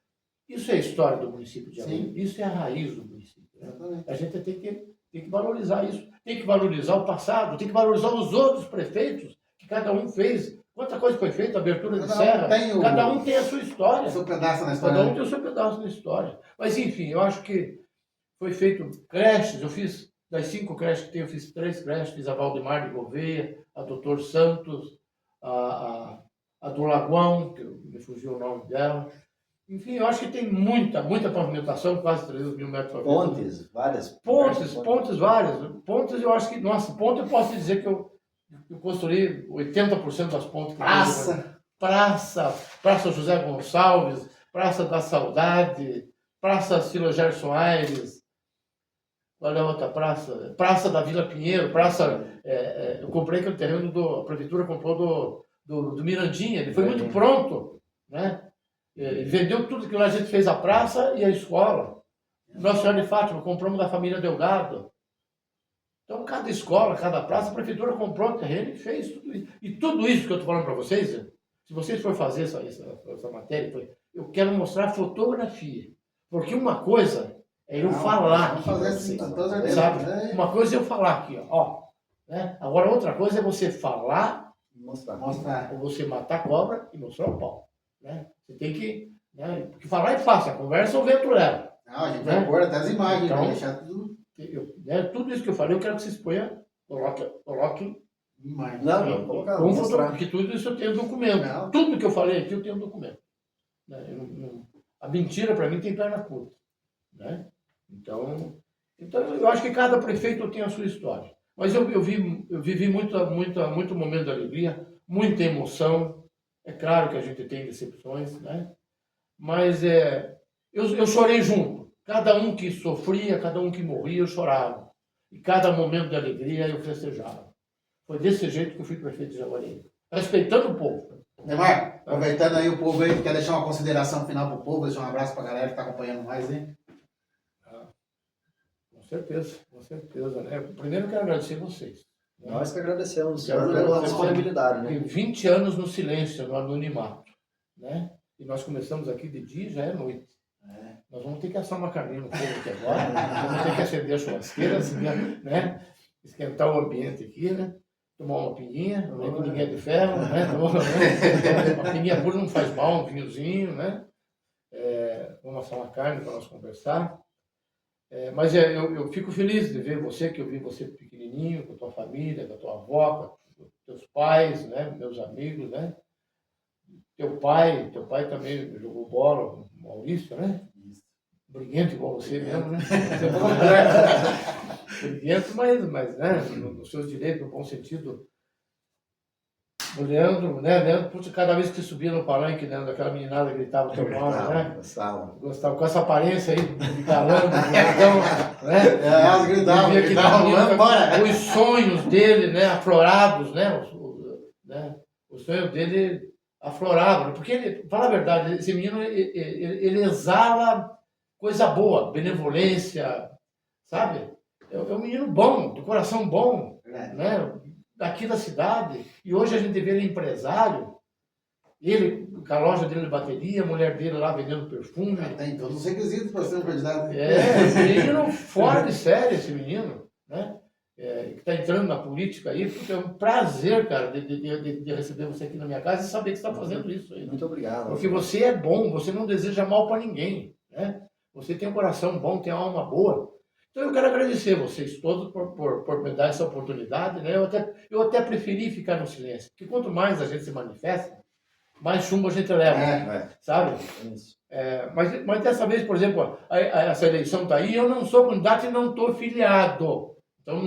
isso é a história do município de Jaguaribe. Isso é a raiz do município. Né? A gente tem que valorizar isso. Tem que valorizar o passado, tem que valorizar os outros prefeitos, que cada um fez. Quanta coisa foi feita, abertura de serra. Cada um tem a sua história. O seu pedaço na história. Cada um tem o seu pedaço na história. Mas, enfim, eu acho que foi feito creches. Eu fiz, das 5 creches que tem, eu fiz 3 creches. Fiz a Valdemar de Gouveia, a Doutor Santos, a do Lagoão, que me fugiu o nome dela. Enfim, eu acho que tem muita pavimentação, quase 300 mil metros de pavimentação. Pontes, várias. Pontes várias. Pontes eu acho que, nossa, ponte eu posso dizer que eu construí 80% das pontes. Praça José Gonçalves, Praça da Saudade, Praça Sila Gerson Aires, qual é a outra praça? Praça da Vila Pinheiro, eu comprei aquele terreno, a prefeitura comprou do Mirandinha, ele foi muito pronto, né? Ele vendeu tudo que lá a gente fez, a praça e a escola. Nossa Senhora de Fátima, compramos da família Delgado. Então, cada escola, cada praça, a prefeitura comprou o terreno e fez tudo isso. E tudo isso que eu estou falando para vocês, se vocês forem fazer essa matéria, eu quero mostrar fotografia. Porque uma coisa é eu falar aqui. Fazer assim, sabe? Uma coisa é eu falar aqui, ó. Né? Agora, outra coisa é você falar, mostrar. Ou você matar a cobra e mostrar o pau. Né? Você tem que. Né? Porque falar é fácil, a conversa o vento leva. Não, a gente vai pôr até as imagens, então, vai deixar tudo. Tudo isso que eu falei, eu quero que vocês ponham, coloquem imagem. Não, colocar, mostrar. Porque tudo isso eu tenho documento. Não. Tudo que eu falei aqui eu tenho documento. Né? A mentira para mim tem perna curta. Né? Então, eu acho que cada prefeito tem a sua história. Mas eu vivi muito momento de alegria, muita emoção. É claro que a gente tem decepções, né? Mas eu chorei junto. Cada um que sofria, cada um que morria, eu chorava. E cada momento de alegria eu festejava. Foi desse jeito que eu fui prefeito de Jaguaribe. Respeitando o povo. Neymar, aproveitando aí o povo aí, quer deixar uma consideração final pro povo, deixar um abraço pra galera que tá acompanhando mais, hein? Com certeza. Né? Primeiro eu quero agradecer vocês. Né? Nós que agradecemos pela disponibilidade. Né? Tem 20 anos no silêncio, no anonimato. Né? E nós começamos aqui de dia e já é noite. Nós vamos ter que assar uma carninha no fogo aqui agora, vamos ter que acender a churrasqueira, assim, né? Esquentar o ambiente aqui, né? tomar uma pinguinha, né? Que ninguém é de ferro, né? Uma pinguinha pura não faz mal, um vinhozinho, né? Vamos assar uma carne para nós conversar. Mas eu fico feliz de ver você, que eu vi você pequenininho, com a tua família, com a tua avó, com teus pais, né? Meus amigos, né? Teu pai também jogou bola, o Maurício, né? Briguento igual você mesmo, né? Briguento, mas né? Nos seus direitos, no bom sentido. O Leandro, né? Leandro, putz, cada vez que você subia no palanque, Leandro, aquela meninada gritava o teu nome, né? Gostava, com essa aparência aí, de galã, então, né? Elas gritavam, bora! Os sonhos dele, né? Aflorados, né? Os sonhos dele afloravam, porque ele, fala a verdade, esse menino, ele exala coisa boa, benevolência, sabe? É um menino bom, de coração bom, né? Daqui da cidade, e hoje a gente vê ele empresário, ele com a loja dele de bateria, a mulher dele lá vendendo perfume. Tem todos os requisitos para ser um candidato. Menino fora de série, esse menino, né? Que está entrando na política aí, porque é um prazer, cara, de receber você aqui na minha casa e saber que você está fazendo isso aí. Muito obrigado. Porque você é bom, você não deseja mal para ninguém, né? Você tem um coração bom, tem uma alma boa. Então eu quero agradecer vocês todos por me dar essa oportunidade, né? Eu até preferi ficar no silêncio, porque quanto mais a gente se manifesta, mais chumbo a gente leva, sabe? Isso. Mas dessa vez, por exemplo, essa eleição está aí, eu não sou candidato e não estou filiado. Então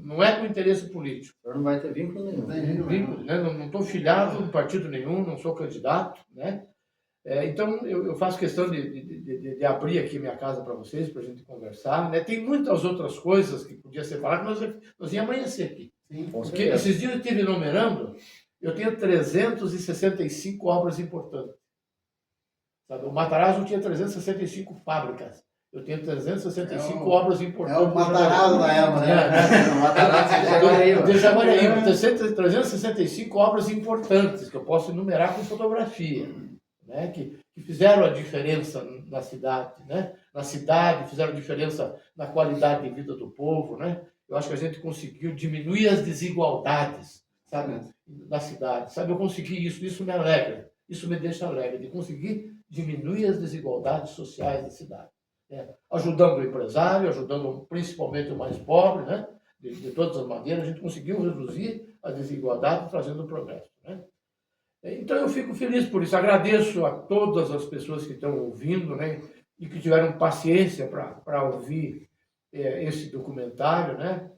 não é com interesse político. O senhor não vai ter vínculo nenhum. Não estou filiado em partido nenhum, não sou candidato, né? Então, eu faço questão de abrir aqui minha casa para vocês, para a gente conversar, né? Tem muitas outras coisas que podia ser falado, mas nós íamos amanhecer aqui. Sim, porque esses dias eu estive enumerando, eu tenho 365 obras importantes. Sabe? O Matarazzo tinha 365 fábricas. Eu tenho 365 obras importantes. É o Matarazzo da Elma, né? O Matarazzo de Jaguareíba. 365 obras importantes, que eu posso enumerar com fotografia. Né, que fizeram a diferença na cidade, né? Na cidade, fizeram a diferença na qualidade de vida do povo, né? Eu acho que a gente conseguiu diminuir as desigualdades, sabe, na cidade, sabe? Eu consegui isso me alegra, isso me deixa alegre, de conseguir diminuir as desigualdades sociais da cidade, né? Ajudando o empresário, ajudando principalmente o mais pobre, né? De todas as maneiras, a gente conseguiu reduzir a desigualdade, trazendo progresso, né? Então eu fico feliz por isso, agradeço a todas as pessoas que estão ouvindo, né, e que tiveram paciência para ouvir esse documentário, né?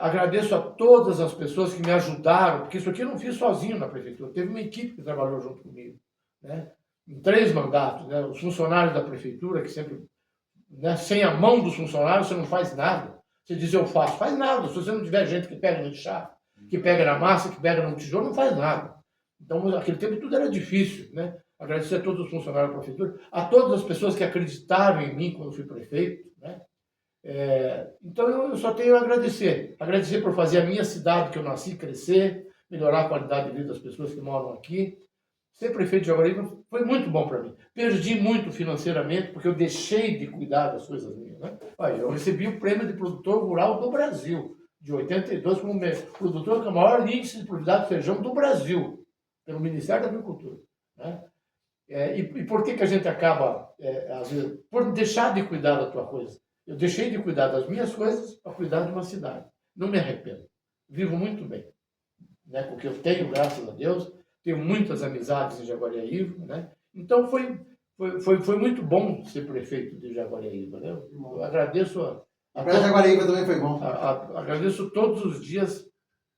Agradeço a todas as pessoas que me ajudaram, porque isso aqui eu não fiz sozinho na prefeitura, teve uma equipe que trabalhou junto comigo, né? Em 3 mandatos, né? Os funcionários da prefeitura, que sempre, né, sem a mão dos funcionários você não faz nada. Você diz eu faço, faz nada. Se você não tiver gente que pega no chá, que pega na massa, que pega no tijolo, não faz nada. Então, naquele tempo, tudo era difícil, né? Agradecer a todos os funcionários da prefeitura, a todas as pessoas que acreditaram em mim quando fui prefeito, né? Então, eu só tenho a agradecer. Agradecer por fazer a minha cidade, que eu nasci, crescer, melhorar a qualidade de vida das pessoas que moram aqui. Ser prefeito de Jaguareíba foi muito bom para mim. Perdi muito financeiramente, porque eu deixei de cuidar das coisas minhas, né? Eu recebi o prêmio de produtor rural do Brasil, de 82, como produtor com o maior índice de produtividade de feijão do Brasil, pelo Ministério da Agricultura, né? E por que a gente acaba, às vezes, por deixar de cuidar da tua coisa? Eu deixei de cuidar das minhas coisas para cuidar de uma cidade. Não me arrependo. Vivo muito bem, né? Porque eu tenho, graças a Deus, tenho muitas amizades em Jaguareíba, né? Então foi muito bom ser prefeito de Jaguareíba, né? Eu agradeço para Jaguareíba também foi bom. Agradeço todos os dias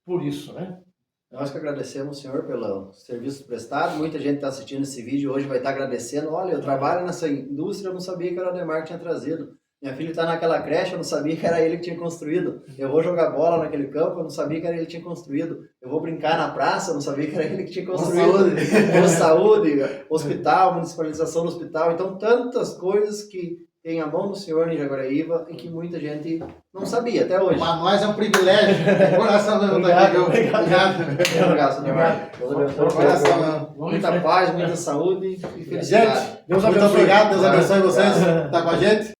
por isso, né? Nós que agradecemos o senhor pelo serviço prestado. Muita gente está assistindo esse vídeo hoje, vai estar agradecendo. Olha, eu trabalho nessa indústria, eu não sabia que era o Ademar que tinha trazido. Minha filha está naquela creche, eu não sabia que era ele que tinha construído. Eu vou jogar bola naquele campo, eu não sabia que era ele que tinha construído. Eu vou brincar na praça, eu não sabia que era ele que tinha construído. Saúde, hospital, municipalização do hospital. Então, tantas coisas que tem a mão do senhor em Jaguareíba e que muita gente não sabia até hoje. Para nós é um privilégio. Coração mesmo. Obrigado, Ademar. Muita paz, muita saúde e felicidade. Gente, muito obrigado. Deus abençoe vocês. Está com a gente.